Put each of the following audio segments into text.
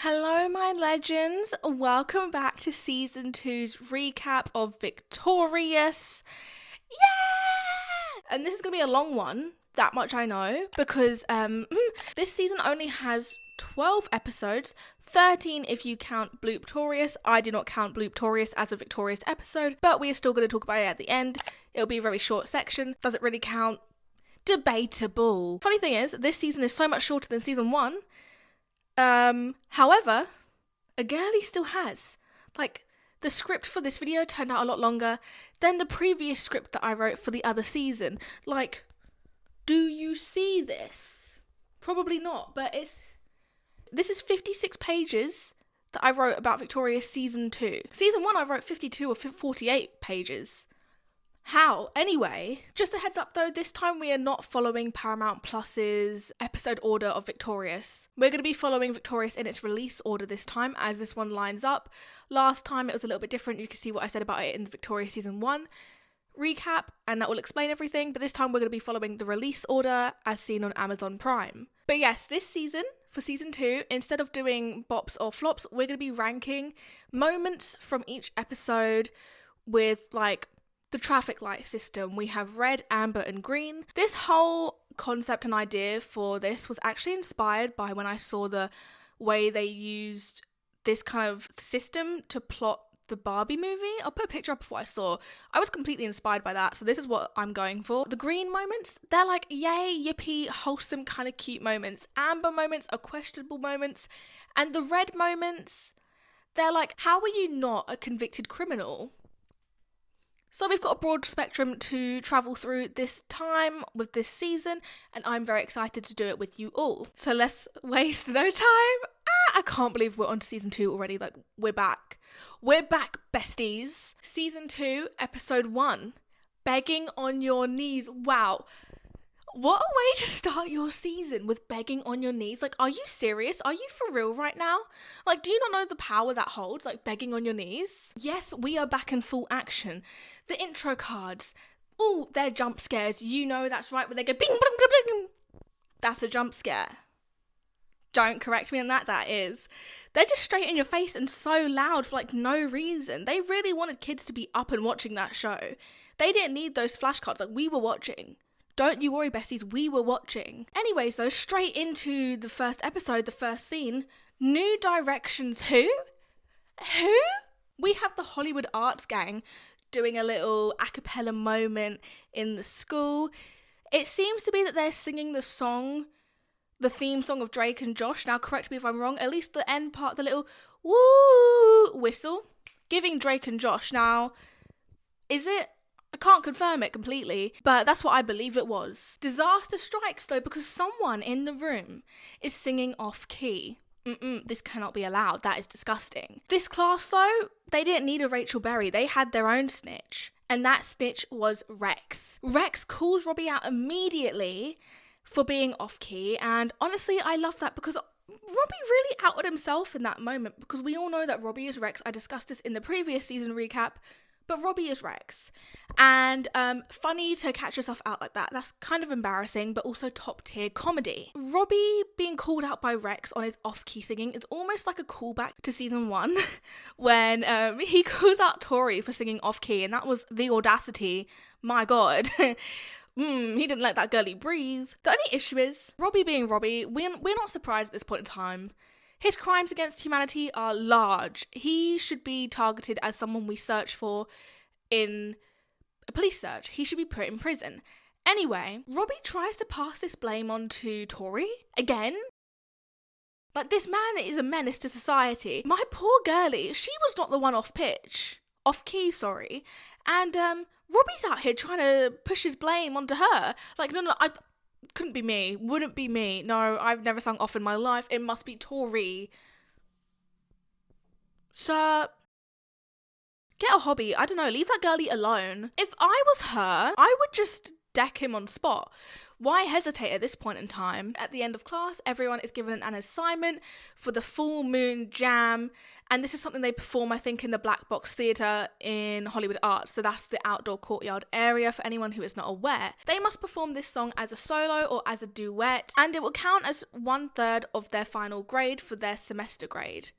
Hello, my legends. Welcome back to season 2's recap of Victorious. Yeah! And this is going to be a long one, that much I know, because this season only has 12 episodes, 13 if you count Blooptorious. I do not count Blooptorious as a Victorious episode, but we are still going to talk about it at the end. It'll be a very short section. Does it really count? Debatable. Funny thing is, this season is so much shorter than season 1. However, a girlie still has. Like, the script for this video turned out a lot longer than the previous script that I wrote for the other season. Like, do you see this? Probably not, but this is 56 pages that I wrote about Victorious season 2. Season 1 I wrote 52 or 48 pages. How? Anyway, just a heads up though, this time we are not following Paramount Plus's episode order of Victorious. We're going to be following Victorious in its release order this time, as this one lines up. Last time it was a little bit different. You can see what I said about it in Victorious season 1 recap, and that will explain everything, but this time we're going to be following the release order as seen on Amazon Prime. But yes, this season, for season 2, instead of doing bops or flops, we're going to be ranking moments from each episode with, like, the traffic light system. We have red, amber and green. This whole concept and idea for this was actually inspired by when I saw the way they used this kind of system to plot the Barbie movie. I'll put a picture up of what I saw. I was completely inspired by that, so this is what I'm going for. The green moments, they're like yay, yippee, wholesome kind of cute moments. Amber moments are questionable moments. And the red moments, they're like, how are you not a convicted criminal? So we've got a broad spectrum to travel through this time with this season, and I'm very excited to do it with you all. So let's waste no time. I can't believe we're on to season 2 already. Like, we're back. We're back, besties. Season 2, episode 1. Begging on your knees. Wow. What a way to start your season, with begging on your knees. Like, are you serious? Are you for real right now? Like, do you not know the power that holds, like, begging on your knees? Yes, we are back in full action. The intro cards. Oh, they're jump scares. You know that's right, when they go bing, bing, bing, bing. That's a jump scare. Don't correct me on that, that is. They're just straight in your face and so loud for, like, no reason. They really wanted kids to be up and watching that show. They didn't need those flashcards. Like, we were watching. Don't you worry, besties, we were watching. Anyways, though, straight into the first episode, the first scene. New Directions who? Who? We have the Hollywood Arts gang doing a little a cappella moment in the school. It seems to be that they're singing the song, the theme song of Drake and Josh. Now, correct me if I'm wrong, at least the end part, the little woo whistle, giving Drake and Josh. Now, is it? I can't confirm it completely, but that's what I believe it was. Disaster strikes though, because someone in the room is singing off key. This cannot be allowed. That is disgusting. This class though, they didn't need a Rachel Berry. They had their own snitch, and that snitch was Rex. Rex calls Robbie out immediately for being off key, and honestly, I love that because Robbie really outed himself in that moment, because we all know that Robbie is Rex. I discussed this in the previous season recap. But Robbie is Rex. And funny to catch yourself out like that. That's kind of embarrassing, but also top tier comedy. Robbie being called out by Rex on his off-key singing is almost like a callback to season 1 when he calls out Tori for singing off-key, and that was the audacity. My God. He didn't let that girlie breathe. The only issue is, Robbie being Robbie, we're not surprised at this point in time. His crimes against humanity are large. He should be targeted as someone we search for in a police search. He should be put in prison. Anyway, Robbie tries to pass this blame on to Tori again. Like, this man is a menace to society. My poor girlie, she was not the one off key, sorry. And Robbie's out here trying to push his blame onto her. Like, no, couldn't be me. Wouldn't be me. No, I've never sung off in my life. It must be Tori. Sir, get a hobby. I don't know. Leave that girlie alone. If I was her, I would just deck him on spot. Why hesitate at this point in time? At the end of class, everyone is given an assignment for the full moon jam, and this is something they perform, I think, in the Black Box Theatre in Hollywood Arts, so that's the outdoor courtyard area for anyone who is not aware. They must perform this song as a solo or as a duet, and it will count as 1/3 of their final grade for their semester grade.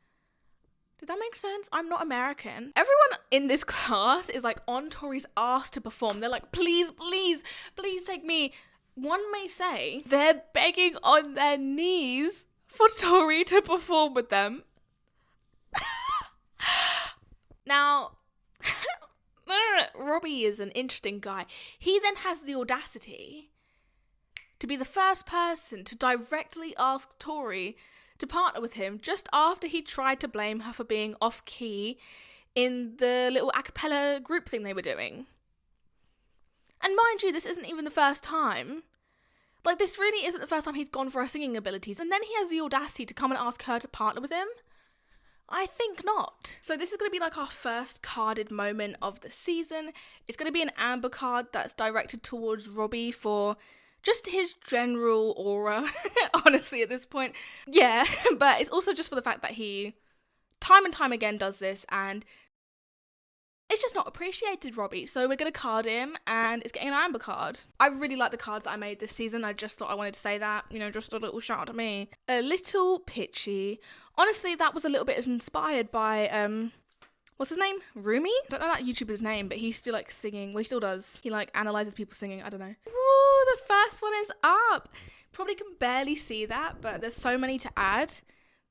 Did that make sense? I'm not American. Everyone in this class is like on Tori's ass to perform. They're like, please, please, please take me. One may say they're begging on their knees for Tori to perform with them. Now, Robbie is an interesting guy. He then has the audacity to be the first person to directly ask Tori to partner with him just after he tried to blame her for being off key in the little a cappella group thing they were doing. And mind you, this isn't even the first time. Like, this really isn't the first time he's gone for her singing abilities, and then he has the audacity to come and ask her to partner with him? I think not. So this is going to be like our first carded moment of the season. It's going to be an amber card that's directed towards Robbie for just his general aura, honestly, at this point. Yeah, but it's also just for the fact that he time and time again does this, and it's just not appreciated, Robbie. So we're going to card him, and it's getting an amber card. I really like the card that I made this season. I just thought I wanted to say that, you know, just a little shout out to me. A little pitchy. Honestly, that was a little bit inspired by, what's his name? Rumi? I don't know that YouTuber's name, but he's still like singing. Well, he still does. He like analyzes people singing. I don't know. Woo, the first one is up. Probably can barely see that, but there's so many to add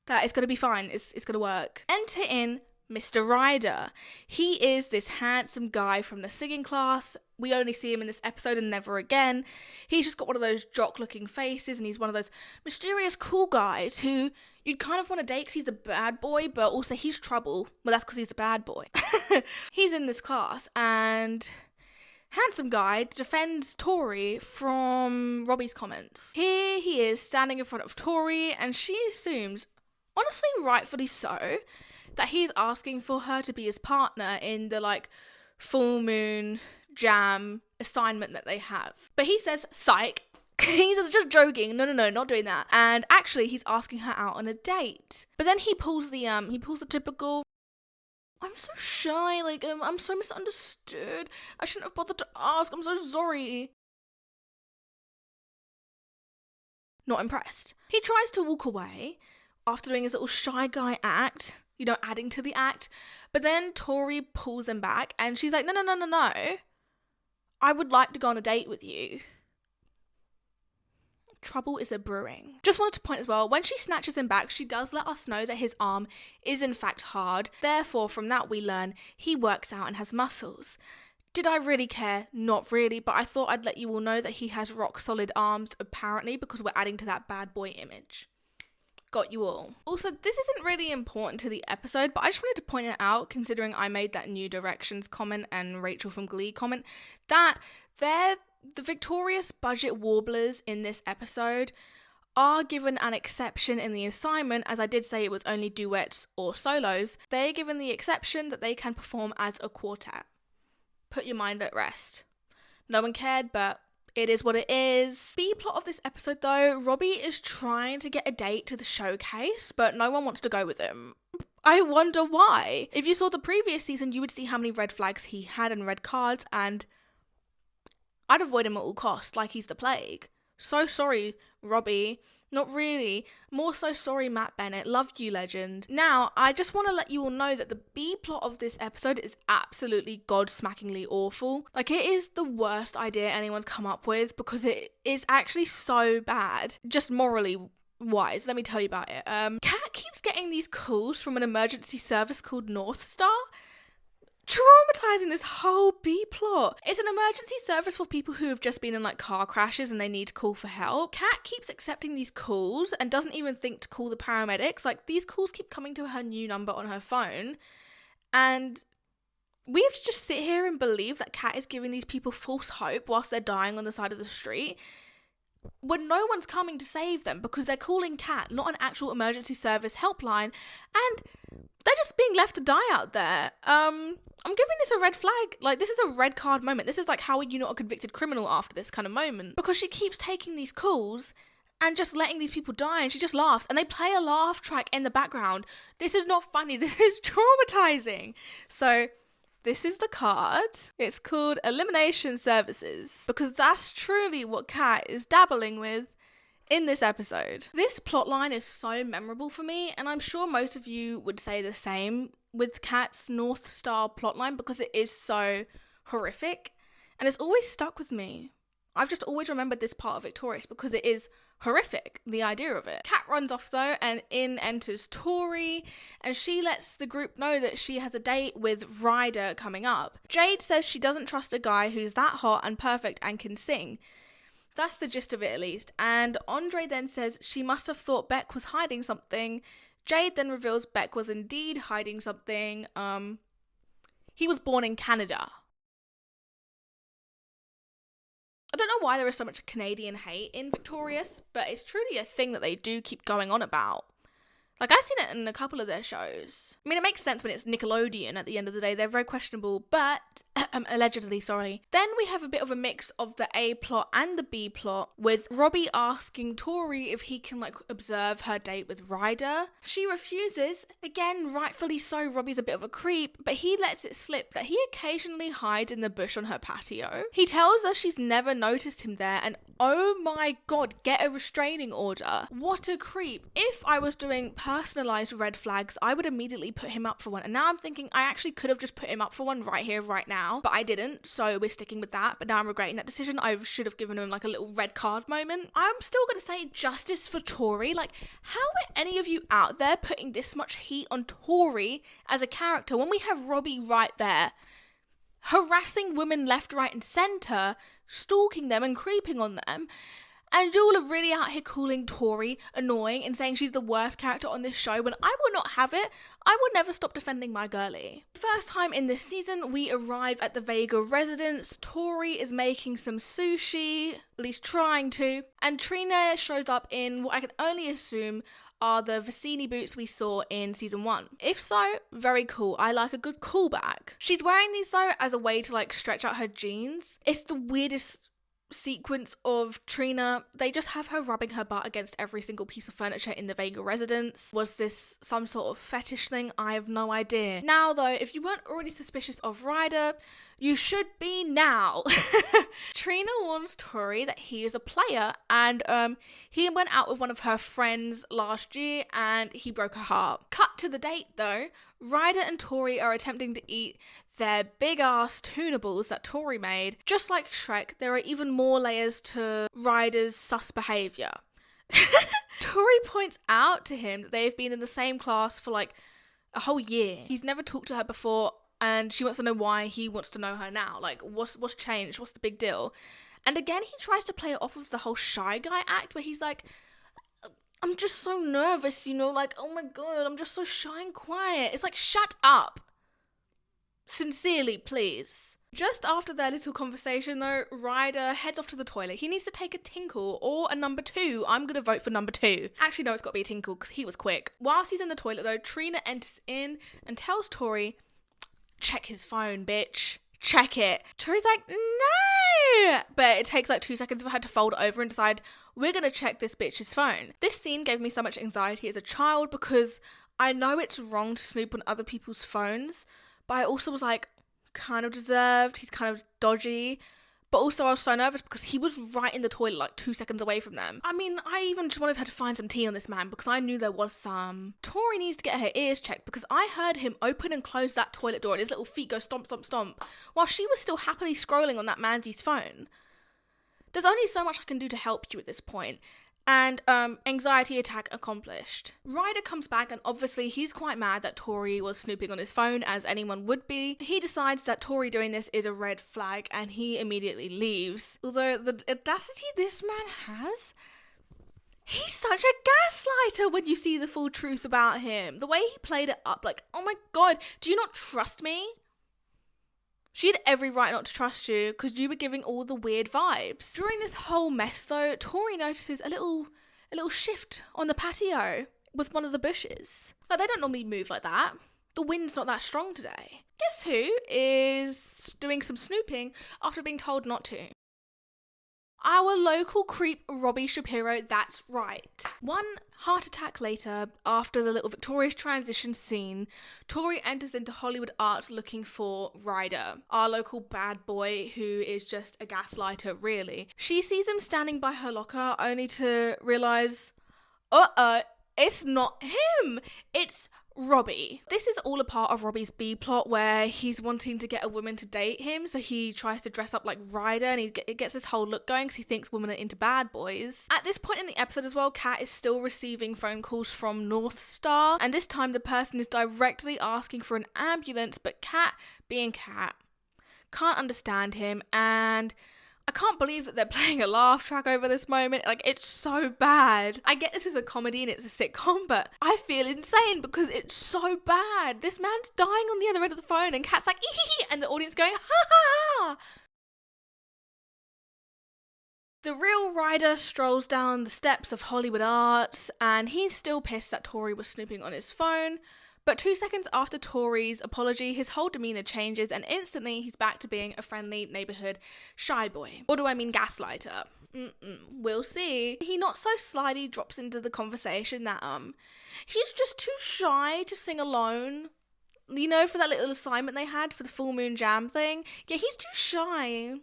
that it's going to be fine. It's going to work. Enter in Mr. Ryder. He is this handsome guy from the singing class. We only see him in this episode and never again. He's just got one of those jock-looking faces, and he's one of those mysterious cool guys who you'd kind of want to date because he's the bad boy, but also he's trouble. Well, that's because he's the bad boy. He's in this class, and handsome guy defends Tori from Robbie's comments. Here he is standing in front of Tori, and she assumes, honestly rightfully so, that he's asking for her to be his partner in the like full moon jam assignment that they have. But he says, psych, he's just joking, no, not doing that. And actually he's asking her out on a date. But then he pulls the typical, I'm so shy, like I'm so misunderstood, I shouldn't have bothered to ask, I'm so sorry. Not impressed. He tries to walk away after doing his little shy guy act, you know, adding to the act. But then Tori pulls him back and she's like, no. I would like to go on a date with you. Trouble is a brewing. Just wanted to point as well, when she snatches him back, she does let us know that his arm is in fact hard. Therefore, from that we learn he works out and has muscles. Did I really care? Not really, but I thought I'd let you all know that he has rock solid arms, apparently, because we're adding to that bad boy image. Got you all. Also, this isn't really important to the episode, but I just wanted to point it out, considering I made that New Directions comment and Rachel from Glee comment, that the victorious budget warblers in this episode are given an exception in the assignment. As I did say, it was only duets or solos. They're given the exception that they can perform as a quartet. Put your mind at rest. No one cared, but it is what it is. B-plot of this episode though, Robbie is trying to get a date to the showcase, but no one wants to go with him. I wonder why. If you saw the previous season, you would see how many red flags he had and red cards, and I'd avoid him at all costs, like he's the plague. So sorry, Robbie. Not really. More so sorry, Matt Bennett. Loved you, legend. Now, I just want to let you all know that the B-plot of this episode is absolutely god-smackingly awful. Like, it is the worst idea anyone's come up with, because it is actually so bad. Just morally wise, let me tell you about it. Kat keeps getting these calls from an emergency service called North Star. Traumatizing, this whole B-plot. It's an emergency service for people who have just been in like car crashes and they need to call for help. Kat keeps accepting these calls and doesn't even think to call the paramedics. Like, these calls keep coming to her new number on her phone, and we have to just sit here and believe that Kat is giving these people false hope whilst they're dying on the side of the street. when no one's coming to save them because they're calling Cat, not an actual emergency service helpline, and they're just being left to die out there. I'm giving this a red flag. Like, this is a red card moment. This is like, how are you not a convicted criminal after this kind of moment? Because she keeps taking these calls and just letting these people die, and she just laughs, and they play a laugh track in the background. This is not funny. This is traumatizing. So this is the card. It's called Elimination Services, because that's truly what Kat is dabbling with in this episode. This plotline is so memorable for me, and I'm sure most of you would say the same with Kat's North Star plotline, because it is so horrific, and it's always stuck with me. I've just always remembered this part of Victorious because it is horrific, the idea of it. Kat runs off though, and in enters Tori, and she lets the group know that she has a date with Ryder coming up. Jade says she doesn't trust a guy who's that hot and perfect and can sing. That's the gist of it, at least. And Andre then says she must have thought Beck was hiding something. Jade then reveals Beck was indeed hiding something. He was born in Canada. I don't know why there is so much Canadian hate in Victorious, but it's truly a thing that they do keep going on about. Like, I've seen it in a couple of their shows. I mean, it makes sense when it's Nickelodeon at the end of the day. They're very questionable, but... allegedly, sorry. Then we have a bit of a mix of the A plot and the B plot, with Robbie asking Tori if he can, observe her date with Ryder. She refuses. Again, rightfully so, Robbie's a bit of a creep, but he lets it slip that he occasionally hides in the bush on her patio. He tells her she's never noticed him there, and oh my god, get a restraining order. What a creep. If I was doing personalized red flags, I would immediately put him up for one. And now I'm thinking I actually could have just put him up for one right here, right now, but I didn't, so we're sticking with that. But now I'm regretting that decision. I should have given him a little red card moment. I'm still gonna say justice for Tori. How are any of you out there putting this much heat on Tori as a character when we have Robbie right there, harassing women left, right and centre, stalking them and creeping on them? And you all are really out here calling Tori annoying and saying she's the worst character on this show when I will not have it. I will never stop defending my girlie. First time in this season, we arrive at the Vega residence. Tori is making some sushi, at least trying to, and Trina shows up in what I can only assume are the Vicini boots we saw in season 1. If so, very cool. I like a good callback. She's wearing these though as a way to stretch out her jeans. It's the weirdest sequence of Trina. They just have her rubbing her butt against every single piece of furniture in the Vega residence. Was this some sort of fetish thing? I have no idea. Now though, if you weren't already suspicious of Ryder, you should be now. Trina warns Tori that he is a player, and he went out with one of her friends last year and he broke her heart. Cut to the date though. Ryder and Tori are attempting to eat their big ass tuna balls that Tori made. Just like Shrek, there are even more layers to Ryder's sus behaviour. Tori points out to him that they've been in the same class for a whole year. He's never talked to her before, and she wants to know why he wants to know her now. What's changed? What's the big deal? And again, he tries to play it off of the whole shy guy act where he's like, I'm just so nervous, oh my god, I'm just so shy and quiet. It's shut up. Sincerely, please. Just after their little conversation though, Ryder heads off to the toilet. He needs to take a tinkle or a number 2. I'm gonna vote for number 2. Actually, no, it's gotta be a tinkle because he was quick. Whilst he's in the toilet though, Trina enters in and tells Tori, check his phone, bitch. Check it. Tori's like, no! But it takes 2 seconds for her to fold it over and decide, we're gonna check this bitch's phone. This scene gave me so much anxiety as a child because I know it's wrong to snoop on other people's phones, but I also was kind of deserved. He's kind of dodgy. But also I was so nervous because he was right in the toilet 2 seconds away from them. I mean, I even just wanted her to find some tea on this man because I knew there was some. Tori needs to get her ears checked because I heard him open and close that toilet door and his little feet go stomp, stomp, stomp while she was still happily scrolling on that Mandy's phone. There's only so much I can do to help you at this point. And anxiety attack accomplished. Ryder comes back and obviously he's quite mad that Tori was snooping on his phone, as anyone would be. He decides that Tori doing this is a red flag and he immediately leaves. Although the audacity this man has, he's such a gaslighter when you see the full truth about him. The way he played it up, oh my god, do you not trust me? She had every right not to trust you because you were giving all the weird vibes. During this whole mess though, Tori notices a little shift on the patio with one of the bushes. Like, they don't normally move like that. The wind's not that strong today. Guess who is doing some snooping after being told not to? Our local creep, Robbie Shapiro, that's right. One heart attack later, after the little victorious transition scene, Tori enters into Hollywood Arts looking for Ryder, our local bad boy who is just a gaslighter, really. She sees him standing by her locker only to realise, it's not him, it's Robbie. This is all a part of Robbie's B-plot where he's wanting to get a woman to date him, so he tries to dress up like Ryder and he gets this whole look going because he thinks women are into bad boys. At this point in the episode as well, Kat is still receiving phone calls from North Star, and this time the person is directly asking for an ambulance, but Kat, being Kat, can't understand him, and I can't believe that they're playing a laugh track over this moment. Like, it's so bad. I get this is a comedy and it's a sitcom, but I feel insane because it's so bad. This man's dying on the other end of the phone and Kat's like, ee, and the audience going, ha ha ha. The real Ryder strolls down the steps of Hollywood Arts and he's still pissed that Tori was snooping on his phone. But 2 seconds after Tori's apology, his whole demeanour changes and instantly he's back to being a friendly neighbourhood shy boy. Or do I mean gaslighter? We'll see. He not so slyly drops into the conversation that he's just too shy to sing alone. You know, for that little assignment they had for the full moon jam thing. Yeah, he's too shy.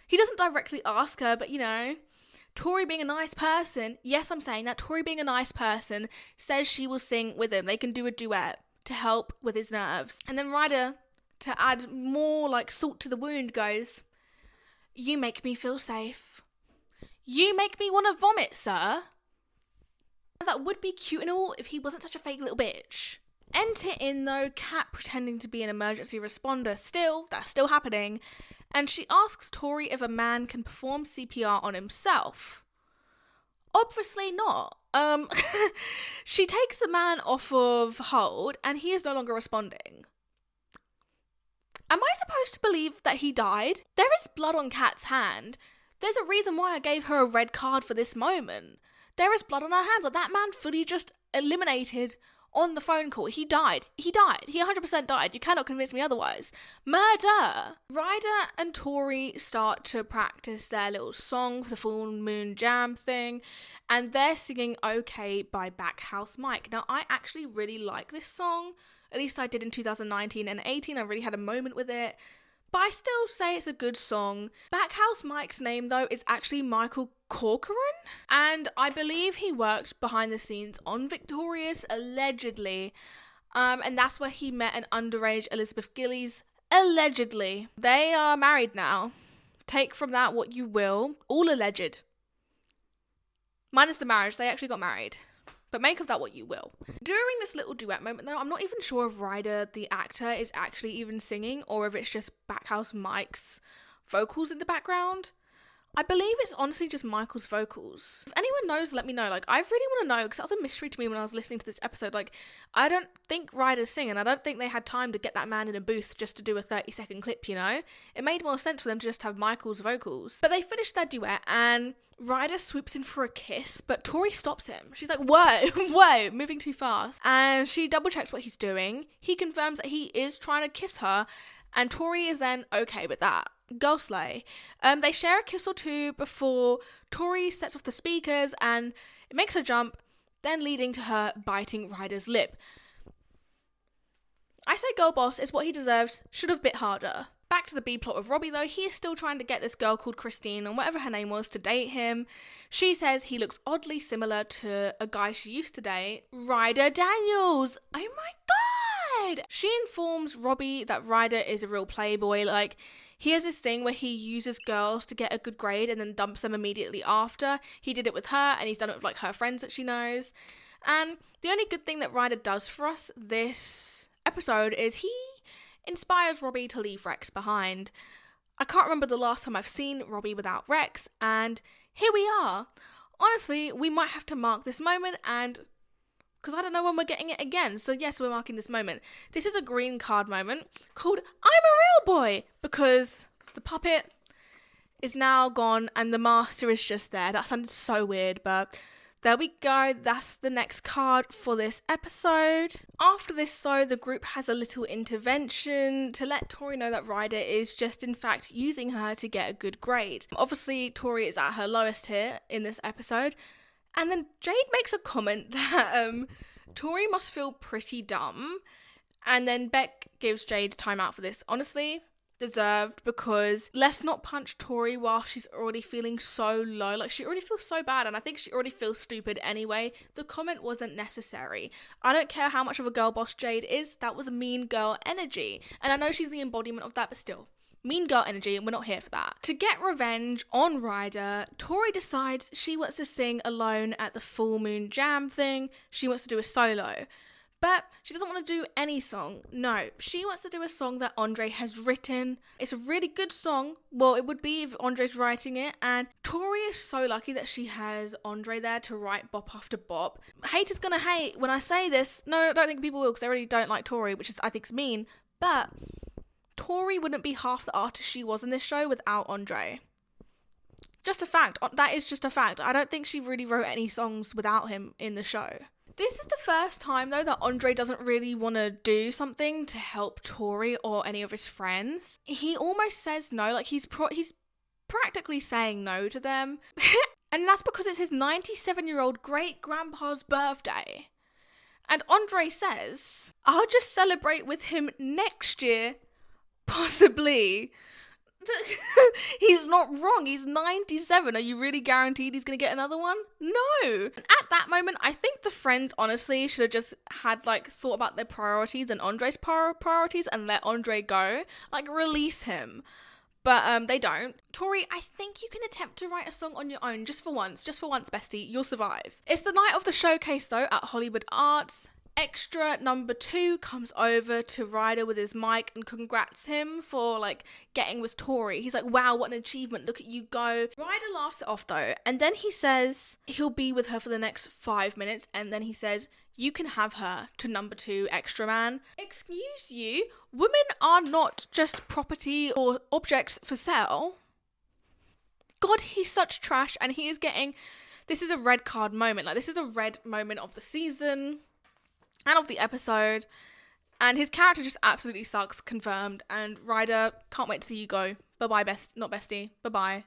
He doesn't directly ask her, but you know, Tori being a nice person, yes, I'm saying that, Tori being a nice person, says she will sing with him. They can do a duet to help with his nerves. And then Ryder, to add more like salt to the wound, goes, "You make me feel safe. You make me want to vomit, sir." That would be cute and all if he wasn't such a fake little bitch. Enter in though, Kat pretending to be an emergency responder. That's still happening. And she asks Tori if a man can perform CPR on himself. Obviously not. She takes the man off of hold and he is no longer responding. Am I supposed to believe that he died? There is blood on Kat's hand. There's a reason why I gave her a red card for this moment. There is blood on her hands. Like, that man fully just eliminated on the phone call. He died. He 100% died. You cannot convince me otherwise. Murder! Ryder and Tori start to practice their little song for the full moon jam thing, and they're singing Okay by Backhouse Mike. Now, I actually really like this song. At least I did in 2019 and 18. I really had a moment with it. But I still say it's a good song. Backhouse Mike's name, though, is actually Michael Corcoran. And I believe he worked behind the scenes on Victorious, allegedly. And that's where he met an underage Elizabeth Gillies, allegedly. They are married now. Take from that what you will. All alleged. Minus the marriage, they actually got married. But make of that what you will. During this little duet moment though, I'm not even sure if Ryder, the actor, is actually even singing or if it's just Backhouse Mike's vocals in the background. I believe it's honestly just Michael's vocals. If anyone knows, let me know. Like, I really want to know, because that was a mystery to me when I was listening to this episode. Like, I don't think Ryder's singing. I don't think they had time to get that man in a booth just to do a 30-second clip, you know? It made more sense for them to just have Michael's vocals. But they finished their duet, and Ryder swoops in for a kiss, but Tori stops him. She's like, whoa, moving too fast. And she double checks what he's doing. He confirms that he is trying to kiss her, and Tori is then okay with that. Girl slay. They share a kiss or two before Tori sets off the speakers and it makes her jump, then leading to her biting Ryder's lip. I say girl boss is what he deserves, should have bit harder. Back to the B-plot of Robbie though, he is still trying to get this girl called Christine, or whatever her name was, to date him. She says he looks oddly similar to a guy she used to date, Ryder Daniels. Oh my god! She informs Robbie that Ryder is a real playboy, like, he has this thing where he uses girls to get a good grade and then dumps them immediately after. He did it with her, and he's done it with like her friends that she knows. And the only good thing that Ryder does for us this episode is he inspires Robbie to leave Rex behind. I can't remember the last time I've seen Robbie without Rex, and here we are. Honestly, we might have to mark this moment and because I don't know when we're getting it again. So yes, we're marking this moment. This is a green card moment called I'm a Real Boy, because the puppet is now gone and the master is just there. That sounded so weird, but there we go. That's the next card for this episode. After this though, the group has a little intervention to let Tori know that Ryder is just in fact using her to get a good grade. Obviously Tori is at her lowest here in this episode, and then Jade makes a comment that Tori must feel pretty dumb, and then Beck gives Jade time out for this. Honestly, deserved, because let's not punch Tori while she's already feeling so low. Like, she already feels so bad, and I think she already feels stupid anyway. The comment wasn't necessary. I don't care how much of a girl boss Jade is, that was a mean girl energy, and I know she's the embodiment of that, but still, mean girl energy, and we're not here for that. To get revenge on Ryder, Tori decides she wants to sing alone at the full moon jam thing. She wants to do a solo. But she doesn't want to do any song. No, she wants to do a song that Andre has written. It's a really good song. Well, it would be if Andre's writing it. And Tori is so lucky that she has Andre there to write bop after bop. Haters gonna hate when I say this. No, I don't think people will, because they really don't like Tori, which is, I think, is mean. But Tori wouldn't be half the artist she was in this show without Andre. Just a fact. That is just a fact. I don't think she really wrote any songs without him in the show. This is the first time, though, that Andre doesn't really want to do something to help Tori or any of his friends. He almost says no, like he's practically saying no to them. And that's because it's his 97-year-old great-grandpa's birthday. And Andre says, I'll just celebrate with him next year, possibly. He's not wrong. He's 97. Are you really guaranteed he's going to get another one? No. At that moment, I think the friends honestly should have just had thought about their priorities and Andre's priorities and let Andre go. Release him. But they don't. Tori, I think you can attempt to write a song on your own just for once, bestie. You'll survive. It's the night of the showcase though at Hollywood Arts. Extra number 2 comes over to Ryder with his mic and congrats him for getting with Tori. He's like, wow, what an achievement, look at you go. Ryder laughs it off though, and then he says he'll be with her for the next 5 minutes, and then he says, you can have her, to number 2 extra man. Excuse you, women are not just property or objects for sale. God, he's such trash, and he is getting, this is a red card moment. This is a red moment of the season and of the episode, and his character just absolutely sucks, confirmed. And Ryder, can't wait to see you go. Bye-bye, not bestie. Bye-bye.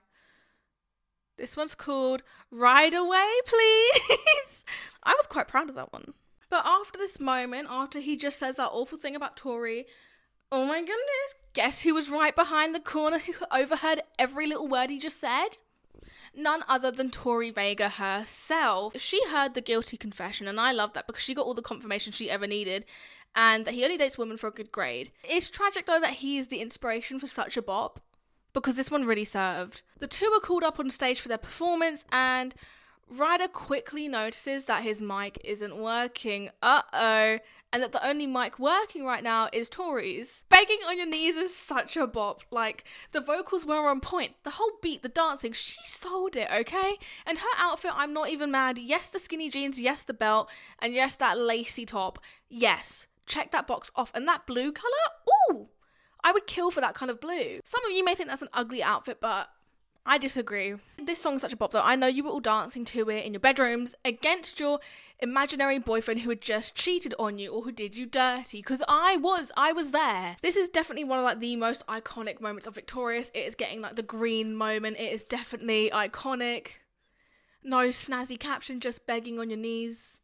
This one's called Ride Away, Please. I was quite proud of that one. But after this moment, after he just says that awful thing about Tori, oh my goodness, guess who was right behind the corner who overheard every little word he just said? None other than Tori Vega herself. She heard the guilty confession, and I love that because she got all the confirmation she ever needed, and that he only dates women for a good grade. It's tragic though that he is the inspiration for such a bop, because this one really served. The two were called up on stage for their performance, and Ryder quickly notices that his mic isn't working. And that the only mic working right now is Tori's. Begging on Your Knees is such a bop. The vocals were on point. The whole beat, the dancing, she sold it, okay? And her outfit, I'm not even mad. Yes, the skinny jeans, yes, the belt, and yes, that lacy top. Yes, check that box off. And that blue colour, ooh, I would kill for that kind of blue. Some of you may think that's an ugly outfit, but I disagree. This song's such a bop though. I know you were all dancing to it in your bedrooms against your imaginary boyfriend who had just cheated on you or who did you dirty, because I was there. This is definitely one of the most iconic moments of Victorious. It is getting the green moment. It is definitely iconic. No snazzy caption, just begging on your knees.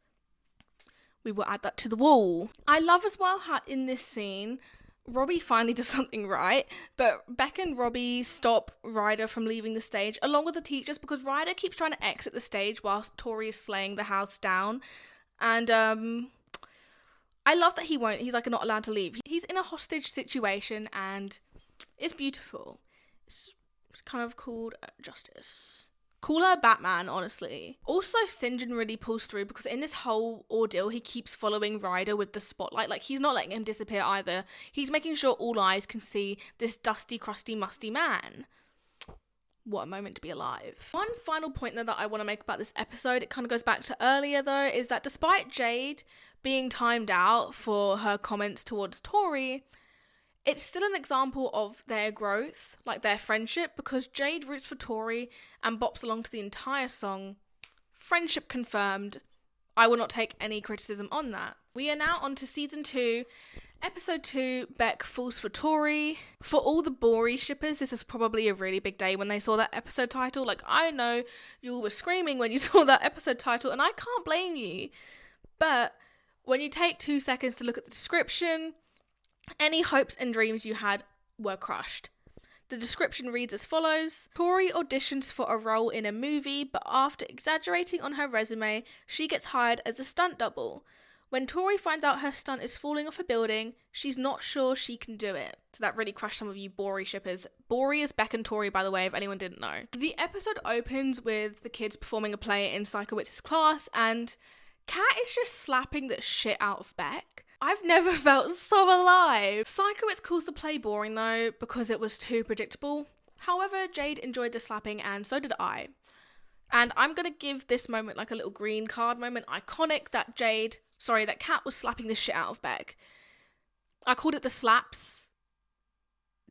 We will add that to the wall. I love as well how in this scene Robbie finally does something right, but Beck and Robbie stop Ryder from leaving the stage along with the teachers, because Ryder keeps trying to exit the stage whilst Tori is slaying the house down. And I love that he won't. He's not allowed to leave. He's in a hostage situation, and it's beautiful. It's kind of called justice. Call her Batman, honestly. Also, St. John really pulls through, because in this whole ordeal, he keeps following Ryder with the spotlight. He's not letting him disappear either. He's making sure all eyes can see this dusty, crusty, musty man. what a moment to be alive. One final point that I want to make about this episode, it kind of goes back to earlier though, is that despite Jade being timed out for her comments towards Tori, it's still an example of their growth, like their friendship, because Jade roots for Tori and bops along to the entire song. Friendship confirmed. I will not take any criticism on that. We are now on to season 2, episode 2, Beck falls for Tori. For all the Bori shippers, this was probably a really big day when they saw that episode title. Like, I know you all were screaming when you saw that episode title, and I can't blame you. But when you take 2 seconds to look at the description, any hopes and dreams you had were crushed. The description reads as follows: Tori auditions for a role in a movie, but after exaggerating on her resume, she gets hired as a stunt double. When Tori finds out her stunt is falling off a building, she's not sure she can do it. So that really crushed some of you Bori shippers. Bori is Beck and Tori, by the way, if anyone didn't know. The episode opens with the kids performing a play in Psychowitz's class, and Kat is just slapping the shit out of Beck. I've never felt so alive. Psychowitz calls the play boring though, because it was too predictable. However, Jade enjoyed the slapping and so did I. And I'm going to give this moment like a little green card moment. Iconic that Kat was slapping the shit out of Beck. I called it the slaps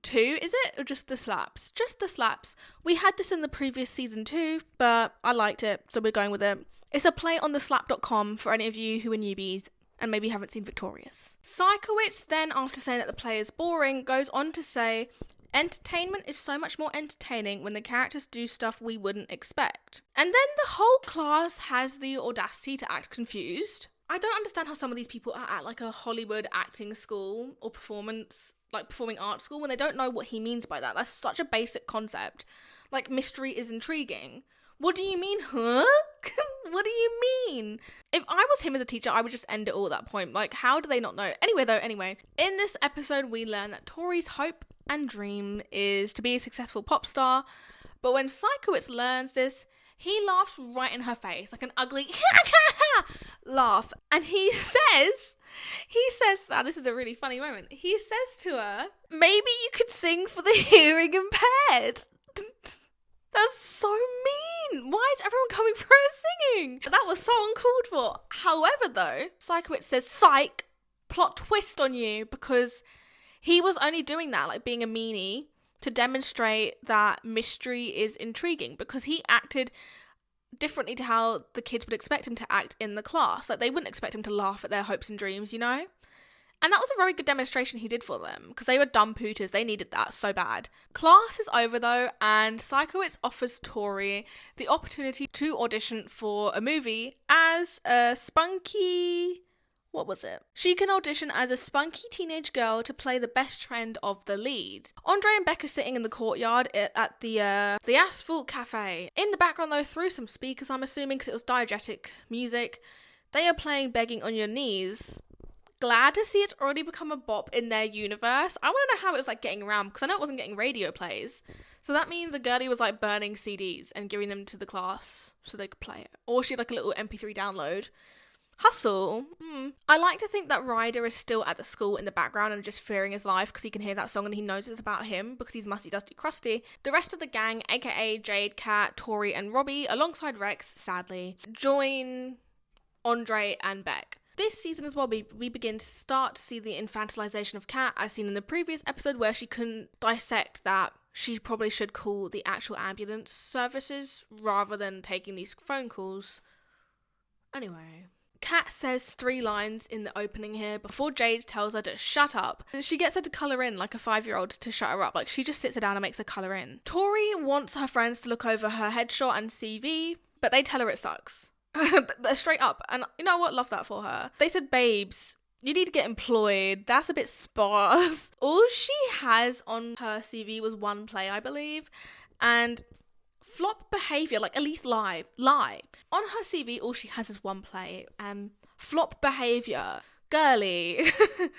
2, is it? Or just the slaps? Just the slaps. We had this in the previous season too, but I liked it, so we're going with it. It's a play on the slap.com for any of you who are newbies and maybe haven't seen Victorious. Psychowitz then, after saying that the play is boring, goes on to say, entertainment is so much more entertaining when the characters do stuff we wouldn't expect. And then the whole class has the audacity to act confused. I don't understand how some of these people are at like a Hollywood acting school or performing arts school when they don't know what he means by that. That's such a basic concept. Like, mystery is intriguing. What do you mean, huh? What do you mean? If I was him as a teacher, I would just end it all at that point. Like, how do they not know? Anyway, in this episode, we learn that Tori's hope and dream is to be a successful pop star. But when Psychowitz learns this, he laughs right in her face, like an ugly laugh. And he says, now this is a really funny moment. He says to her, maybe you could sing for the hearing impaired. That's so mean. Why is everyone coming for her singing? That was so uncalled for. However, though, Psychowitz says, psych, plot twist on you, because he was only doing that, like being a meanie, to demonstrate that mystery is intriguing, because he acted differently to how the kids would expect him to act in the class. Like, they wouldn't expect him to laugh at their hopes and dreams, you know? And that was a very good demonstration he did for them, because they were dumb pooters. They needed that so bad. Class is over though, and Psychowitz offers Tori the opportunity to audition for a movie as a spunky... what was it? She can audition as a spunky teenage girl to play the best friend of the lead. Andre and Beck are sitting in the courtyard at the Asphalt Cafe. In the background though, through some speakers, I'm assuming, because it was diegetic music, they are playing Begging on Your Knees. Glad to see it's already become a bop in their universe. I want to know how it was like getting around, because I know it wasn't getting radio plays. So that means a girlie was like burning CDs and giving them to the class so they could play it. Or she had like a little MP3 download. Hustle. I like to think that Ryder is still at the school in the background and just fearing his life because he can hear that song and he knows it's about him because he's musty, dusty, crusty. The rest of the gang, aka Jade, Kat, Tori and Robbie, alongside Rex, sadly, join Andre and Beck. This season as well, we begin to start to see the infantilization of Kat, as seen in the previous episode where she couldn't dissect that she probably should call the actual ambulance services rather than taking these phone calls. Anyway, Kat says 3 lines in the opening here before Jade tells her to shut up. She gets her to colour in like a 5-year-old to shut her up. Like, she just sits her down and makes her colour in. Tori wants her friends to look over her headshot and CV, but they tell her it sucks. They're straight up, and you know what, love that for her. They said, babes, you need to get employed, that's a bit sparse. All she has on her CV was 1 play, I believe, and flop behaviour, like at least lie. On her CV, all she has is 1 play, flop behaviour. Girly.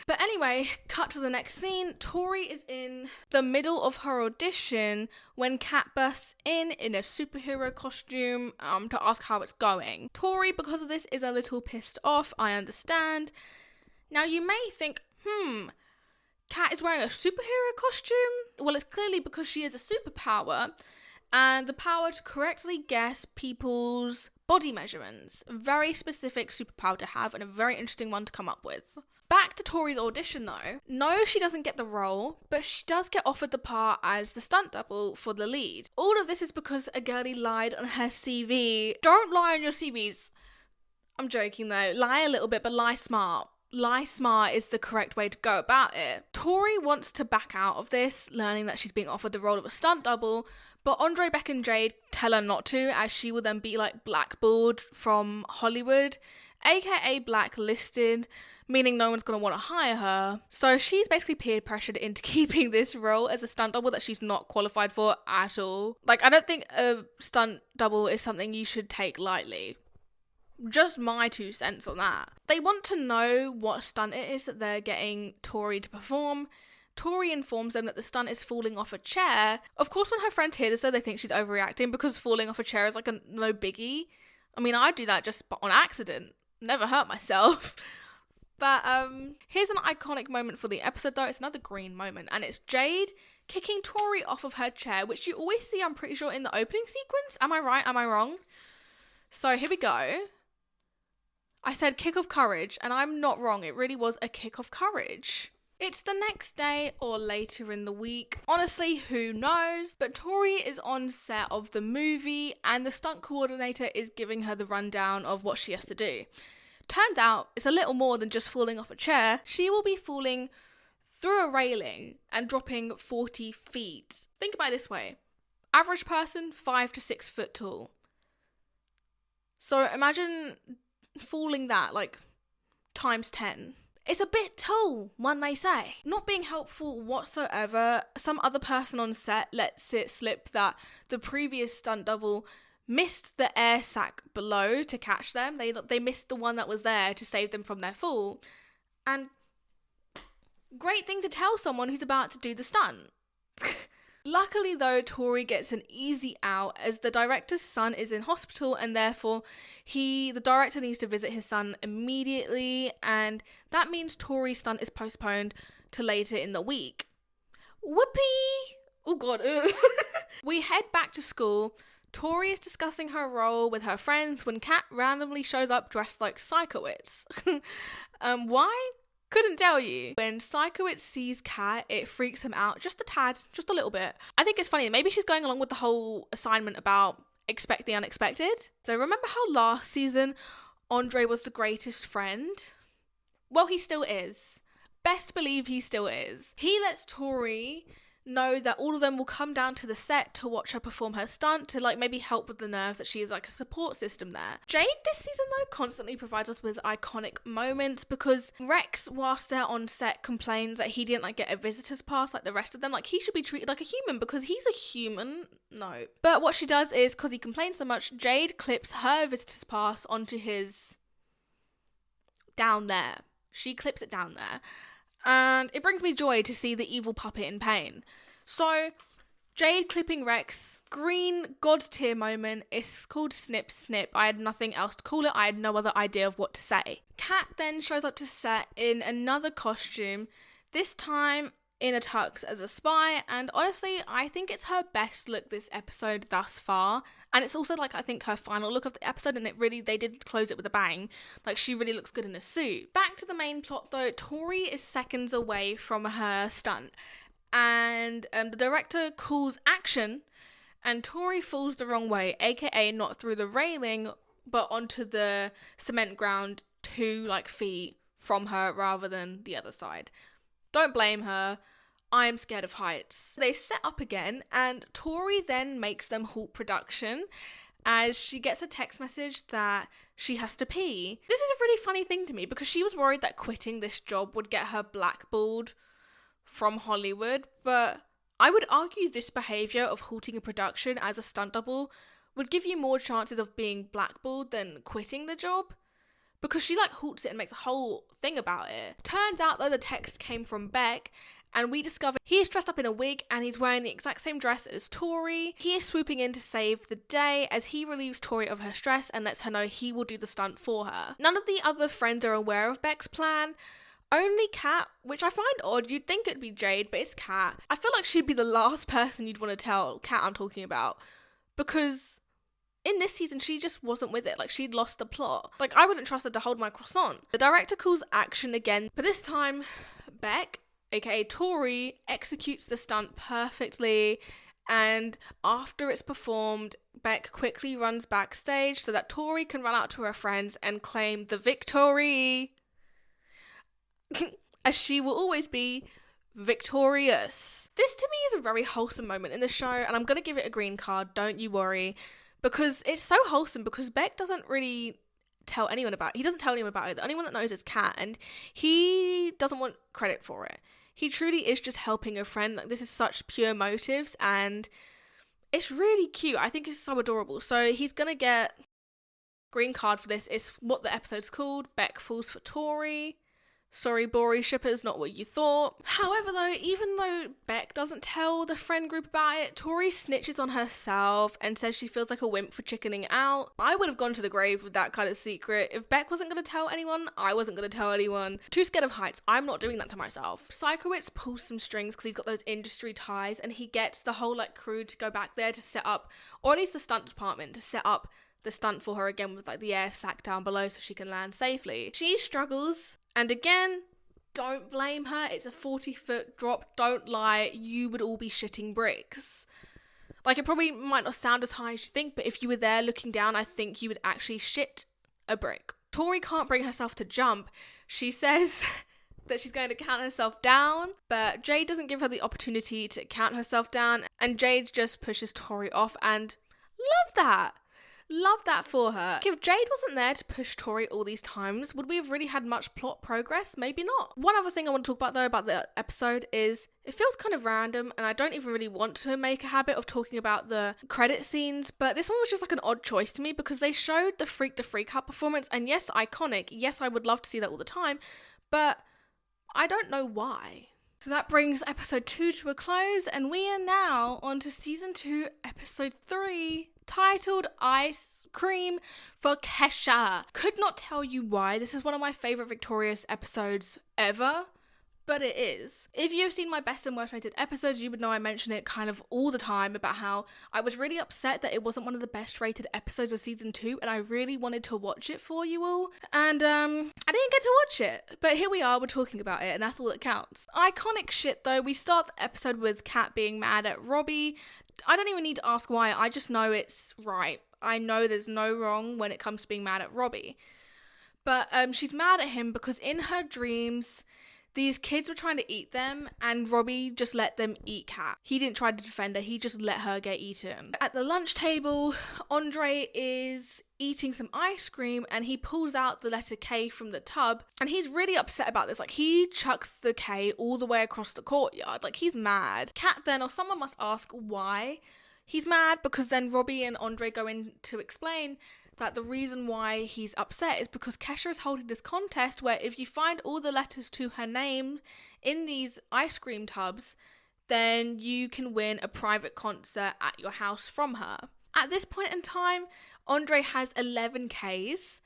But anyway, cut to the next scene. Tori is in the middle of her audition when Kat bursts in a superhero costume to ask how it's going. Tori, because of this, is a little pissed off, I understand. Now you may think, Kat is wearing a superhero costume? Well, it's clearly because she is a superpower, and the power to correctly guess people's body measurements. A very specific superpower to have and a very interesting one to come up with. Back to Tori's audition though. No, she doesn't get the role, but she does get offered the part as the stunt double for the lead. All of this is because a girlie lied on her CV. Don't lie on your CVs. I'm joking though. Lie a little bit, but lie smart. Lie smart is the correct way to go about it. Tori wants to back out of this, learning that she's being offered the role of a stunt double, but Andre, Beck and Jade tell her not to, as she will then be like blackballed from Hollywood, aka blacklisted, meaning no one's going to want to hire her. So she's basically peer pressured into keeping this role as a stunt double that she's not qualified for at all. Like, I don't think a stunt double is something you should take lightly. Just my 2 cents on that. They want to know what stunt it is that they're getting Tori to perform. Tori informs them that the stunt is falling off a chair. Of course, when her friends hear this, though, they think she's overreacting because falling off a chair is like a no biggie. I mean, I do that just on accident. Never hurt myself. But here's an iconic moment for the episode though. It's another green moment, and it's Jade kicking Tori off of her chair, which you always see, I'm pretty sure, in the opening sequence. Am I right? Am I wrong? So here we go. I said kick of courage, and I'm not wrong. It really was a kick of courage. It's the next day or later in the week. Honestly, who knows? But Tori is on set of the movie, and the stunt coordinator is giving her the rundown of what she has to do. Turns out it's a little more than just falling off a chair. She will be falling through a railing and dropping 40 feet. Think about it this way. Average person, 5 to 6 foot tall. So imagine falling that, like, times 10. It's a bit tall, one may say. Not being helpful whatsoever, some other person on set lets it slip that the previous stunt double missed the air sac below to catch them. They missed the one that was there to save them from their fall. And great thing to tell someone who's about to do the stunt. Luckily though, Tori gets an easy out as the director's son is in hospital, and therefore the director needs to visit his son immediately, and that means Tori's stunt is postponed to later in the week. Whoopee! Oh god. We head back to school. Tori is discussing her role with her friends when Kat randomly shows up dressed like Psychowitz. Why? Couldn't tell you. When Psychowitz sees Kat, it freaks him out just a tad, just a little bit. I think it's funny. Maybe she's going along with the whole assignment about expect the unexpected. So remember how last season Andre was the greatest friend? Well, he still is. Best believe he still is. He lets Tori know that all of them will come down to the set to watch her perform her stunt, to like maybe help with the nerves, that she is like a support system there. Jade this season though constantly provides us with iconic moments, because Rex, whilst they're on set, complains that he didn't like get a visitor's pass like the rest of them. Like, he should be treated like a human because he's a human. No. But what she does is, because he complains so much, Jade clips her visitor's pass onto his down there. She clips it down there. And it brings me joy to see the evil puppet in pain. So, Jade clipping Rex, green god tier moment. It's called Snip Snip. I had nothing else to call it. I had no other idea of what to say. Kat then shows up to set in another costume, this time in a tux as a spy, and honestly, I think it's her best look this episode thus far. And it's also like, I think, her final look of the episode, and they did close it with a bang. Like, she really looks good in a suit. Back to the main plot though, Tori is seconds away from her stunt, and the director calls action, and Tori falls the wrong way, aka not through the railing, but onto the cement ground 2 feet from her rather than the other side. Don't blame her. I am scared of heights. They set up again, and Tori then makes them halt production as she gets a text message that she has to pee. This is a really funny thing to me, because she was worried that quitting this job would get her blackballed from Hollywood, but I would argue this behaviour of halting a production as a stunt double would give you more chances of being blackballed than quitting the job, because she halts it and makes a whole thing about it. Turns out though, the text came from Beck, and we discover he is dressed up in a wig and he's wearing the exact same dress as Tori. He is swooping in to save the day as he relieves Tori of her stress and lets her know he will do the stunt for her. None of the other friends are aware of Beck's plan. Only Kat, which I find odd. You'd think it'd be Jade, but it's Kat. I feel like she'd be the last person you'd want to tell. Kat, I'm talking about. because in this season, she just wasn't with it. Like, she'd lost the plot. Like, I wouldn't trust her to hold my croissant. The director calls action again, but this time, Beck, aka Tori, executes the stunt perfectly, and after it's performed, Beck quickly runs backstage so that Tori can run out to her friends and claim the victory. As she will always be victorious. This to me is a very wholesome moment in the show, and I'm going to give it a green card, don't you worry, because it's so wholesome, because Beck doesn't really tell anyone about it. He doesn't tell anyone about it. The only one that knows is Kat, and he doesn't want credit for it. He truly is just helping a friend. Like, this is such pure motives, and it's really cute. I think it's so adorable. So he's going to get green card for this. It's what the episode's called. Beck falls for Tori. Sorry, Bori shippers, not what you thought. However, though, even though Beck doesn't tell the friend group about it, Tori snitches on herself and says she feels like a wimp for chickening out. I would have gone to the grave with that kind of secret. If Beck wasn't going to tell anyone, I wasn't going to tell anyone. Too scared of heights. I'm not doing that to myself. Psychowitz pulls some strings because he's got those industry ties, and he gets the whole crew to go back there to set up, or at least the stunt department, to set up the stunt for her again with the air sac down below so she can land safely. She struggles. And again, don't blame her. It's a 40-foot drop. Don't lie. You would all be shitting bricks. It probably might not sound as high as you think, but if you were there looking down, I think you would actually shit a brick. Tori can't bring herself to jump. She says that she's going to count herself down, but Jade doesn't give her the opportunity to count herself down, and Jade just pushes Tori off, and love that. Love that for her. If Jade wasn't there to push Tori all these times, would we have really had much plot progress? Maybe not. One other thing I want to talk about though about the episode is it feels kind of random, and I don't even really want to make a habit of talking about the credit scenes, but this one was just an odd choice to me because they showed the Freak the Freak Out performance, and yes, iconic. Yes, I would love to see that all the time, but I don't know why. So that brings episode 2 to a close, and we are now on to season 2, episode 3, titled Ice Cream for Kesha. Could not tell you why. This is one of my favourite Victorious episodes ever, but it is. If you've seen my best and worst rated episodes, you would know I mention it kind of all the time about how I was really upset that it wasn't one of the best rated episodes of season 2, and I really wanted to watch it for you all, and I didn't get to watch it, but here we are, we're talking about it, and that's all that counts. Iconic shit though. We start the episode with Kat being mad at Robbie. I don't even need to ask why, I just know it's right. I know there's no wrong when it comes to being mad at Robbie. But she's mad at him because in her dreams, these kids were trying to eat them, and Robbie just let them eat Kat. He didn't try to defend her, he just let her get eaten. At the lunch table, Andre is eating some ice cream, and he pulls out the letter K from the tub, and he's really upset about this. He chucks the K all the way across the courtyard. He's mad. Kat then, or someone must ask why he's mad, because then Robbie and Andre go in to explain that the reason why he's upset is because Kesha is holding this contest where if you find all the letters to her name in these ice cream tubs, then you can win a private concert at your house from her. At this point in time, Andre has 11 Ks.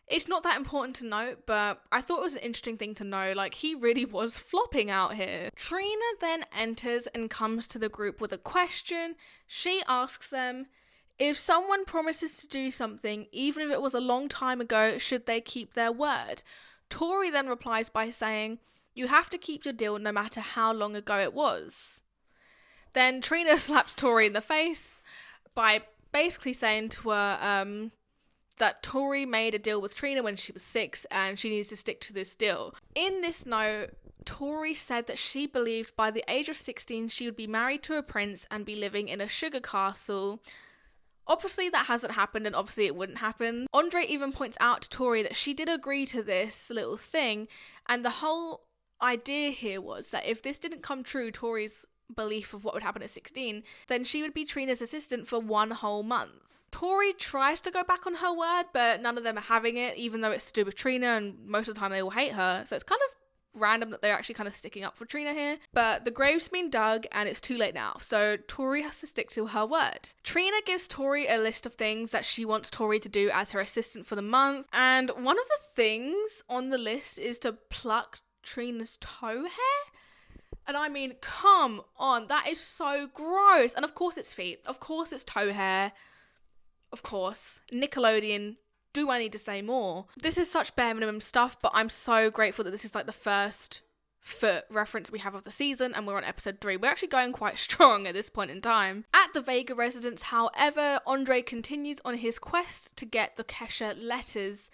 It's not that important to note, but I thought it was an interesting thing to know. He really was flopping out here. Trina then enters and comes to the group with a question. She asks them, if someone promises to do something, even if it was a long time ago, should they keep their word? Tori then replies by saying, you have to keep your deal no matter how long ago it was. Then Trina slaps Tori in the face by basically saying to her that Tori made a deal with Trina when she was 6 and she needs to stick to this deal. In this note, Tori said that she believed by the age of 16 she would be married to a prince and be living in a sugar castle. Obviously that hasn't happened, and obviously it wouldn't happen. Andre even points out to Tori that she did agree to this little thing, and the whole idea here was that if this didn't come true, Tori's belief of what would happen at 16, then she would be Trina's assistant for 1 whole month. Tori tries to go back on her word, but none of them are having it, even though it's to do with Trina, and most of the time they all hate her, so it's kind of random that they're actually kind of sticking up for Trina here. But the grave's been dug and it's too late now, so Tori has to stick to her word. Trina gives Tori a list of things that she wants Tori to do as her assistant for the month, and one of the things on the list is to pluck Trina's toe hair. And I mean, come on, that is so gross. And of course it's feet. Of course it's toe hair. Of course. Nickelodeon. Do I need to say more? This is such bare minimum stuff, but I'm so grateful that this is like the first foot reference we have of the season, and we're on episode 3. We're actually going quite strong at this point in time. At the Vega residence, however, Andre continues on his quest to get the Kesha letters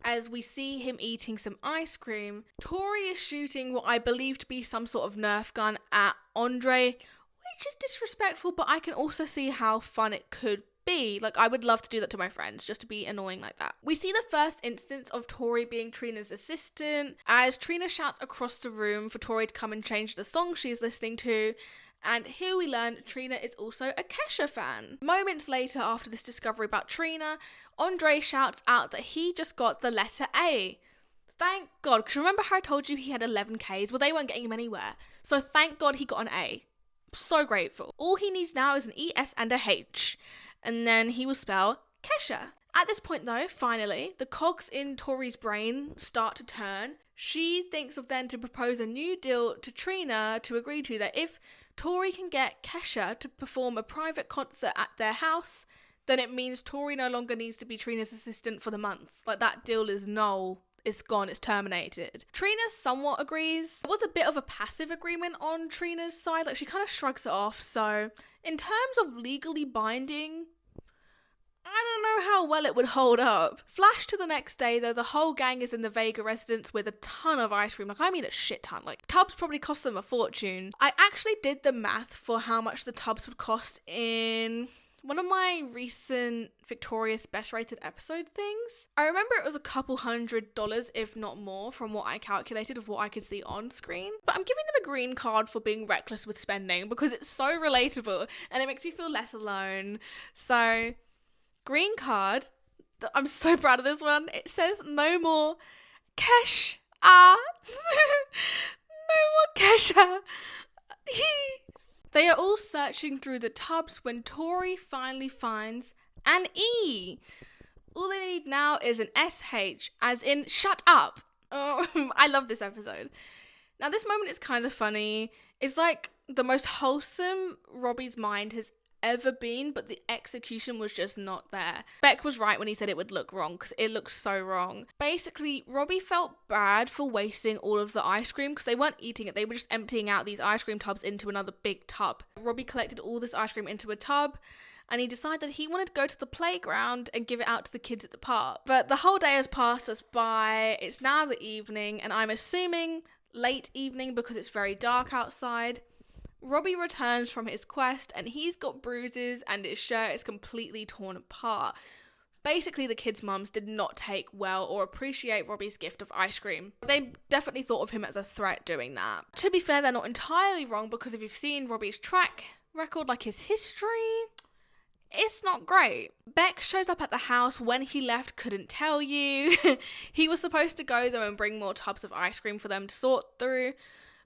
as we see him eating some ice cream. Tori is shooting what I believe to be some sort of Nerf gun at Andre, which is disrespectful, but I can also see how fun it could be. Like, I would love to do that to my friends, just to be annoying like that. We see the first instance of Tori being Trina's assistant as Trina shouts across the room for Tori to come and change the song she's listening to. And here we learn Trina is also a Kesha fan. Moments later, after this discovery about Trina, Andre shouts out that he just got the letter A. Thank God, because remember how I told you he had 11 Ks? Well, they weren't getting him anywhere. So thank God he got an A. So grateful. All he needs now is an ES and a H. And then he will spell Kesha. At this point though, finally, the cogs in Tori's brain start to turn. She thinks of then to propose a new deal to Trina to agree to that if Tori can get Kesha to perform a private concert at their house, then it means Tori no longer needs to be Trina's assistant for the month. Like, that deal is null. It's gone, it's terminated. Trina somewhat agrees. It was a bit of a passive agreement on Trina's side. Like, she kind of shrugs it off. So in terms of legally binding, I don't know how well it would hold up. Flash to the next day though, the whole gang is in the Vega residence with a ton of ice cream. Like, I mean a shit ton. Like, tubs probably cost them a fortune. I actually did the math for how much the tubs would cost in one of my recent Victorious Best Rated episode things. I remember it was a couple $100, if not more, from what I calculated of what I could see on screen. But I'm giving them a green card for being reckless with spending because it's so relatable and it makes me feel less alone. So, green card. I'm so proud of this one. It says no more Kesh. No more Kesha. They are all searching through the tubs when Tori finally finds an E. All they need now is an SH, as in shut up. Oh, I love this episode. Now, this moment is kind of funny. It's like the most wholesome Robbie's mind has ever been, but the execution was just not there. Beck was right when he said it would look wrong, because it looks so wrong. Basically, Robbie felt bad for wasting all of the ice cream, because they weren't eating it, they were just emptying out these ice cream tubs into another big tub. Robbie collected all this ice cream into a tub, and he decided that he wanted to go to the playground and give it out to the kids at the park. But the whole day has passed us by. It's now the evening, and I'm assuming late evening because it's very dark outside. Robbie returns from his quest and he's got bruises and his shirt is completely torn apart. Basically, the kids' mums did not take well or appreciate Robbie's gift of ice cream. They definitely thought of him as a threat doing that. To be fair, they're not entirely wrong, because if you've seen Robbie's track record, like his history, it's not great. Beck shows up at the house. When he left, couldn't tell you. He was supposed to go there and bring more tubs of ice cream for them to sort through.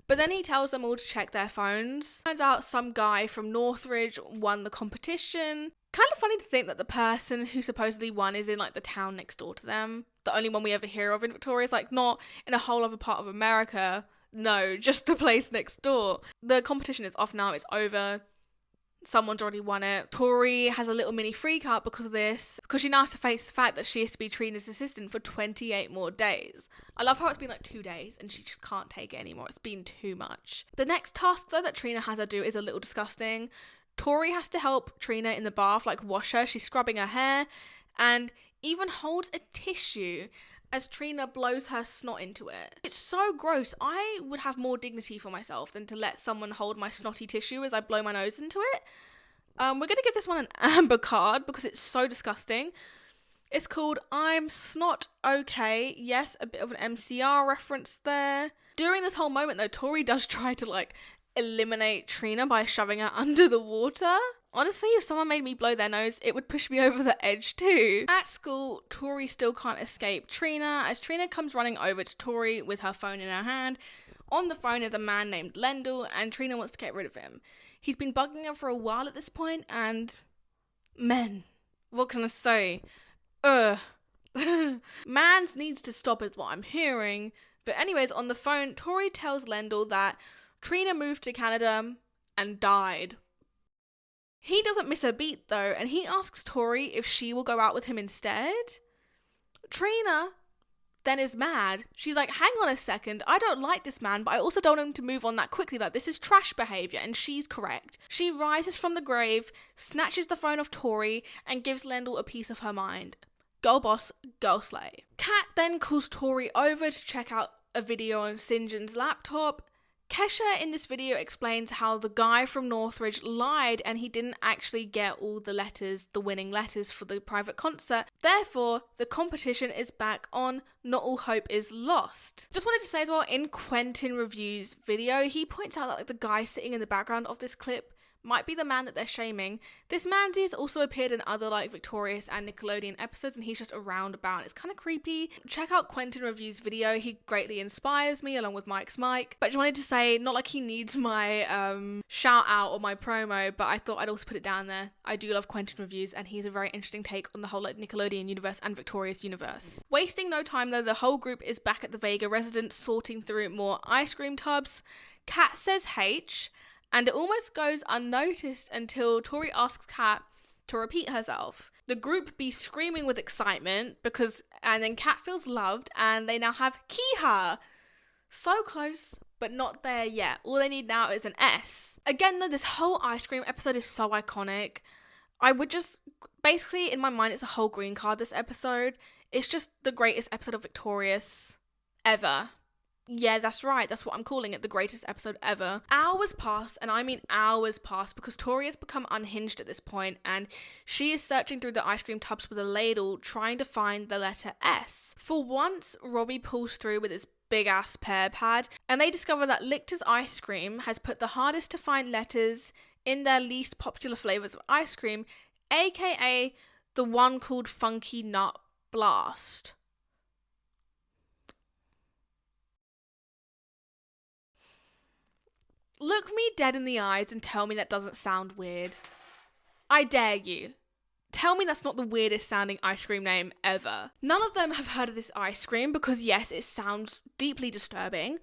But then he tells them all to check their phones. Turns out some guy from Northridge won the competition. Kind of funny to think that the person who supposedly won is in like the town next door to them. The only one we ever hear of in Victoria is like not in a whole other part of America. No, just the place next door. The competition is off now, it's over. Someone's already won it. Tori has a little mini freak out because of this, because she now has to face the fact that she has to be Trina's assistant for 28 more days. I love how it's been like 2 days and she just can't take it anymore. It's been too much. The next task though that Trina has her do is a little disgusting. Tori has to help Trina in the bath, like wash her. She's scrubbing her hair and even holds a tissue as Trina blows her snot into it. It's so gross. I would have more dignity for myself than to let someone hold my snotty tissue as I blow my nose into it. We're going to give this one an amber card because it's so disgusting. It's called I'm Snot Okay. Yes, a bit of an MCR reference there. During this whole moment though, Tori does try to like eliminate Trina by shoving her under the water. Honestly, if someone made me blow their nose, it would push me over the edge too. At school, Tori still can't escape Trina as Trina comes running over to Tori with her phone in her hand. On the phone is a man named Lendl and Trina wants to get rid of him. He's been bugging her for a while at this point and... men. What can I say? Mans needs to stop is what I'm hearing. But anyways, on the phone, Tori tells Lendl that Trina moved to Canada and died. He doesn't miss a beat though, and he asks Tori if she will go out with him instead. Trina then is mad. She's like, hang on a second, I don't like this man, but I also don't want him to move on that quickly. Like, this is trash behaviour, and she's correct. She rises from the grave, snatches the phone off Tori, and gives Lendl a piece of her mind. Girl boss, girl slay. Kat then calls Tori over to check out a video on St. John's laptop. Kesha in this video explains how the guy from Northridge lied and he didn't actually get all the letters, the winning letters for the private concert. Therefore, the competition is back on. Not all hope is lost. Just wanted to say as well, in Quentin Review's video, he points out that like the guy sitting in the background of this clip might be the man that they're shaming. This man has also appeared in other like Victorious and Nickelodeon episodes, and he's just around about. It's kind of creepy. Check out Quentin Review's video. He greatly inspires me along with Mike's Mike. But I just wanted to say, not like he needs my shout out or my promo, but I thought I'd also put it down there. I do love Quentin Reviews, and he's a very interesting take on the whole like Nickelodeon universe and Victorious universe. Wasting no time though, the whole group is back at the Vega residence sorting through more ice cream tubs. Kat says H, and it almost goes unnoticed until Tori asks Kat to repeat herself. The group be screaming with excitement and then Kat feels loved and they now have Kiha. So close, but not there yet. All they need now is an S. Again though, this whole ice cream episode is so iconic. I would just, basically in my mind it's a whole green card this episode. It's just the greatest episode of Victorious ever. Yeah, that's right. That's what I'm calling it, the greatest episode ever. Hours pass, and I mean hours pass, because Tori has become unhinged at this point, and she is searching through the ice cream tubs with a ladle, trying to find the letter S. For once, Robbie pulls through with his big-ass pear pad, and they discover that Lichter's ice cream has put the hardest to find letters in their least popular flavours of ice cream, aka the one called Funky Nut Blast. Look me dead in the eyes and tell me that doesn't sound weird. I dare you. Tell me that's not the weirdest sounding ice cream name ever. None of them have heard of this ice cream because yes, it sounds deeply disturbing,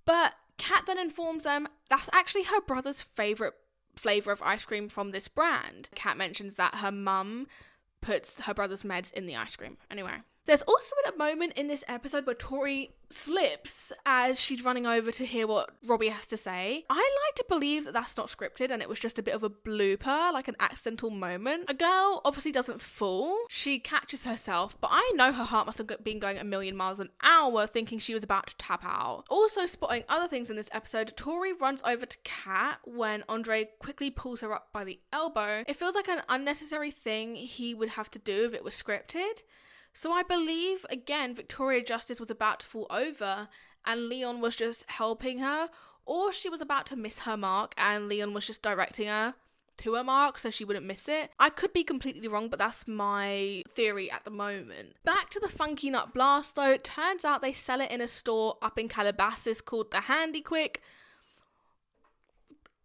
but Kat then informs them that's actually her brother's favourite flavour of ice cream from this brand. Kat mentions that her mum puts her brother's meds in the ice cream. Anyway. There's also a moment in this episode where Tori slips as she's running over to hear what Robbie has to say. I like to believe that that's not scripted and it was just a bit of a blooper, like an accidental moment. A girl obviously doesn't fall. She catches herself, but I know her heart must have been going a million miles an hour thinking she was about to tap out. Also spotting other things in this episode, Tori runs over to Kat when Andre quickly pulls her up by the elbow. It feels like an unnecessary thing he would have to do if it was scripted. So I believe, again, Victoria Justice was about to fall over and Leon was just helping her, or she was about to miss her mark and Leon was just directing her to her mark so she wouldn't miss it. I could be completely wrong, but that's my theory at the moment. Back to the Funky Nut Blast though, it turns out they sell it in a store up in Calabasas called the Handy Quick.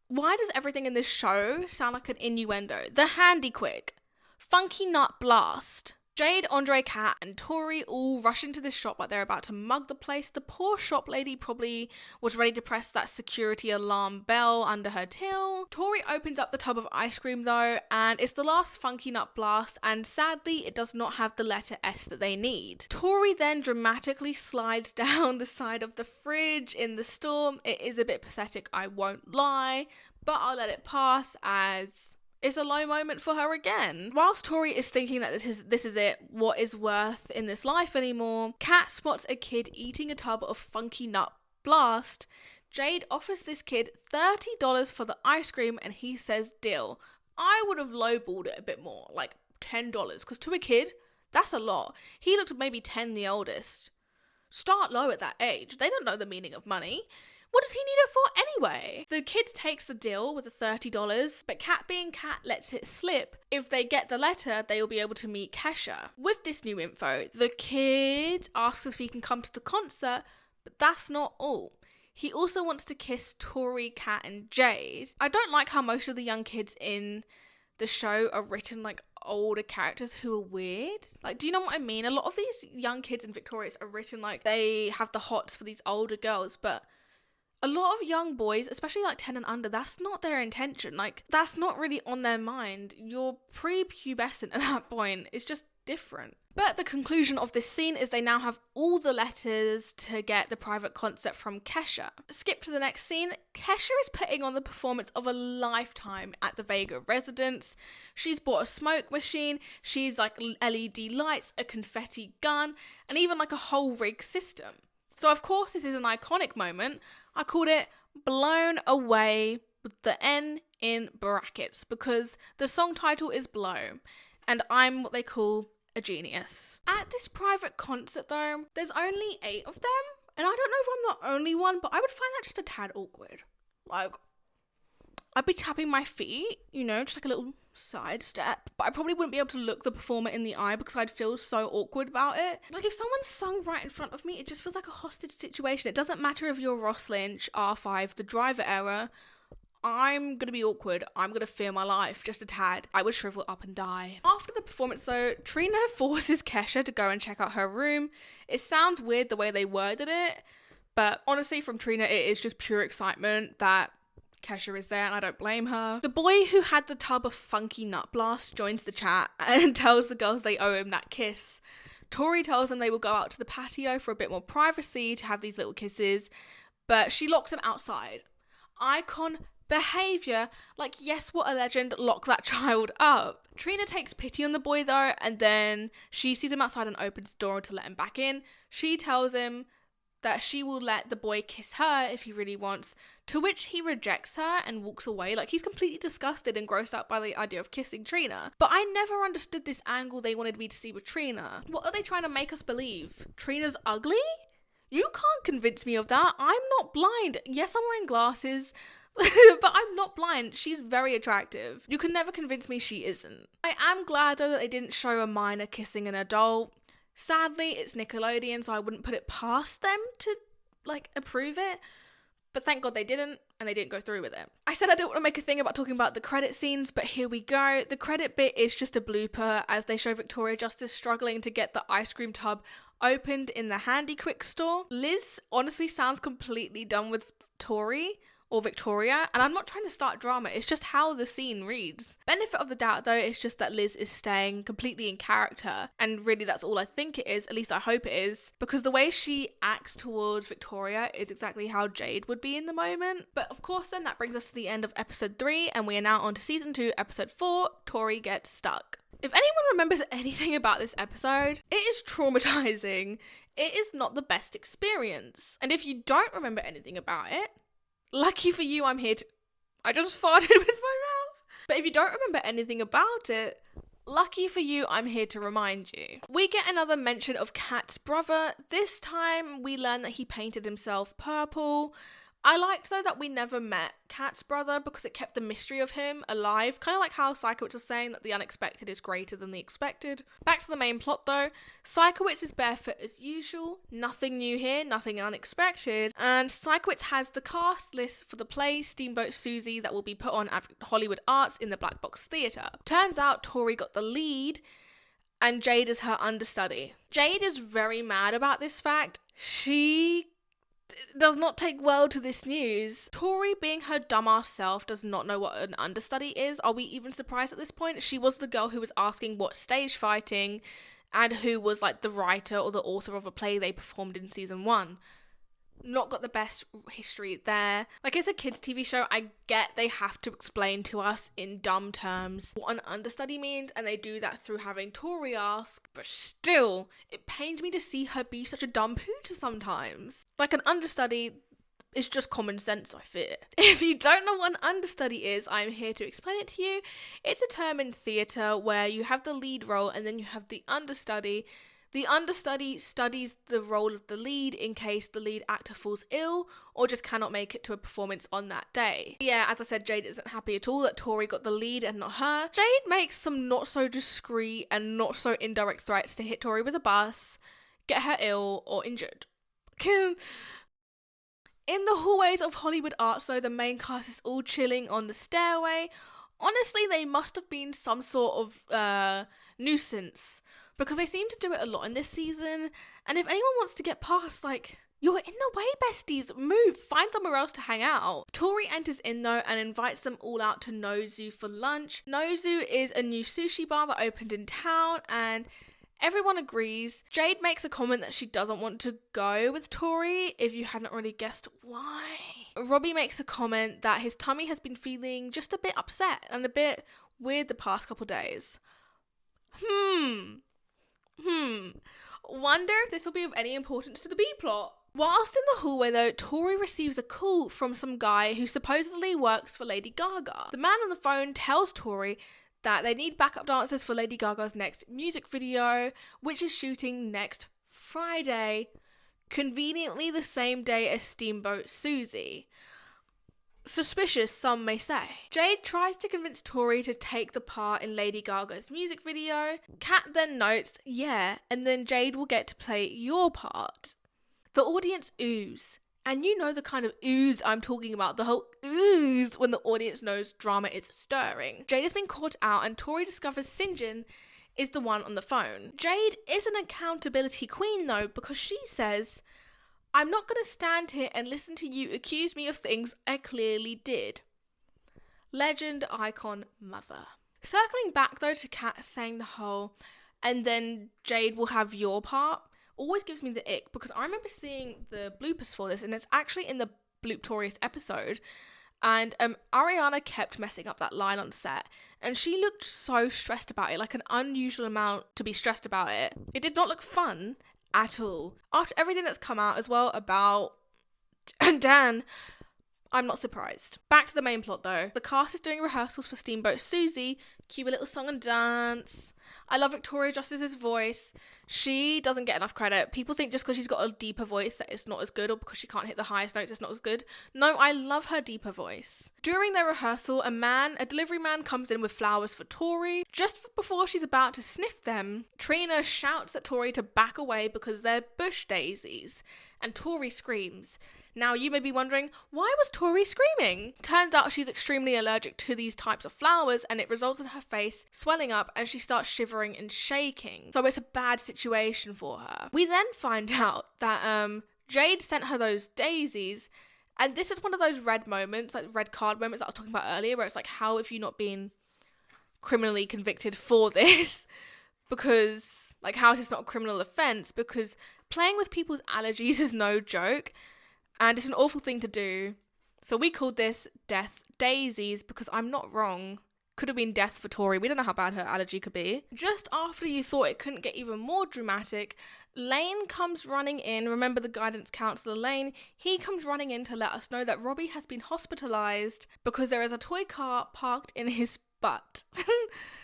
Why does everything in this show sound like an innuendo? The Handy Quick. Funky Nut Blast. Jade, Andre, Kat, and Tori all rush into this shop like they're about to mug the place. The poor shop lady probably was ready to press that security alarm bell under her till. Tori opens up the tub of ice cream though, and it's the last Funky Nut Blast, and sadly it does not have the letter S that they need. Tori then dramatically slides down the side of the fridge in the storm. It is a bit pathetic, I won't lie, but I'll let it pass as it's a low moment for her again. Whilst Tori is thinking that this is it, what is worth in this life anymore, Kat spots a kid eating a tub of Funky Nut Blast. Jade offers this kid $30 for the ice cream and he says deal. I would have lowballed it a bit more, like $10, because to a kid, that's a lot. He looked maybe 10 the oldest. Start low at that age. They don't know the meaning of money. What does he need it for anyway? The kid takes the deal with the $30, but Kat being Kat lets it slip. If they get the letter, they will be able to meet Kesha. With this new info, the kid asks if he can come to the concert, but that's not all. He also wants to kiss Tori, Kat, and Jade. I don't like how most of the young kids in the show are written like older characters who are weird. Like, do you know what I mean? A lot of these young kids in Victorious are written like they have the hots for these older girls, but A lot of young boys, especially like 10 and under, that's not their intention. Like, that's not really on their mind. You're pre-pubescent at that point. It's just different. But the conclusion of this scene is they now have all the letters to get the private concert from Kesha. Skip to the next scene. Kesha is putting on the performance of a lifetime at the Vega residence. She's bought a smoke machine. She's like LED lights, a confetti gun, and even like a whole rig system. So of course this is an iconic moment. I called it Blown Away with the N in brackets because the song title is Blow and I'm what they call a genius. At this private concert though, there's only 8 of them and I don't know if I'm the only one, but I would find that just a tad awkward. Like, I'd be tapping my feet, you know, just like a little side step, but I probably wouldn't be able to look the performer in the eye because I'd feel so awkward about it. Like, if someone sung right in front of me, it just feels like a hostage situation. It doesn't matter if you're Ross Lynch, R5, the Driver era, I'm gonna be awkward. I'm gonna fear my life just a tad. I would shrivel up and die. After the performance though, Trina forces Kesha to go and check out her room. It sounds weird the way they worded it, but honestly from Trina it is just pure excitement that Kesha is there and I don't blame her. The boy who had the tub of funky nut blast joins the chat and tells the girls they owe him that kiss. Tori tells them they will go out to the patio for a bit more privacy to have these little kisses, but she locks them outside. Icon behaviour, like yes, what a legend, lock that child up. Trina takes pity on the boy though, and then she sees him outside and opens the door to let him back in. She tells him that she will let the boy kiss her if he really wants, to which he rejects her and walks away. Like, he's completely disgusted and grossed out by the idea of kissing Trina. But I never understood this angle they wanted me to see with Trina. What are they trying to make us believe? Trina's ugly? You can't convince me of that. I'm not blind. Yes, I'm wearing glasses, but I'm not blind. She's very attractive. You can never convince me she isn't. I am glad though that they didn't show a minor kissing an adult. Sadly, it's Nickelodeon, so I wouldn't put it past them to, like, approve it. But thank God they didn't, and they didn't go through with it. I said I didn't want to make a thing about talking about the credit scenes, but here we go. The credit bit is just a blooper as they show Victoria Justice struggling to get the ice cream tub opened in the Handy Quick store. Liz honestly sounds completely done with Tori or Victoria, and I'm not trying to start drama, it's just how the scene reads. Benefit of the doubt though, it's just that Liz is staying completely in character, and really that's all I think it is, at least I hope it is, because the way she acts towards Victoria is exactly how Jade would be in the moment. But of course then that brings us to the end of episode 3, and we are now on to season 2, episode 4, Tori Gets Stuck. If anyone remembers anything about this episode, it is traumatizing. It is not the best experience. And if you don't remember anything about it, lucky for you, I'm here to... I just farted with my mouth. But if you don't remember anything about it, lucky for you, I'm here to remind you. We get another mention of Kat's brother. This time, we learn that he painted himself purple. I liked, though, that we never met Kat's brother because it kept the mystery of him alive. Kind of like how Psychowitz was saying that the unexpected is greater than the expected. Back to the main plot, though. Psychowitz is barefoot as usual. Nothing new here, nothing unexpected. And Psychowitz has the cast list for the play Steamboat Susie that will be put on at Hollywood Arts in the Black Box Theatre. Turns out Tori got the lead and Jade is her understudy. Jade is very mad about this fact. She does not take well to this news. Tori, being her dumbass self, does not know what an understudy is. Are we even surprised at this point? She was the girl who was asking what stage fighting and who was like the writer or the author of a play they performed in season 1. Not got the best history there. Like, it's a kids TV show. I get they have to explain to us in dumb terms what an understudy means, and they do that through having Tori ask, but still, it pains me to see her be such a dumb pooter sometimes. Like, an understudy is just common sense, I fear. If you don't know what an understudy is, I'm here to explain it to you. It's a term in theatre where you have the lead role and then you have the understudy. The understudy studies the role of the lead in case the lead actor falls ill or just cannot make it to a performance on that day. Yeah, as I said, Jade isn't happy at all that Tori got the lead and not her. Jade makes some not so discreet and not so indirect threats to hit Tori with a bus, get her ill or injured. In the hallways of Hollywood Arts though, the main cast is all chilling on the stairway. Honestly, they must have been some sort of nuisance, because they seem to do it a lot in this season, and if anyone wants to get past, like, You're in the way, besties. Move. Find somewhere else to hang out. Tori enters in though and invites them all out to Nozu for lunch. Nozu is a new sushi bar that opened in town and everyone agrees. Jade makes a comment that she doesn't want to go with Tori, if you hadn't already guessed why. Robbie makes a comment that his tummy has been feeling just a bit upset and a bit weird the past couple days. Wonder if this will be of any importance to the B-plot. Whilst in the hallway though, Tori receives a call from some guy who supposedly works for Lady Gaga. The man on the phone tells Tori that they need backup dancers for Lady Gaga's next music video, which is shooting next Friday, conveniently the same day as Steamboat Susie. Suspicious, some may say. Jade tries to convince Tori to take the part in Lady Gaga's music video. Kat then notes, yeah, and then Jade will get to play your part. The audience ooze. And you know the kind of ooze I'm talking about, the whole ooze when the audience knows drama is stirring. Jade has been caught out and Tori discovers Sinjin is the one on the phone. Jade is an accountability queen though, because she says, I'm not going to stand here and listen to you accuse me of things I clearly did. Legend, icon, mother. Circling back though to Kat saying the whole, and then Jade will have your part, always gives me the ick, because I remember seeing the bloopers for this and it's actually in the Blooptorious episode, and Ariana kept messing up that line on set and she looked so stressed about it, like an unusual amount to be stressed about it. It did not look fun at all. After everything that's come out as well about Dan, I'm not surprised. Back to the main plot though. The cast is doing rehearsals for Steamboat Susie. Cue a little song and dance. I love Victoria Justice's voice. She doesn't get enough credit. People think just because she's got a deeper voice that it's not as good, or because she can't hit the highest notes it's not as good. No, I love her deeper voice. During their rehearsal, a delivery man comes in with flowers for Tori. Just before she's about to sniff them, Trina shouts at Tori to back away because they're bush daisies, and Tori screams. Now, you may be wondering, why was Tori screaming? Turns out she's extremely allergic to these types of flowers and it results in her face swelling up and she starts shivering and shaking. So it's a bad situation for her. We then find out that Jade sent her those daisies, and this is one of those red moments, like red card moments that I was talking about earlier, where it's like, how have you not been criminally convicted for this? Because, like, how is this not a criminal offence? Because playing with people's allergies is no joke. And it's an awful thing to do. So we called this Death Daisies because I'm not wrong. Could have been death for Tori. We don't know how bad her allergy could be. Just after you thought it couldn't get even more dramatic, Lane comes running in. Remember the guidance counsellor Lane? He comes running in to let us know that Robbie has been hospitalised because there is a toy car parked in his butt.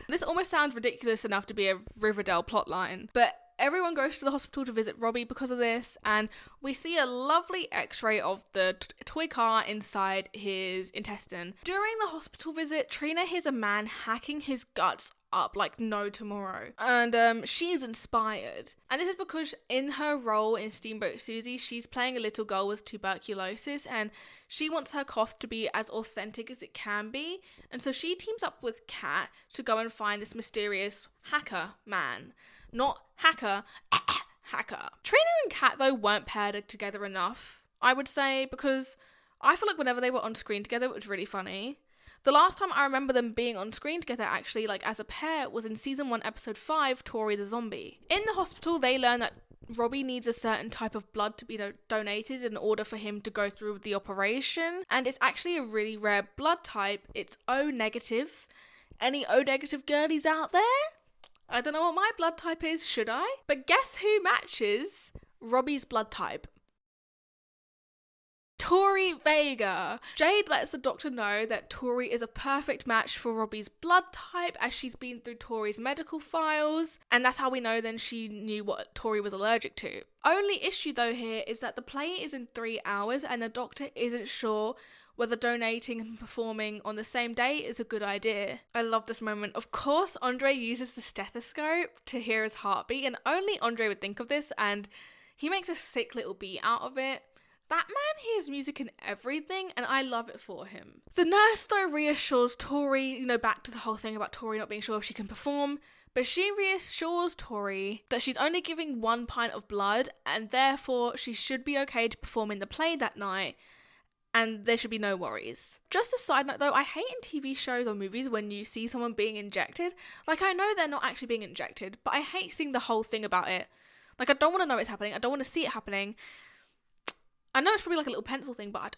This almost sounds ridiculous enough to be a Riverdale plotline, but everyone goes to the hospital to visit Robbie because of this, and we see a lovely x-ray of the toy car inside his intestine. During the hospital visit, Trina hears a man hacking his guts up like no tomorrow, and she's inspired. And this is because in her role in Steamboat Susie, she's playing a little girl with tuberculosis, and she wants her cough to be as authentic as it can be, and so she teams up with Kat to go and find this mysterious hacker man. Not hacker, hacker. Trina and Kat, though, weren't paired together enough, I would say, because I feel like whenever they were on screen together, it was really funny. The last time I remember them being on screen together, actually, like as a pair, was in season 1, episode 5, Tori the Zombie. In the hospital, they learn that Robbie needs a certain type of blood to be donated in order for him to go through with the operation, and it's actually a really rare blood type. It's O negative. Any O negative girlies out there? I don't know what my blood type is, should I? But guess who matches Robbie's blood type? Tori Vega. Jade lets the doctor know that Tori is a perfect match for Robbie's blood type, as she's been through Tori's medical files, and that's how we know then she knew what Tori was allergic to. Only issue though here is that the play is in 3 hours and the doctor isn't sure whether donating and performing on the same day is a good idea. I love this moment. Of course, Andre uses the stethoscope to hear his heartbeat, and only Andre would think of this, and he makes a sick little beat out of it. That man hears music in everything, and I love it for him. The nurse, though, reassures Tori, back to the whole thing about Tori not being sure if she can perform, But she reassures Tori that she's only giving 1 pint of blood and therefore she should be okay to perform in the play that night and there should be no worries. Just a side note though, I hate in TV shows or movies when you see someone being injected. Like, I know they're not actually being injected, but I hate seeing the whole thing about it. Like, I don't want to know it's happening. I don't want to see it happening. I know it's probably like a little pencil thing, but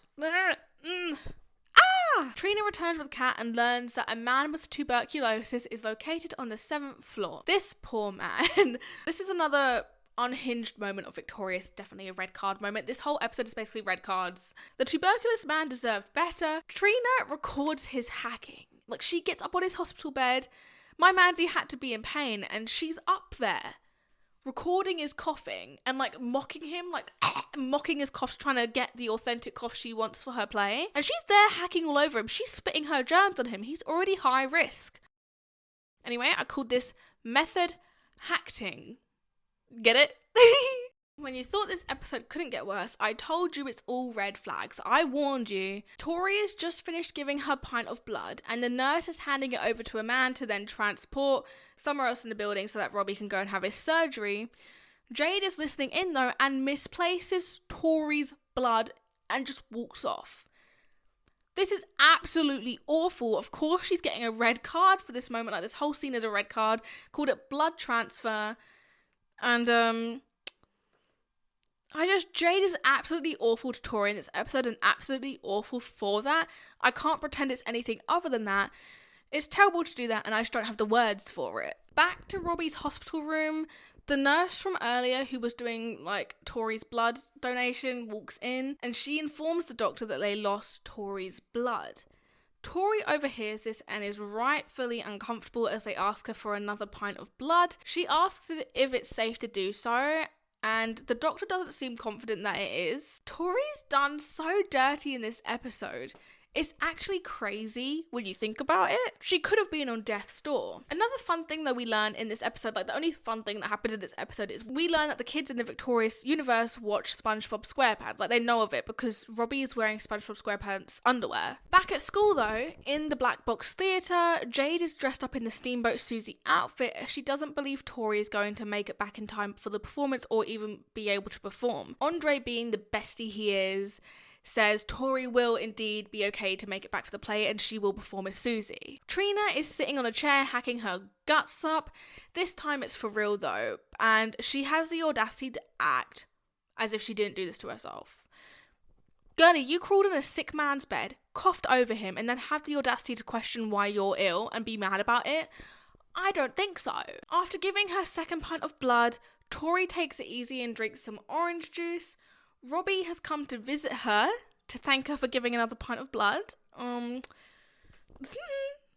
Trina returns with a cat and learns that a man with tuberculosis is located on the 7th floor. This poor man. This is another unhinged moment of Victoria. It's definitely a red card moment. This whole episode is basically red cards. The tuberculous man deserved better. Trina records his hacking. Like, she gets up on his hospital bed. My Mandy had to be in pain and she's up there recording his coughing and like mocking him, like mocking his coughs, trying to get the authentic cough she wants for her play. And she's there hacking all over him. She's spitting her germs on him. He's already high risk. Anyway, I called this method hacking. Get it? When you thought this episode couldn't get worse, I told you it's all red flags. I warned you. Tori has just finished giving her pint of blood and the nurse is handing it over to a man to then transport somewhere else in the building so that Robbie can go and have his surgery. Jade is listening in though and misplaces Tori's blood and just walks off. This is absolutely awful. Of course she's getting a red card for this moment. Like, this whole scene is a red card. Called it blood transfer. And Jade is absolutely awful to Tori in this episode and absolutely awful for that. I can't pretend it's anything other than that. It's terrible to do that and I just don't have the words for it. Back to Robbie's hospital room. The nurse from earlier who was doing like Tori's blood donation walks in and she informs the doctor that they lost Tori's blood. Tori overhears this and is rightfully uncomfortable as they ask her for another pint of blood. She asks if it's safe to do so, and the doctor doesn't seem confident that it is. Tori's done so dirty in this episode. It's actually crazy when you think about it. She could have been on death's door. Another fun thing that we learn in this episode, like the only fun thing that happens in this episode, is we learn that the kids in the Victorious universe watch SpongeBob SquarePants. Like, they know of it because Robbie is wearing SpongeBob SquarePants underwear. Back at school though, in the Black Box Theatre, Jade is dressed up in the Steamboat Susie outfit as she doesn't believe Tori is going to make it back in time for the performance or even be able to perform. Andre, being the bestie he is, says Tori will indeed be okay to make it back for the play and she will perform as Susie. Trina is sitting on a chair hacking her guts up. This time it's for real though, and she has the audacity to act as if she didn't do this to herself. Girlie, you crawled in a sick man's bed, coughed over him, and then have the audacity to question why you're ill and be mad about it? I don't think so. After giving her second pint of blood, Tori takes it easy and drinks some orange juice. Robbie has come to visit her to thank her for giving another pint of blood. I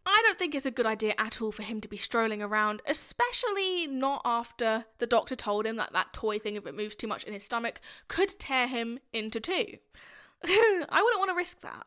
don't think it's a good idea at all for him to be strolling around, especially not after the doctor told him that that toy thing, if it moves too much in his stomach, could tear him into two. I wouldn't want to risk that.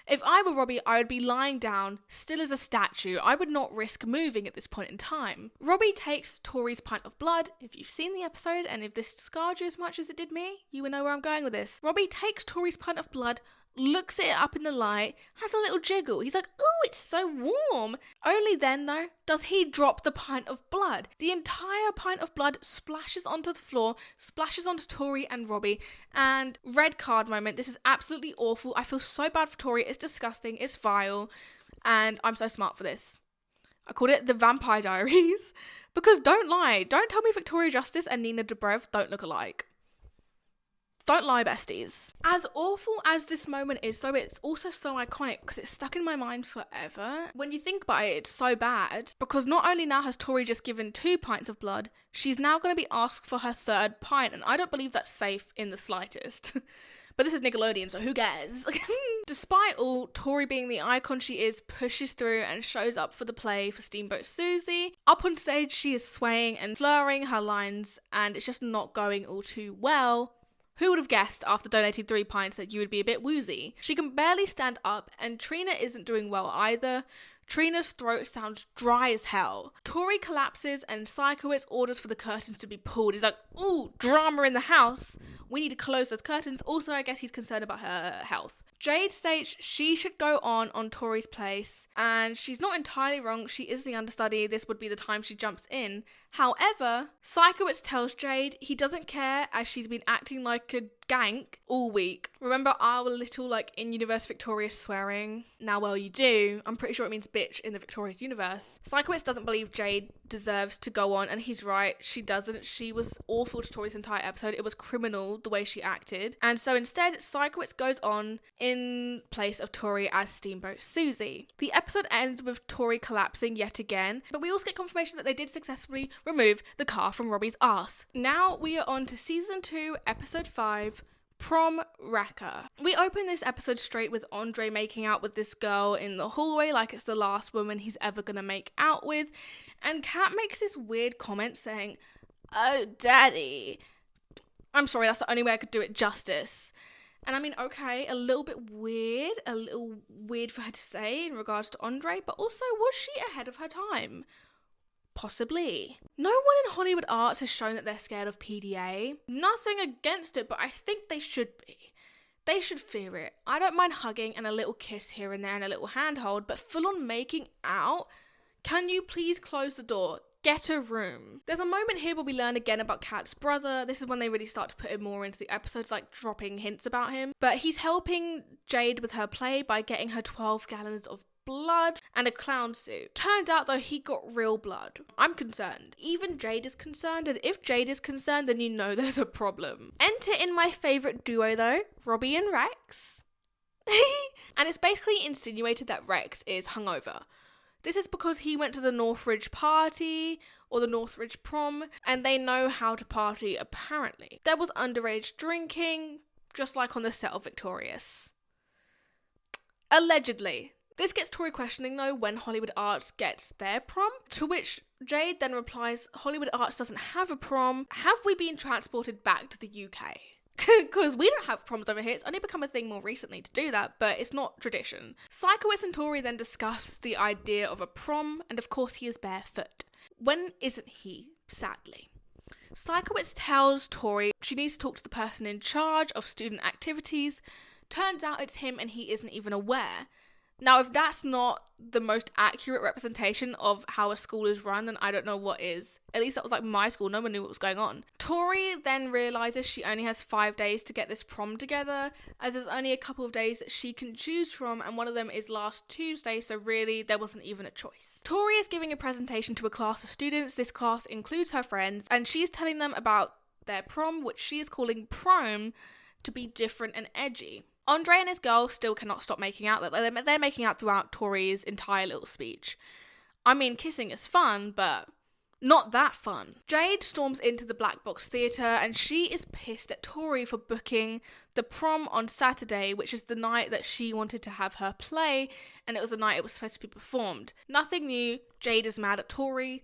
If I were Robbie, I would be lying down, still as a statue. I would not risk moving at this point in time. Robbie takes Tori's pint of blood. If you've seen the episode, and if this scarred you as much as it did me, you will know where I'm going with this. Robbie takes Tori's pint of blood, looks at it up in the light, has a little jiggle. He's like, "Ooh, it's so warm." Only then, though, does he drop the pint of blood. The entire pint of blood splashes onto the floor, splashes onto Tori and Robbie, and red card moment. This is absolutely awful. I feel so bad for Tori. It's disgusting. It's vile. And I'm so smart for this. I called it the Vampire Diaries. Because don't lie. Don't tell me Victoria Justice and Nina Dobrev don't look alike. Don't lie, besties. As awful as this moment is, though, it's also so iconic because it's stuck in my mind forever. When you think about it, it's so bad because not only now has Tori just given 2 pints of blood, she's now going to be asked for her 3rd pint, and I don't believe that's safe in the slightest. But this is Nickelodeon, so who cares? Despite all, Tori, being the icon she is, pushes through and shows up for the play for Steamboat Susie. Up on stage, she is swaying and slurring her lines, and it's just not going all too well. Who would have guessed after donating 3 pints that you would be a bit woozy? She can barely stand up, and Trina isn't doing well either. Trina's throat sounds dry as hell. Tori collapses and Psychowitz orders for the curtains to be pulled. He's like, "Ooh, drama in the house. We need to close those curtains." Also, I guess he's concerned about her health. Jade states she should go on Tori's place, and she's not entirely wrong. She is the understudy. This would be the time she jumps in. However, Sikowitz tells Jade he doesn't care, as she's been acting like a gank all week. Remember our little in-universe Victorious swearing? Now, well, you do. I'm pretty sure it means bitch in the Victorious universe. Sikowitz doesn't believe Jade deserves to go on, and he's right. She doesn't. She was awful to Tori's entire episode. It was criminal the way she acted. And so instead, Sikowitz goes on in place of Tori as Steamboat Susie. The episode ends with Tori collapsing yet again, but we also get confirmation that they did successfully remove the car from Robbie's ass. Now we are on to season 2, episode 5, Prom Wrecker. We open this episode straight with Andre making out with this girl in the hallway like it's the last woman he's ever gonna make out with, and Kat makes this weird comment saying, "Oh, daddy." I'm sorry, that's the only way I could do it justice. And I mean, okay, a little weird for her to say in regards to Andre, but also, was she ahead of her time? Possibly. No one in Hollywood arts has shown that they're scared of PDA. Nothing against it, but I think they should be. They should fear it. I don't mind hugging and a little kiss here and there and a little handhold, but full on making out? Can you please close the door? Get a room. There's a moment here where we learn again about Kat's brother. This is when they really start to put him more into the episodes, dropping hints about him. But he's helping Jade with her play by getting her 12 gallons of blood and a clown suit. Turned out though he got real blood. I'm concerned. Even Jade is concerned, and if Jade is concerned, then you know there's a problem. Enter in my favourite duo though, Robbie and Rex. And it's basically insinuated that Rex is hungover. This is because he went to the Northridge party, or the Northridge prom, and they know how to party apparently. There was underage drinking, just like on the set of Victorious. Allegedly. This gets Tori questioning though when Hollywood Arts gets their prom, to which Jade then replies, Hollywood Arts doesn't have a prom. Have we been transported back to the UK? Because we don't have proms over here. It's only become a thing more recently to do that, but it's not tradition. Sikowitz and Tori then discuss the idea of a prom, and of course he is barefoot. When isn't he, sadly? Sikowitz tells Tori she needs to talk to the person in charge of student activities. Turns out it's him and he isn't even aware. Now, if that's not the most accurate representation of how a school is run, then I don't know what is. At least that was my school. No one knew what was going on. Tori then realises she only has 5 days to get this prom together, as there's only a couple of days that she can choose from, and one of them is last Tuesday, so really there wasn't even a choice. Tori is giving a presentation to a class of students. This class includes her friends, and she's telling them about their prom, which she is calling Prom, to be different and edgy. Andre and his girl still cannot stop making out. They're making out throughout Tori's entire little speech. I mean, kissing is fun, but not that fun. Jade storms into the Black Box Theatre and she is pissed at Tori for booking the prom on Saturday, which is the night that she wanted to have her play, and it was the night it was supposed to be performed. Nothing new. Jade is mad at Tori.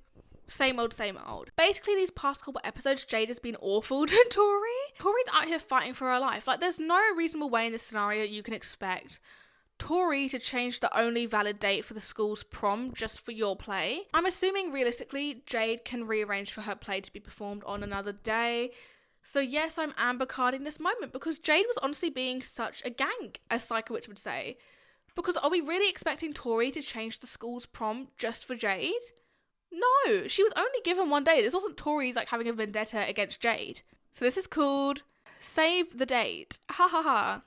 Same old, same old. Basically, these past couple episodes, Jade has been awful to Tori. Tori's out here fighting for her life. There's no reasonable way in this scenario you can expect Tori to change the only valid date for the school's prom just for your play. I'm assuming, realistically, Jade can rearrange for her play to be performed on another day. So yes, I'm amber carding this moment because Jade was honestly being such a gank, as Sikowitz would say. Because are we really expecting Tori to change the school's prom just for Jade? No, she was only given 1 day. This wasn't Tori's having a vendetta against Jade. So this is called Save the Date. Ha ha ha.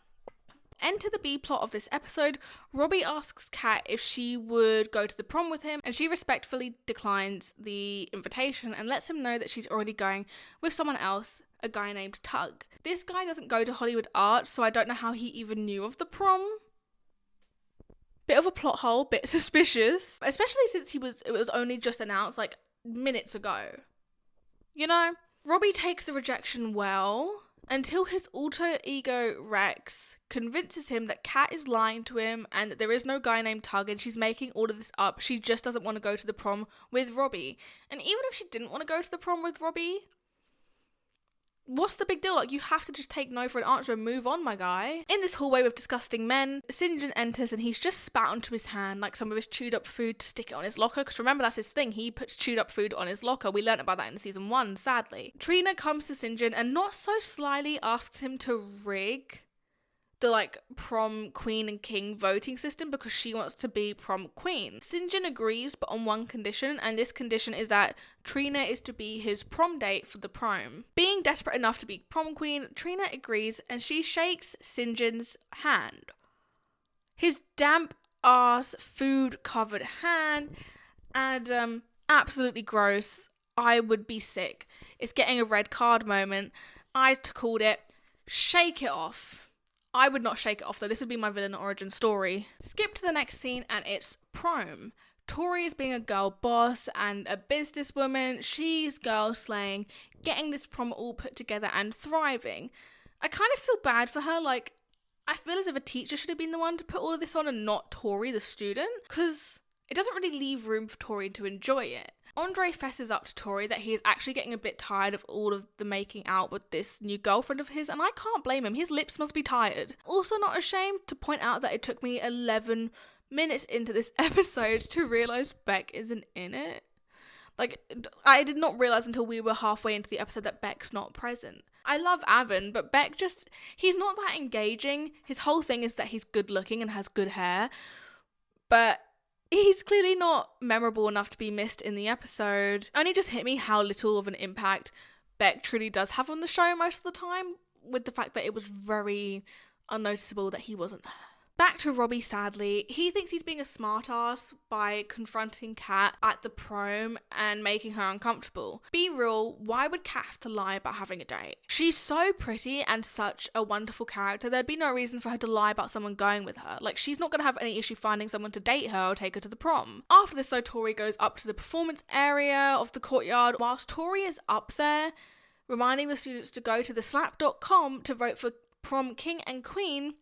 Enter the B plot of this episode. Robbie asks Kat if she would go to the prom with him, and she respectfully declines the invitation and lets him know that she's already going with someone else, a guy named Tug. This guy doesn't go to Hollywood Arts, so I don't know how he even knew of the prom. Bit of a plot hole, bit suspicious, especially since it was only just announced minutes ago. You know, Robbie takes the rejection well until his alter ego Rex convinces him that Kat is lying to him and that there is no guy named Tug and she's making all of this up. She just doesn't want to go to the prom with Robbie. And even if she didn't want to go to the prom with Robbie, what's the big deal? You have to just take no for an answer and move on, my guy. In this hallway with disgusting men, St. John enters and he's just spat onto his hand some of his chewed up food to stick it on his locker. Because remember, that's his thing. He puts chewed up food on his locker. We learnt about that in season 1, sadly. Trina comes to St. John and not so slyly asks him to rig the like prom queen and king voting system because she wants to be prom queen. St. John agrees, but on one condition, and this condition is that Trina is to be his prom date for the prom. Being desperate enough to be prom queen, Trina agrees and she shakes St. John's hand. His damp ass food covered hand, and absolutely gross. I would be sick. It's getting a red card moment. I called it. Shake it off. I would not shake it off though. This would be my villain origin story. Skip to the next scene and it's prom. Tori is being a girl boss and a businesswoman. She's girl slaying, getting this prom all put together and thriving. I kind of feel bad for her. Like, I feel as if a teacher should have been the one to put all of this on and not Tori, the student, because it doesn't really leave room for Tori to enjoy it. Andre fesses up to Tori that he is actually getting a bit tired of all of the making out with this new girlfriend of his, and I can't blame him. His lips must be tired. Also not ashamed to point out that it took me 11 minutes into this episode to realise Beck isn't in it. Like, I did not realise until we were halfway into the episode that Beck's not present. I love Avon, but Beck just, he's not that engaging. His whole thing is that he's good looking and has good hair, but he's clearly not memorable enough to be missed in the episode. Only just hit me how little of an impact Beck truly does have on the show most of the time, with the fact that it was very unnoticeable that he wasn't there. Back to Robbie, sadly. He thinks he's being a smartass by confronting Kat at the prom and making her uncomfortable. Be real, why would Kat have to lie about having a date? She's so pretty and such a wonderful character, there'd be no reason for her to lie about someone going with her. Like, she's not going to have any issue finding someone to date her or take her to the prom. After this, though, Tori goes up to the performance area of the courtyard. Whilst Tori is up there, reminding the students to go to the slap.com to vote for prom king and queen.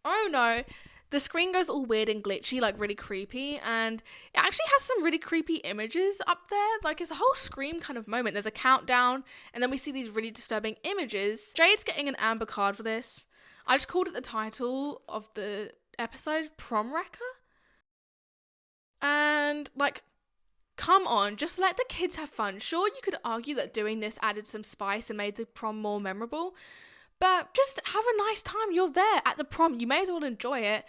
Oh no, the screen goes all weird and glitchy, like really creepy, and it actually has some really creepy images up there. Like, it's a whole Scream kind of moment. There's a countdown, and then we see these really disturbing images. Jade's getting an amber card for this. I just called it the title of the episode, Prom Wrecker. And, like, come on, just let the kids have fun. Sure, you could argue that doing this added some spice and made the prom more memorable, but just have a nice time. You're there at the prom. You may as well enjoy it.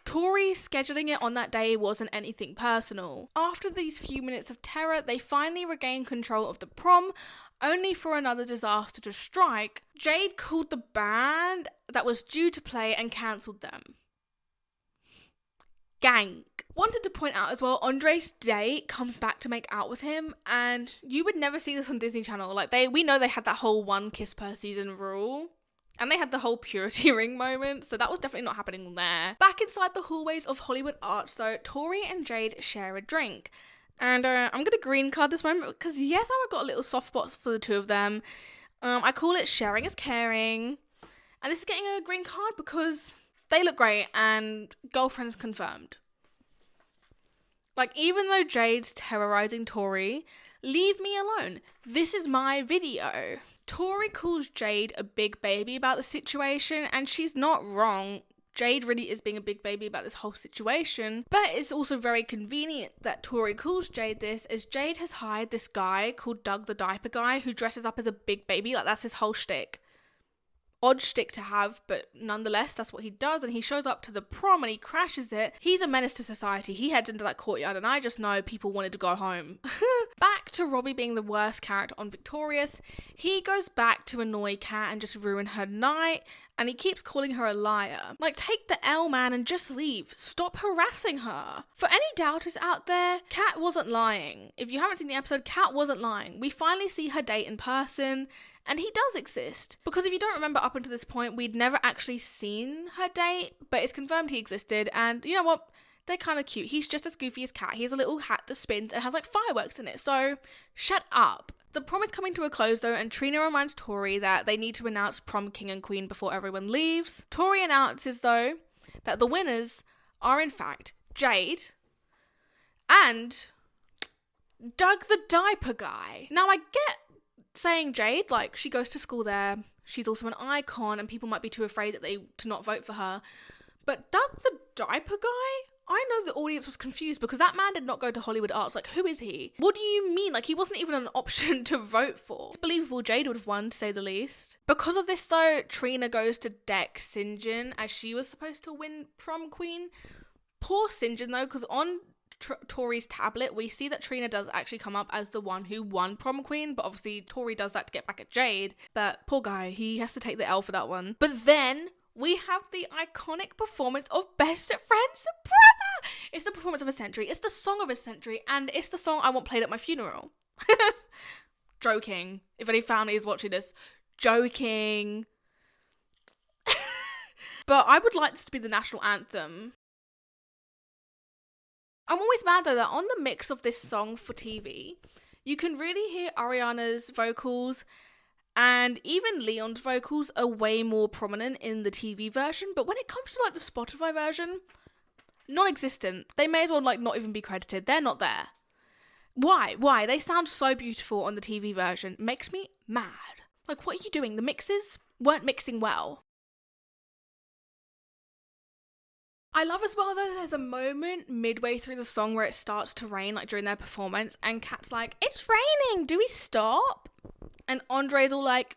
Tori scheduling it on that day wasn't anything personal. After these few minutes of terror, they finally regain control of the prom, only for another disaster to strike. Jade called the band that was due to play and cancelled them. Gank. Wanted to point out as well, Andre's date comes back to make out with him, and you would never see this on Disney Channel. Like, we know they had that whole one kiss per season rule, and they had the whole purity ring moment, so that was definitely not happening there. Back inside the hallways of Hollywood Arts though, Tori and Jade share a drink, and I'm gonna green card this moment because yes, I've got a little soft spot for the two of them. I call it sharing is caring, and this is getting a green card because they look great and girlfriends confirmed. Like, even though Jade's terrorizing Tori, leave me alone. This is my video. Tori calls Jade a big baby about the situation, and she's not wrong. Jade really is being a big baby about this whole situation, but it's also very convenient that Tori calls Jade this, as Jade has hired this guy called Doug the Diaper Guy who dresses up as a big baby. Like, that's his whole shtick. Odd shtick to have, but nonetheless, that's what he does, and he shows up to the prom and he crashes it. He's a menace to society. He heads into that courtyard, and I just know people wanted to go home. Back to Robbie being the worst character on Victorious. He goes back to annoy Kat and just ruin her night, and he keeps calling her a liar. Like, take the L, man, and just leave. Stop harassing her. For any doubters out there, Kat wasn't lying. If you haven't seen the episode, Kat wasn't lying. We finally see her date in person, and he does exist. Because if you don't remember, up until this point, we'd never actually seen her date, but it's confirmed he existed, and you know what? They're kind of cute. He's just as goofy as Kat. He has a little hat that spins and has like fireworks in it, so shut up. The prom is coming to a close though, and Trina reminds Tori that they need to announce prom king and queen before everyone leaves. Tori announces though that the winners are in fact Jade and Doug the Diaper Guy. Now, I get saying Jade, like, she goes to school there, she's also an icon, and people might be too afraid to not vote for her. But Doug the Diaper Guy? I know the audience was confused because that man did not go to Hollywood Arts. Like, who is he? What do you mean? Like, he wasn't even an option to vote for. It's believable Jade would have won, to say the least. Because of this, though, Trina goes to deck St. John as she was supposed to win Prom Queen. Poor St. John, though, because on Tori's tablet, we see that Trina does actually come up as the one who won Prom Queen, but obviously Tori does that to get back at Jade. But poor guy, he has to take the L for that one. But then we have the iconic performance of Best Friends Brother. It's the performance of a century. It's the song of a century. And it's the song I want played at my funeral. Joking. If any family is watching this. Joking. But I would like this to be the national anthem. I'm always mad though that on the mix of this song for TV, you can really hear Ariana's vocals, and even Leon's vocals are way more prominent in the TV version, but when it comes to like the Spotify version, non-existent. They may as well like not even be credited. They're not there. Why? They sound so beautiful on the TV version. Makes me mad. Like, what are you doing? The mixes weren't mixing well. I love as well though there's a moment midway through the song where it starts to rain, like during their performance, and Kat's like, "It's raining, do we stop?" And Andre's all like,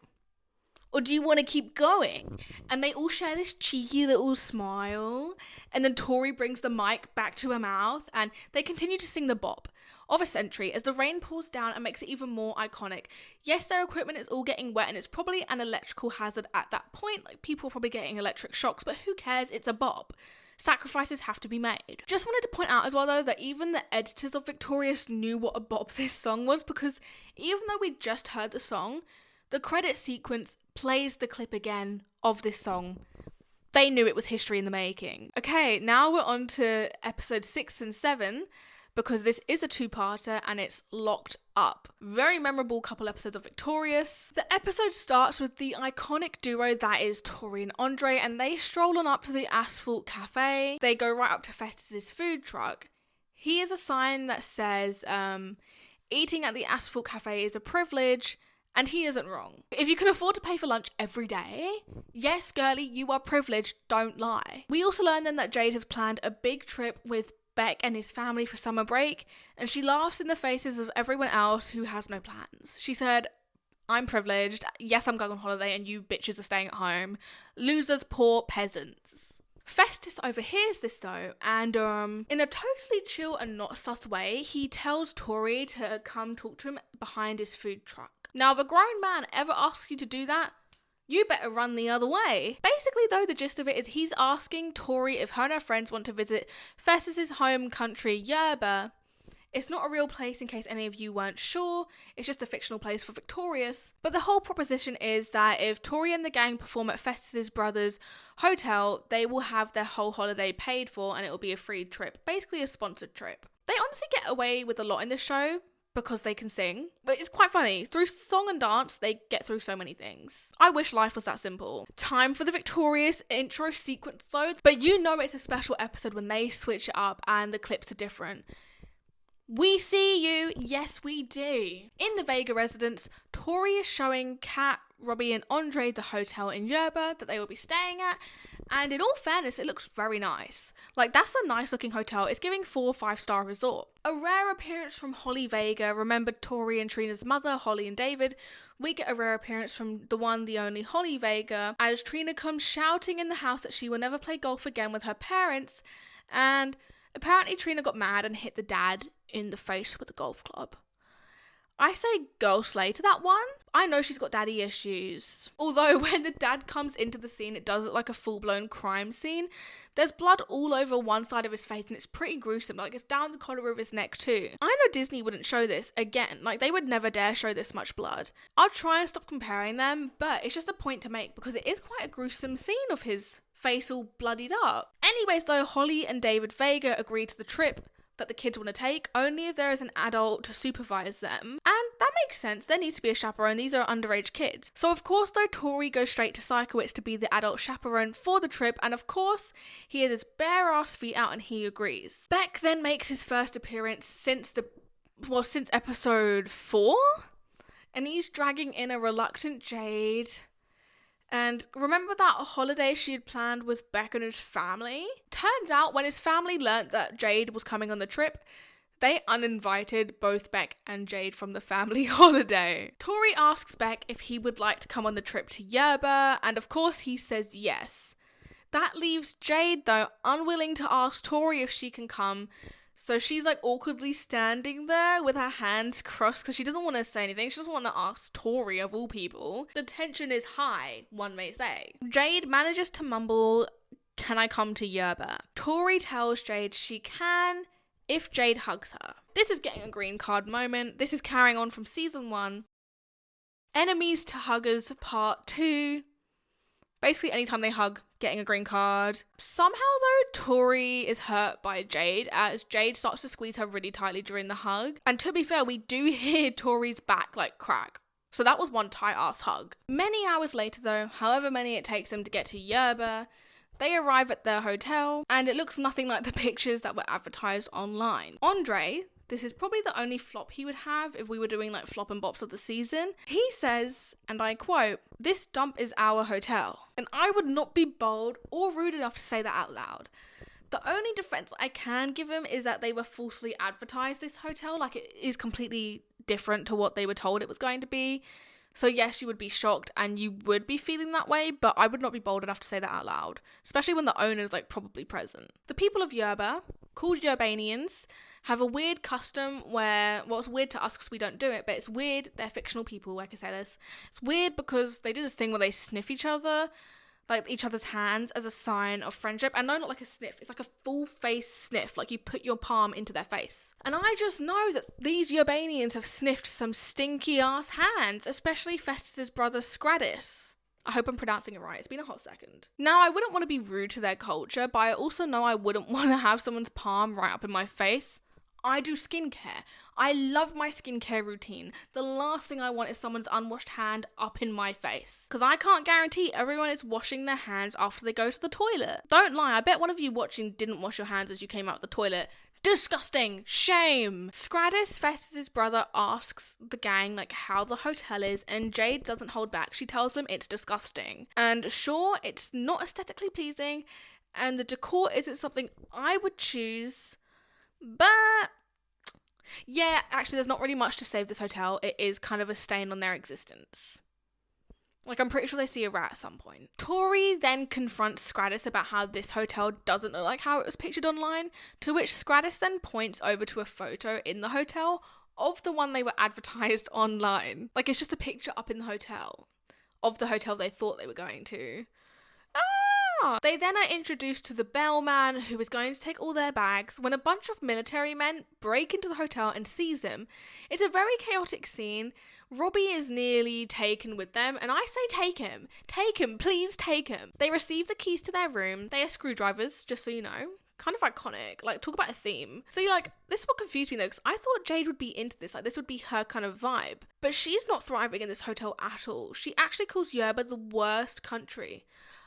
"Or do you want to keep going?" And they all share this cheeky little smile. And then Tori brings the mic back to her mouth and they continue to sing the bop of a century as the rain pours down and makes it even more iconic. Yes, their equipment is all getting wet and it's probably an electrical hazard at that point. Like, people are probably getting electric shocks, but who cares? It's a bop. Sacrifices have to be made. Just wanted to point out as well though that even the editors of Victorious knew what a bop this song was, because even though we just heard the song, the credit sequence plays the clip again of this song. They knew it was history in the making. Okay, now we're on to episode 6 and 7, because this is a two-parter and it's Locked Up. Very memorable couple episodes of Victorious. The episode starts with the iconic duo that is Tori and Andre, and they stroll on up to the Asphalt Cafe. They go right up to Festus's food truck. He is a sign that says, eating at the Asphalt Cafe is a privilege, and he isn't wrong. If you can afford to pay for lunch every day, yes, girly, you are privileged, don't lie. We also learn then that Jade has planned a big trip with Beck and his family for summer break, and she laughs in the faces of everyone else who has no plans. She said, "I'm privileged. Yes, I'm going on holiday and you bitches are staying at home. Losers, poor peasants." Festus overhears this though, and in a totally chill and not sus way, he tells Tori to come talk to him behind his food truck. Now, if a grown man ever asks you to do that, you better run the other way. Basically though, the gist of it is he's asking Tori if her and her friends want to visit Festus's home country, Yraola. It's not a real place in case any of you weren't sure, it's just a fictional place for Victorious. But the whole proposition is that if Tori and the gang perform at Festus's brother's hotel, they will have their whole holiday paid for and it will be a free trip. Basically a sponsored trip. They honestly get away with a lot in this show, because they can sing, but it's quite funny. Through song and dance, they get through so many things. I wish life was that simple. Time for the Victorious intro sequence though, but you know it's a special episode when they switch it up and the clips are different. We see you, yes we do. In the Vega residence, Tori is showing Kat, Robbie and Andre the hotel in Yraola that they will be staying at, and in all fairness, it looks very nice. Like, that's a nice looking hotel. It's giving 4 5-star resort. A rare appearance from Holly Vega. Remember Tori and Trina's mother, Holly and David? We get a rare appearance from the one, the only Holly Vega, as Trina comes shouting in the house that she will never play golf again with her parents, and apparently Trina got mad and hit the dad in the face with a golf club. I say girl slay to that one. I know she's got daddy issues. Although when the dad comes into the scene, it does look like a full-blown crime scene. There's blood all over one side of his face and it's pretty gruesome. Like, it's down the collar of his neck too. I know Disney wouldn't show this again. Like, they would never dare show this much blood. I'll try and stop comparing them, but it's just a point to make because it is quite a gruesome scene of his face all bloodied up. Anyways though, Holly and David Vega agree to the trip that the kids want to take only if there is an adult to supervise them, and that makes sense. There needs to be a chaperone. These are underage kids. So of course though, Tori goes straight to Psychowitz to be the adult chaperone for the trip, and of course he has his bare ass feet out and he agrees. Beck then makes his first appearance since episode 4, and he's dragging in a reluctant Jade. And remember that holiday she had planned with Beck and his family? Turns out when his family learnt that Jade was coming on the trip, they uninvited both Beck and Jade from the family holiday. Tori asks Beck if he would like to come on the trip to Yerba, and of course he says yes. That leaves Jade, though, unwilling to ask Tori if she can come, so she's like awkwardly standing there with her hands crossed because she doesn't want to say anything. She doesn't want to ask Tori, of all people. The tension is high, one may say. Jade manages to mumble, "Can I come to Yerba?" Tori tells Jade she can if Jade hugs her. This is getting a green card moment. This is carrying on from season 1. Enemies to huggers part 2. Basically, anytime they hug, getting a green card. Somehow, though, Tori is hurt by Jade as Jade starts to squeeze her really tightly during the hug. And to be fair, we do hear Tori's back like crack. So that was one tight-ass hug. Many hours later, though, however many it takes them to get to Yerba, they arrive at their hotel, and it looks nothing like the pictures that were advertised online. Andre, this is probably the only flop he would have if we were doing like flop and bops of the season. He says, and I quote, "This dump is our hotel." And I would not be bold or rude enough to say that out loud. The only defense I can give him is that they were falsely advertised this hotel. Like, it is completely different to what they were told it was going to be. So yes, you would be shocked and you would be feeling that way, but I would not be bold enough to say that out loud, especially when the owner is like probably present. The people of Yerba, called Yerbanians, have a weird custom where, well, it's weird to us because we don't do it, but it's weird, they're fictional people, like I say this. It's weird because they do this thing where they sniff each other, like each other's hands, as a sign of friendship. And no, not like a sniff, it's like a full face sniff, like you put your palm into their face. And I just know that these Yerbanians have sniffed some stinky ass hands, especially Festus's brother Scradis. I hope I'm pronouncing it right, it's been a hot second. Now, I wouldn't want to be rude to their culture, but I also know I wouldn't want to have someone's palm right up in my face. I do skincare. I love my skincare routine. The last thing I want is someone's unwashed hand up in my face. Because I can't guarantee everyone is washing their hands after they go to the toilet. Don't lie, I bet one of you watching didn't wash your hands as you came out of the toilet. Disgusting. Shame. Scradis, Festus's brother, asks the gang like how the hotel is, and Jade doesn't hold back. She tells them it's disgusting. And sure, it's not aesthetically pleasing, and the decor isn't something I would choose, but yeah, actually there's not really much to save this hotel. It is kind of a stain on their existence. Like, I'm pretty sure they see a rat at some point. Tori then confronts Scradis about how this hotel doesn't look like how it was pictured online, to which Scradis then points over to a photo in the hotel of the one they were advertised online. Like, it's just a picture up in the hotel of the hotel they thought they were going to. They then are introduced to the bellman, who is going to take all their bags, when a bunch of military men break into the hotel and seize them. It's a very chaotic scene. Robbie is nearly taken with them, and I say take him. Take him, please take him. They receive the keys to their room. They are screwdrivers, just so you know. Kind of iconic. Like, talk about a theme. See, like, this is what confused me though, because I thought Jade would be into this. Like, this would be her kind of vibe. But she's not thriving in this hotel at all. She actually calls Yerba the worst country.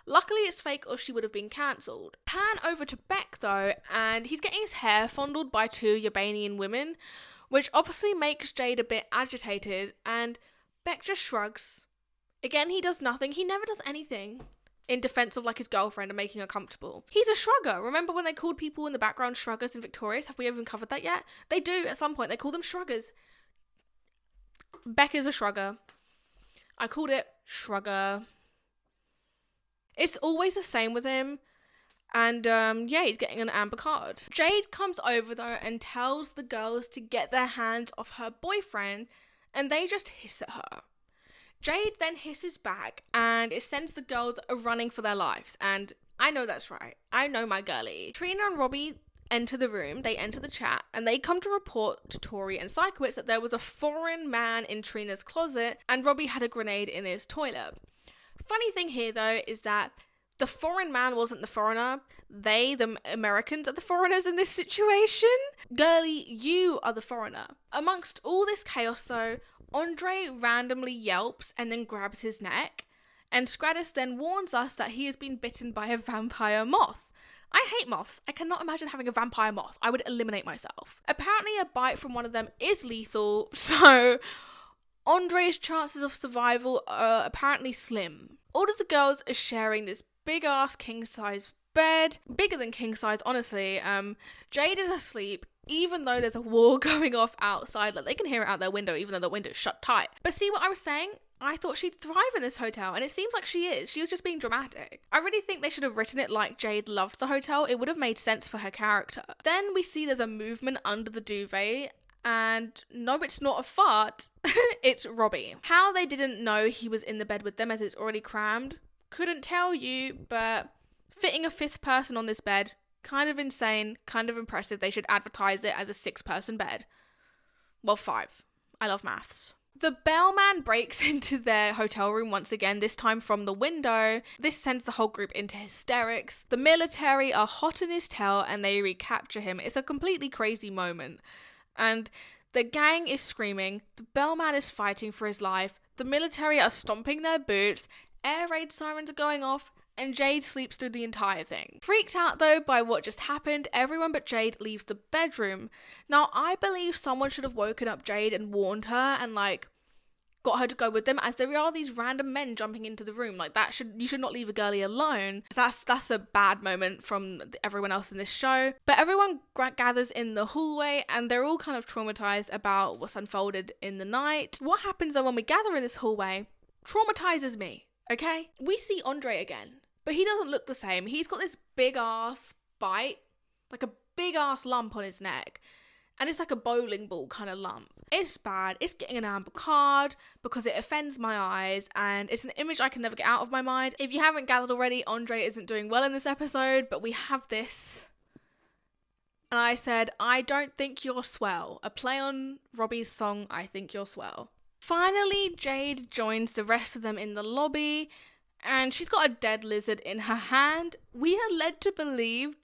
Luckily it's fake or she would have been cancelled. Pan over to Beck though, and he's getting his hair fondled by 2 Yerbanian women, which obviously makes Jade a bit agitated, and Beck just shrugs. Again, he does nothing. He never does anything in defense of like his girlfriend and making her comfortable. He's a shrugger. Remember when they called people in the background shruggers and Victorious? Have we even covered that yet? They do at some point. They call them shruggers. Beck is a shrugger. I called it shrugger. It's always the same with him. And yeah, he's getting an amber card. Jade comes over though and tells the girls to get their hands off her boyfriend, and they just hiss at her. Jade then hisses back, and it sends the girls running for their lives. And I know that's right. I know my girlie. Trina and Robbie enter the room. They enter the chat, and they come to report to Tori and Psychowitz that there was a foreign man in Trina's closet, and Robbie had a grenade in his toilet. Funny thing here though is that the foreign man wasn't the foreigner. They, the Americans, are the foreigners in this situation. Girlie, you are the foreigner. Amongst all this chaos though, Andre randomly yelps and then grabs his neck, and Scradis then warns us that he has been bitten by a vampire moth. I hate moths. I cannot imagine having a vampire moth. I would eliminate myself. Apparently a bite from one of them is lethal, so Andre's chances of survival are apparently slim. All of the girls are sharing this big ass king size bed, bigger than king size, honestly. Jade is asleep, even though there's a war going off outside. Like, they can hear it out their window, even though the window's shut tight. But see what I was saying? I thought she'd thrive in this hotel, and it seems like she is. She was just being dramatic. I really think they should have written it like Jade loved the hotel. It would have made sense for her character. Then we see there's a movement under the duvet, and no, it's not a fart. It's Robbie. How they didn't know he was in the bed with them as it's already crammed, couldn't tell you, but fitting a 5th person on this bed, kind of insane, kind of impressive. They should advertise it as a 6-person bed. Well, 5. I love maths. The bellman breaks into their hotel room once again, this time from the window. This sends the whole group into hysterics. The military are hot in his tail and they recapture him. It's a completely crazy moment. And the gang is screaming. The bellman is fighting for his life. The military are stomping their boots. Air raid sirens are going off. And Jade sleeps through the entire thing. Freaked out though by what just happened, everyone but Jade leaves the bedroom. Now, I believe someone should have woken up Jade and warned her and got her to go with them, as there are these random men jumping into the room. You should not leave a girlie alone. That's a bad moment from everyone else in this show. But everyone gathers in the hallway and they're all kind of traumatized about what's unfolded in the night. What happens though when we gather in this hallway traumatizes me, okay? We see Andre again, but he doesn't look the same. He's got this big ass bite, like a big ass lump on his neck. And it's like a bowling ball kind of lump. It's bad. It's getting an amber card because it offends my eyes. And it's an image I can never get out of my mind. If you haven't gathered already, Andre isn't doing well in this episode. But we have this. And I said, I don't think you're swell. A play on Robbie's song, I Think You're Swell. Finally, Jade joins the rest of them in the lobby. And she's got a dead lizard in her hand. We are led to believe